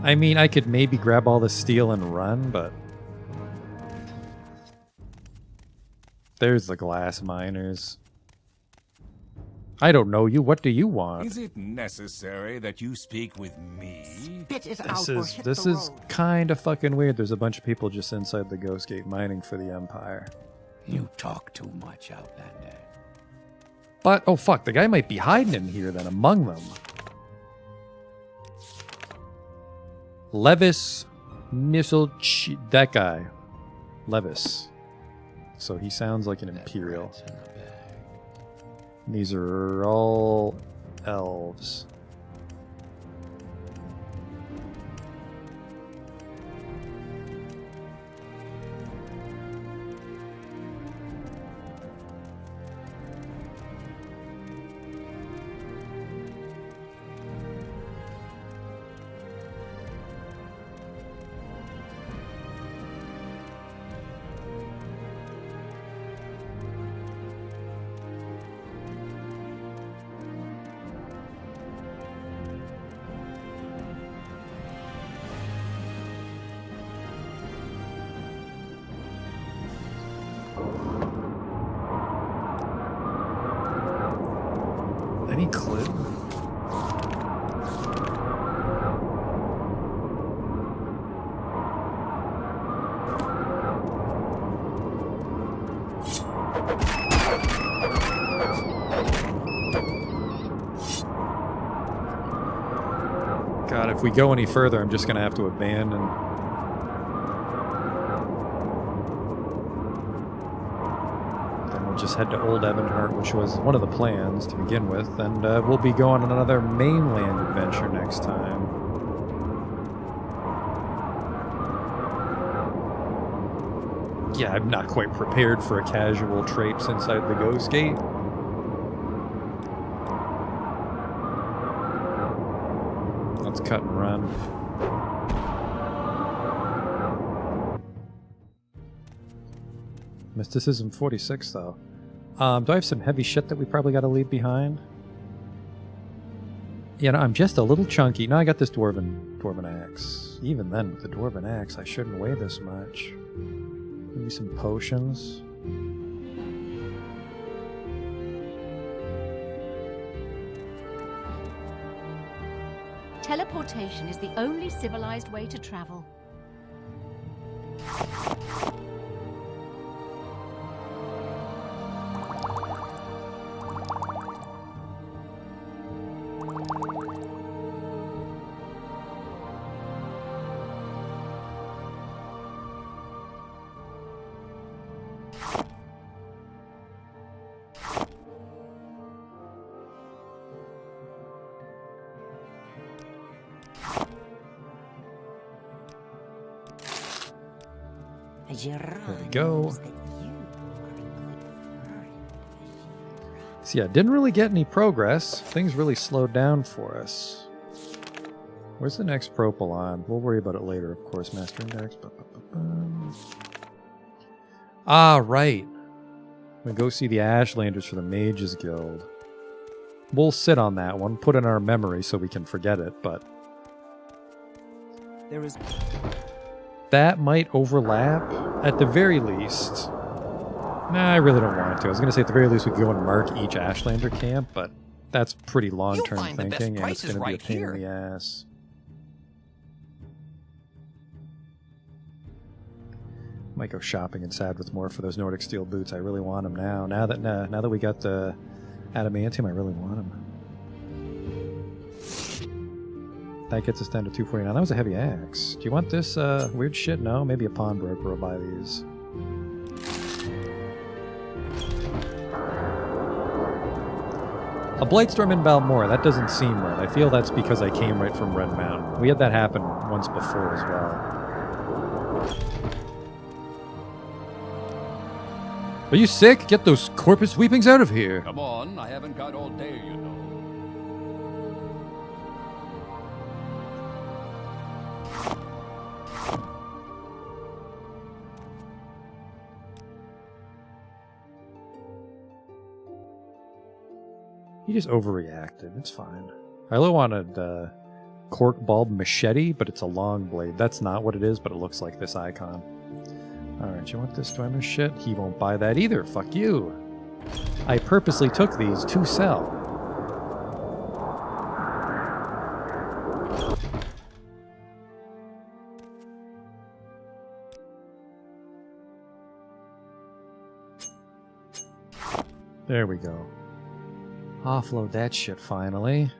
I mean, I could maybe grab all the steel and run, but... There's the glass miners. I don't know you. What do you want? Is it necessary that you speak with me? Spit it This is kind of fucking weird. There's a bunch of people just inside the Ghost Gate mining for the Empire. You talk too much, Outlander. But, oh fuck, the guy might be hiding in here then, among them. Levis Missile... that guy. Levis. So he sounds like an Imperial. And these are all elves. Any clue? God, if we go any further, I'm just going to have to abandon. Then we'll just head to Old Ebonheart, which was one of the plans to begin with, and we'll be going on another mainland adventure next time. Yeah, I'm not quite prepared for a casual traipse inside the Ghost Gate. Let's cut and run. Mysticism 46, though. Do I have some heavy shit that we probably got to leave behind? Yeah, no, I'm just a little chunky. Now I got this dwarven axe. Even then, with the dwarven axe, I shouldn't weigh this much. Maybe some potions. Teleportation is the only civilized way to travel. There we go. So yeah, didn't really get any progress. Things really slowed down for us. Where's the next propylon? We'll worry about it later, of course. Master Index. Ah, right. We go see the Ashlanders for the Mages Guild. We'll sit on that one, put it in our memory so we can forget it, but There is that might overlap at the very least. Nah, I really don't want to. I was going to say at the very least we could go and mark each Ashlander camp, but that's pretty long-term thinking, and it's going to be a pain in the ass. Might go shopping in Sadwithmore for those Nordic steel boots. I really want them now. Now that we got the adamantium, I really want them. That gets us down to 249. That was a heavy axe. Do you want this weird shit? No? Maybe a pawnbroker will buy these. A Blightstorm in Balmora. That doesn't seem right. I feel that's because I came right from Red Mountain. We had that happen once before as well. Are you sick? Get those corpus weepings out of here. Come on, I haven't got all day, you know. He just overreacted. It's fine. Ilo wanted cork bulb machete, but it's a long blade. That's not what it is, but it looks like this icon. Alright, you want this Dwemer shit? He won't buy that either. Fuck you. I purposely took these to sell. There we go. Offload that shit finally.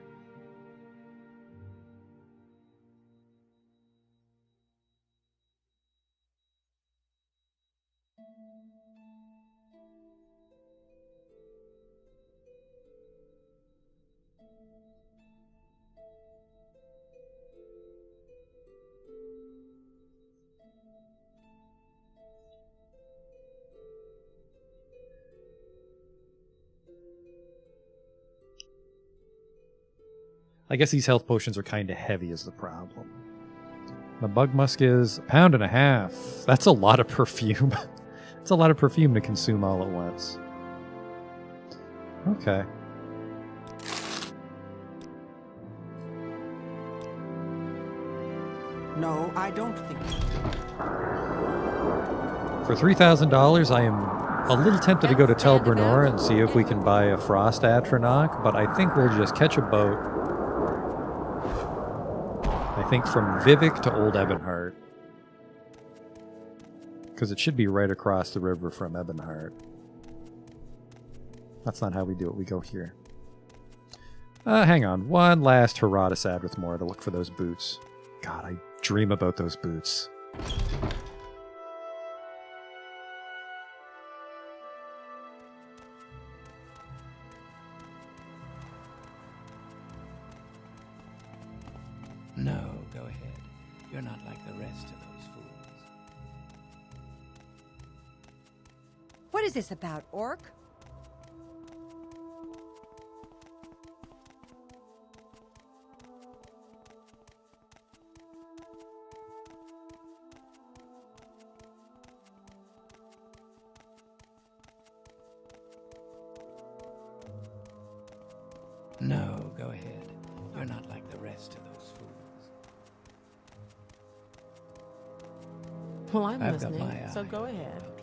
I guess these health potions are kind of heavy is the problem. The bug musk is £1.50. That's a lot of perfume. It's a lot of perfume to consume all at once. Okay. No, I don't think. For $3,000, I am a little tempted to go to Tel Bernora and see if we can buy a Frost Atronach, but I think we'll just catch a boat. I think from Vivek to Old Ebonheart. Because it should be right across the river from Ebonheart. That's not how we do it. We go here. Hang on. One last hurrah to Sadrithmore to look for those boots. God, I dream about those boots. No, go ahead. You're not like the rest of those fools. What is this about, Orc? No, go ahead. You're not like the rest of those fools. Well, I'm I've got listening, my eye so go on ahead. Outlander.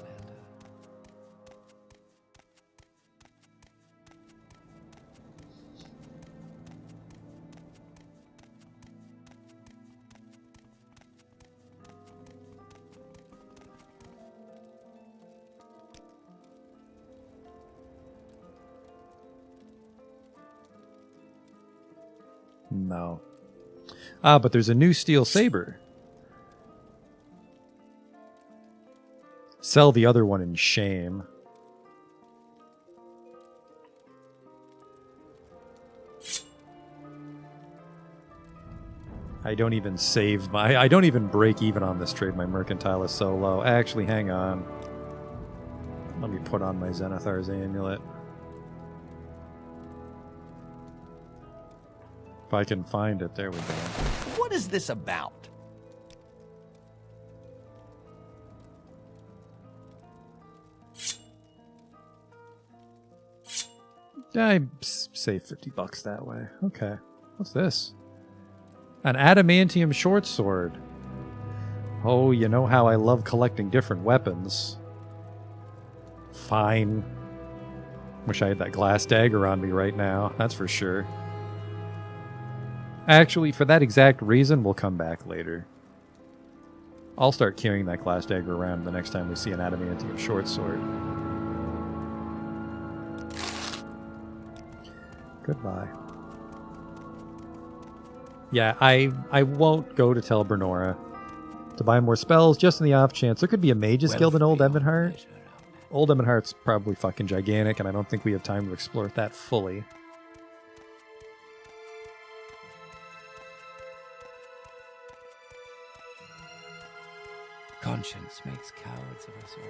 No. Ah, but there's a new steel saber. Sell the other one in shame. I don't even save my... I don't even break even on this trade. My mercantile is so low. Actually, hang on. Let me put on my Zenithar's amulet. If I can find it, there we go. What is this about? I save $50 that way. Okay. What's this? An adamantium short sword. Oh, you know how I love collecting different weapons. Fine. Wish I had that glass dagger on me right now, that's for sure. Actually, for that exact reason, we'll come back later. I'll start carrying that glass dagger around the next time we see an adamantium short sword. Goodbye. Yeah, I won't go to Tel Bernora to buy more spells, just in the off chance. There could be a Mage's Guild in Old Ebonheart. Old Ebonheart's probably fucking gigantic, and I don't think we have time to explore that fully. Conscience makes cowards of us all.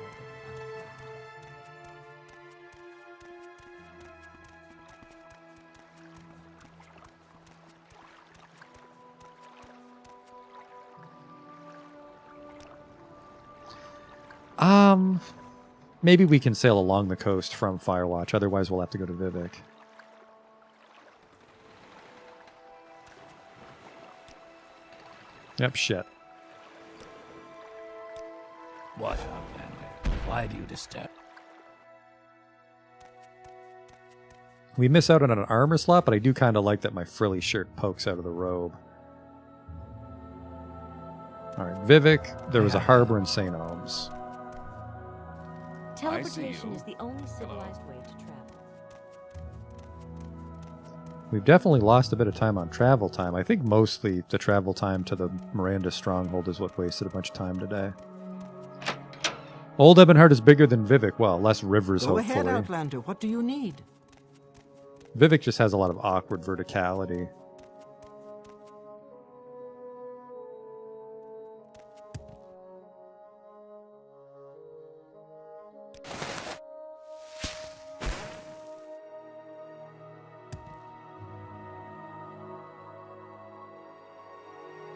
Maybe we can sail along the coast from Firewatch, otherwise we'll have to go to Vivek. Yep, shit. What, Outlander? Why do you disturb? We miss out on an armor slot, but I do kind of like that my frilly shirt pokes out of the robe. Alright, Vivek, there was a harbor in St. Ohms. Teleportation is the only civilized way to travel. We've definitely lost a bit of time on travel time. I think mostly the travel time to the Miranda Stronghold is what wasted a bunch of time today. Old Ebonheart is bigger than Vivek. Well, less rivers, Go hopefully. ahead, Outlander. What do you need? Vivek just has a lot of awkward verticality.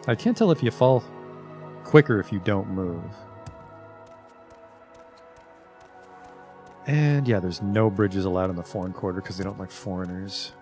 I can't tell if you fall quicker if you don't move. And yeah, there's no bridges allowed in the foreign quarter because they don't like foreigners.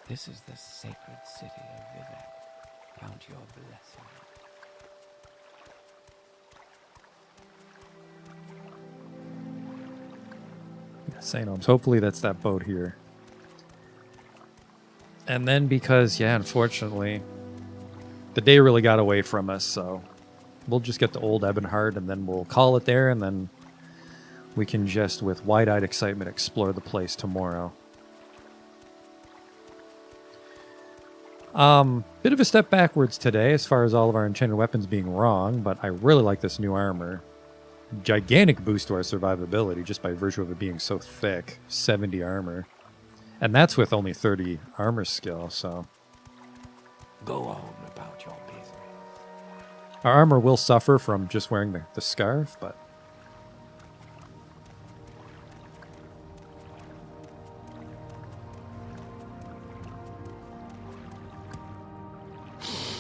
This is the sacred city of Vivek. Count your blessings. St. Ohms. Hopefully that's that boat here. And then because, yeah, unfortunately, the day really got away from us, so we'll just get to Old Ebonheart and then we'll call it there, and then we can just, with wide-eyed excitement, explore the place tomorrow. Bit of a step backwards today as far as all of our enchanted weapons being wrong, but I really like this new armor. Gigantic boost to our survivability just by virtue of it being so thick. 70 armor. And that's with only 30 armor skill, so... Go on about your business. Our armor will suffer from just wearing the scarf, but...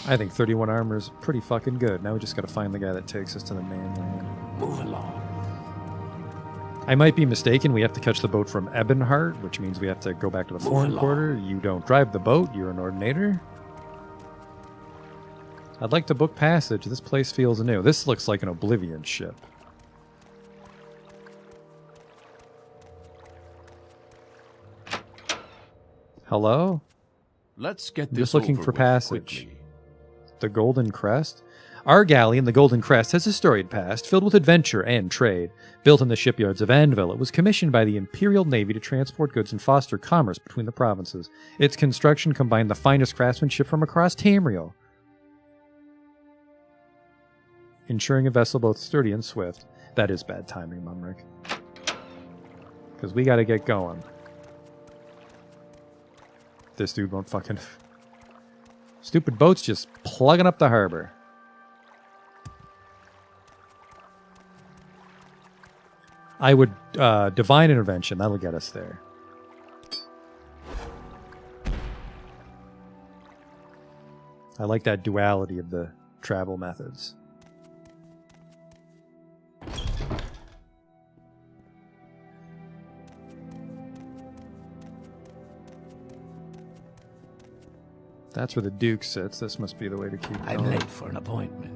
I think 31 armor is pretty fucking good. Now we just gotta find the guy that takes us to the mainland. Move along. I might be mistaken. We have to catch the boat from Ebonheart, which means we have to go back to the foreign quarter. You don't drive the boat. You're an ordinator. I'd like to book passage. This place feels new. This looks like an Oblivion ship. Hello? Let's get this Just looking over for with passage. quickly. The Golden Crest? Our galleon, the Golden Crest, has a storied past filled with adventure and trade. Built in the shipyards of Anvil, it was commissioned by the Imperial Navy to transport goods and foster commerce between the provinces. Its construction combined the finest craftsmanship from across Tamriel, ensuring a vessel both sturdy and swift. That is bad timing, Mumrick. Because we gotta get going. This dude won't fucking... Stupid boat's just plugging up the harbor. I would divine intervention. That'll get us there. I like that duality of the travel methods. That's where the Duke sits. This must be the way to keep going. I'm late for an appointment.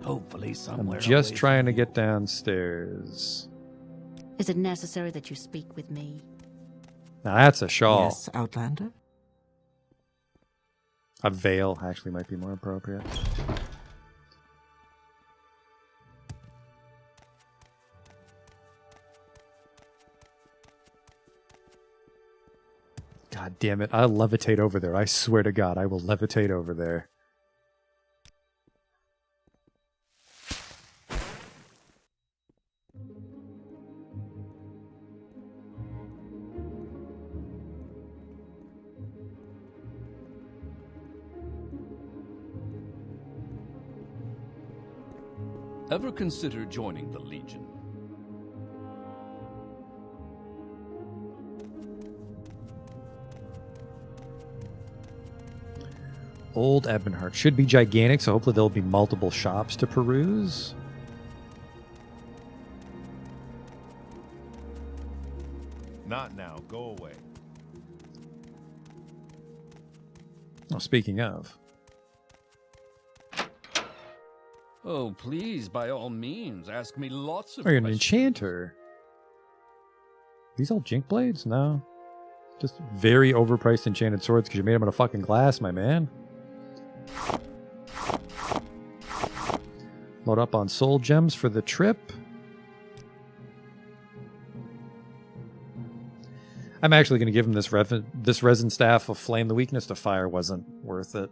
Hopefully somewhere. I'm just away trying to from get downstairs. Is it necessary that you speak with me? Now that's a shawl. Yes, Outlander? A veil actually might be more appropriate. God damn it. I'll levitate over there. I swear to God, I will levitate over there. Ever consider joining the Legion? Old Ebonheart should be gigantic, so hopefully there'll be multiple shops to peruse. Not now. Go away. Oh, speaking of. Oh, please, by all means, ask me lots of Oh, you're an questions. enchanter. These all jink blades? No. Just very overpriced enchanted swords because you made them out of fucking glass, my man. Load up on soul gems for the trip. I'm actually going to give him this resin staff of flame. The weakness to fire wasn't worth it.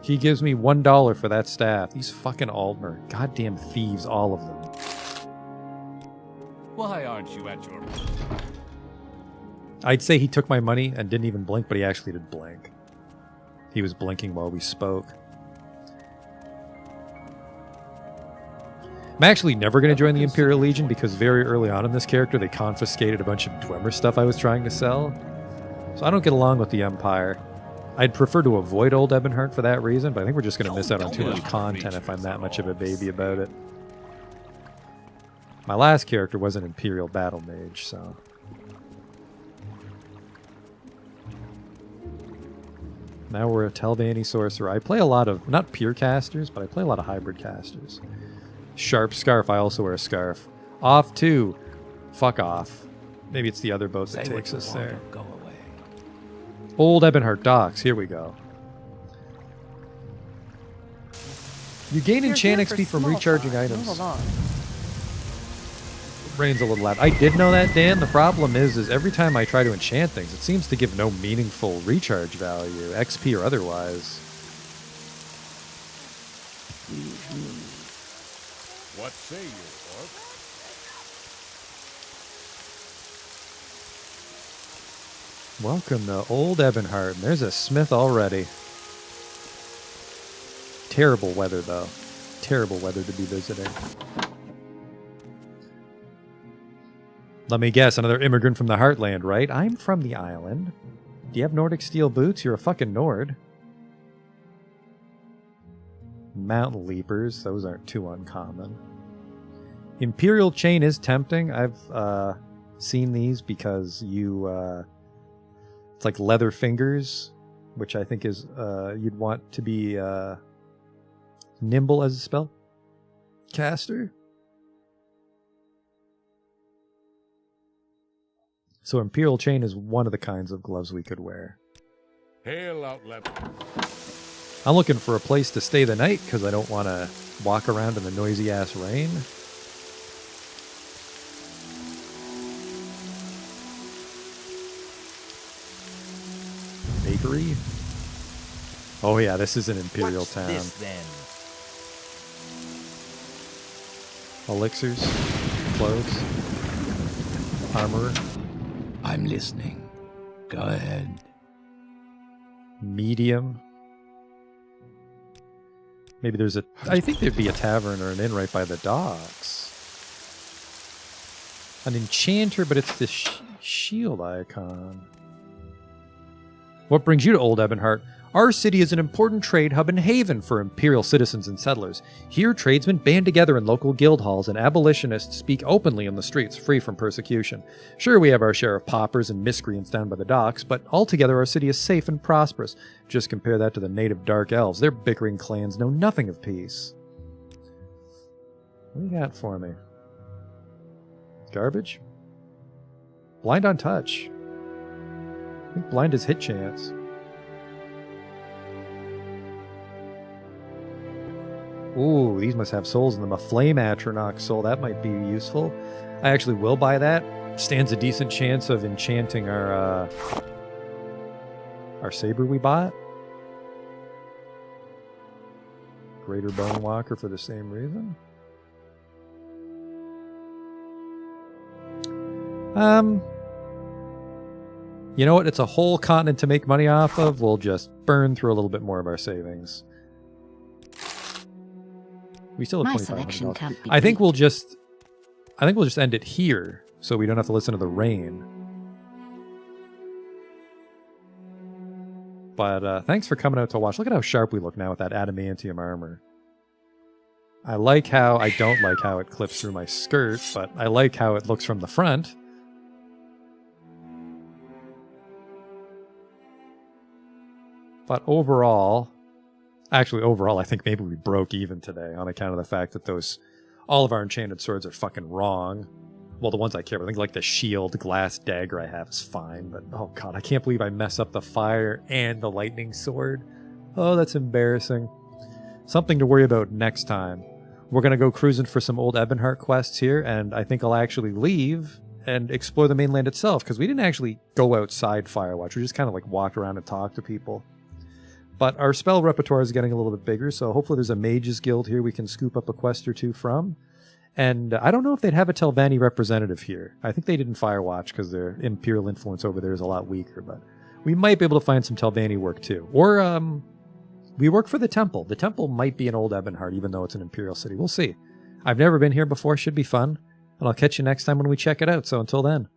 He gives me $1 for that staff. These fucking Altmer. Goddamn thieves, all of them. Why aren't you at your... I'd say he took my money and didn't even blink, but he actually did blink. He was blinking while we spoke. I'm actually never going to join the Imperial Legion because very early on in this character they confiscated a bunch of Dwemer stuff I was trying to sell. So I don't get along with the Empire. I'd prefer to avoid old Ebonheart for that reason, but I think we're just going to miss out on too much content if I'm that much of a baby about it. My last character was an Imperial Battle Mage, so... Now we're a Telvanni Sorcerer. I play a lot of, not pure casters, but I play a lot of hybrid casters. Sharp Scarf, I also wear a scarf. Off to, fuck off. Maybe it's the other boat that takes us there. Go away. Old Ebonheart Docks, here we go. You gain enchant XP from recharging items. Rain's a little loud. I did know that, Dan. The problem is every time I try to enchant things, it seems to give no meaningful recharge value, XP or otherwise. What say you, Orc? Welcome to Old Ebonheart. And there's a smith already. Terrible weather, though. Terrible weather to be visiting. Let me guess, another immigrant from the Heartland, right? I'm from the island. Do you have Nordic steel boots? You're a fucking Nord. Mountain leapers, those aren't too uncommon. Imperial chain is tempting. I've seen these because you... it's like leather fingers, which I think is... you'd want to be nimble as a spell caster. So Imperial Chain is one of the kinds of gloves we could wear. Hail outlet. I'm looking for a place to stay the night because I don't want to walk around in the noisy-ass rain. Bakery? Oh yeah, this is an Imperial town. This then? Elixirs, clothes, armor. I'm listening. Go ahead. Medium. Maybe there's a... I think there'd be a tavern or an inn right by the docks. An enchanter, but it's the shield icon. What brings you to Old Ebonheart? Our city is an important trade hub and haven for Imperial citizens and settlers. Here, tradesmen band together in local guild halls and abolitionists speak openly in the streets, free from persecution. Sure, we have our share of paupers and miscreants down by the docks, but altogether our city is safe and prosperous. Just compare that to the native Dark Elves. Their bickering clans know nothing of peace. What do you got for me? Garbage? Blind on touch. I think blind is hit chance. Ooh, these must have souls in them. A flame Atronach soul, that might be useful. I actually will buy that. Stands a decent chance of enchanting our saber we bought. Greater Bone Walker for the same reason. You know what? It's a whole continent to make money off of. We'll just burn through a little bit more of our savings. We still have My $2,500. selection can't be I think beat. we'll just end it here, so we don't have to listen to the rain. But thanks for coming out to watch. Look at how sharp we look now with that adamantium armor. I don't like how it clips through my skirt, but I like how it looks from the front. But overall, I think maybe we broke even today on account of the fact that all of our enchanted swords are fucking wrong. Well, the ones I care about, I think like the shield glass dagger I have is fine, but oh god, I can't believe I mess up the fire and the lightning sword. Oh, that's embarrassing. something to worry about next time. We're going to go cruising for some old Ebonheart quests here, and I think I'll actually leave and explore the mainland itself, because we didn't actually go outside Firewatch. We just kind of like walked around and talked to people. But our spell repertoire is getting a little bit bigger, so hopefully there's a Mages Guild here we can scoop up a quest or two from. And I don't know if they'd have a Telvanni representative here. I think they did in Firewatch because their Imperial influence over there is a lot weaker, but we might be able to find some Telvanni work too. Or we work for the Temple. The Temple might be an old Ebonheart, even though it's an Imperial city. We'll see. I've never been here before. Should be fun. And I'll catch you next time when we check it out. So until then.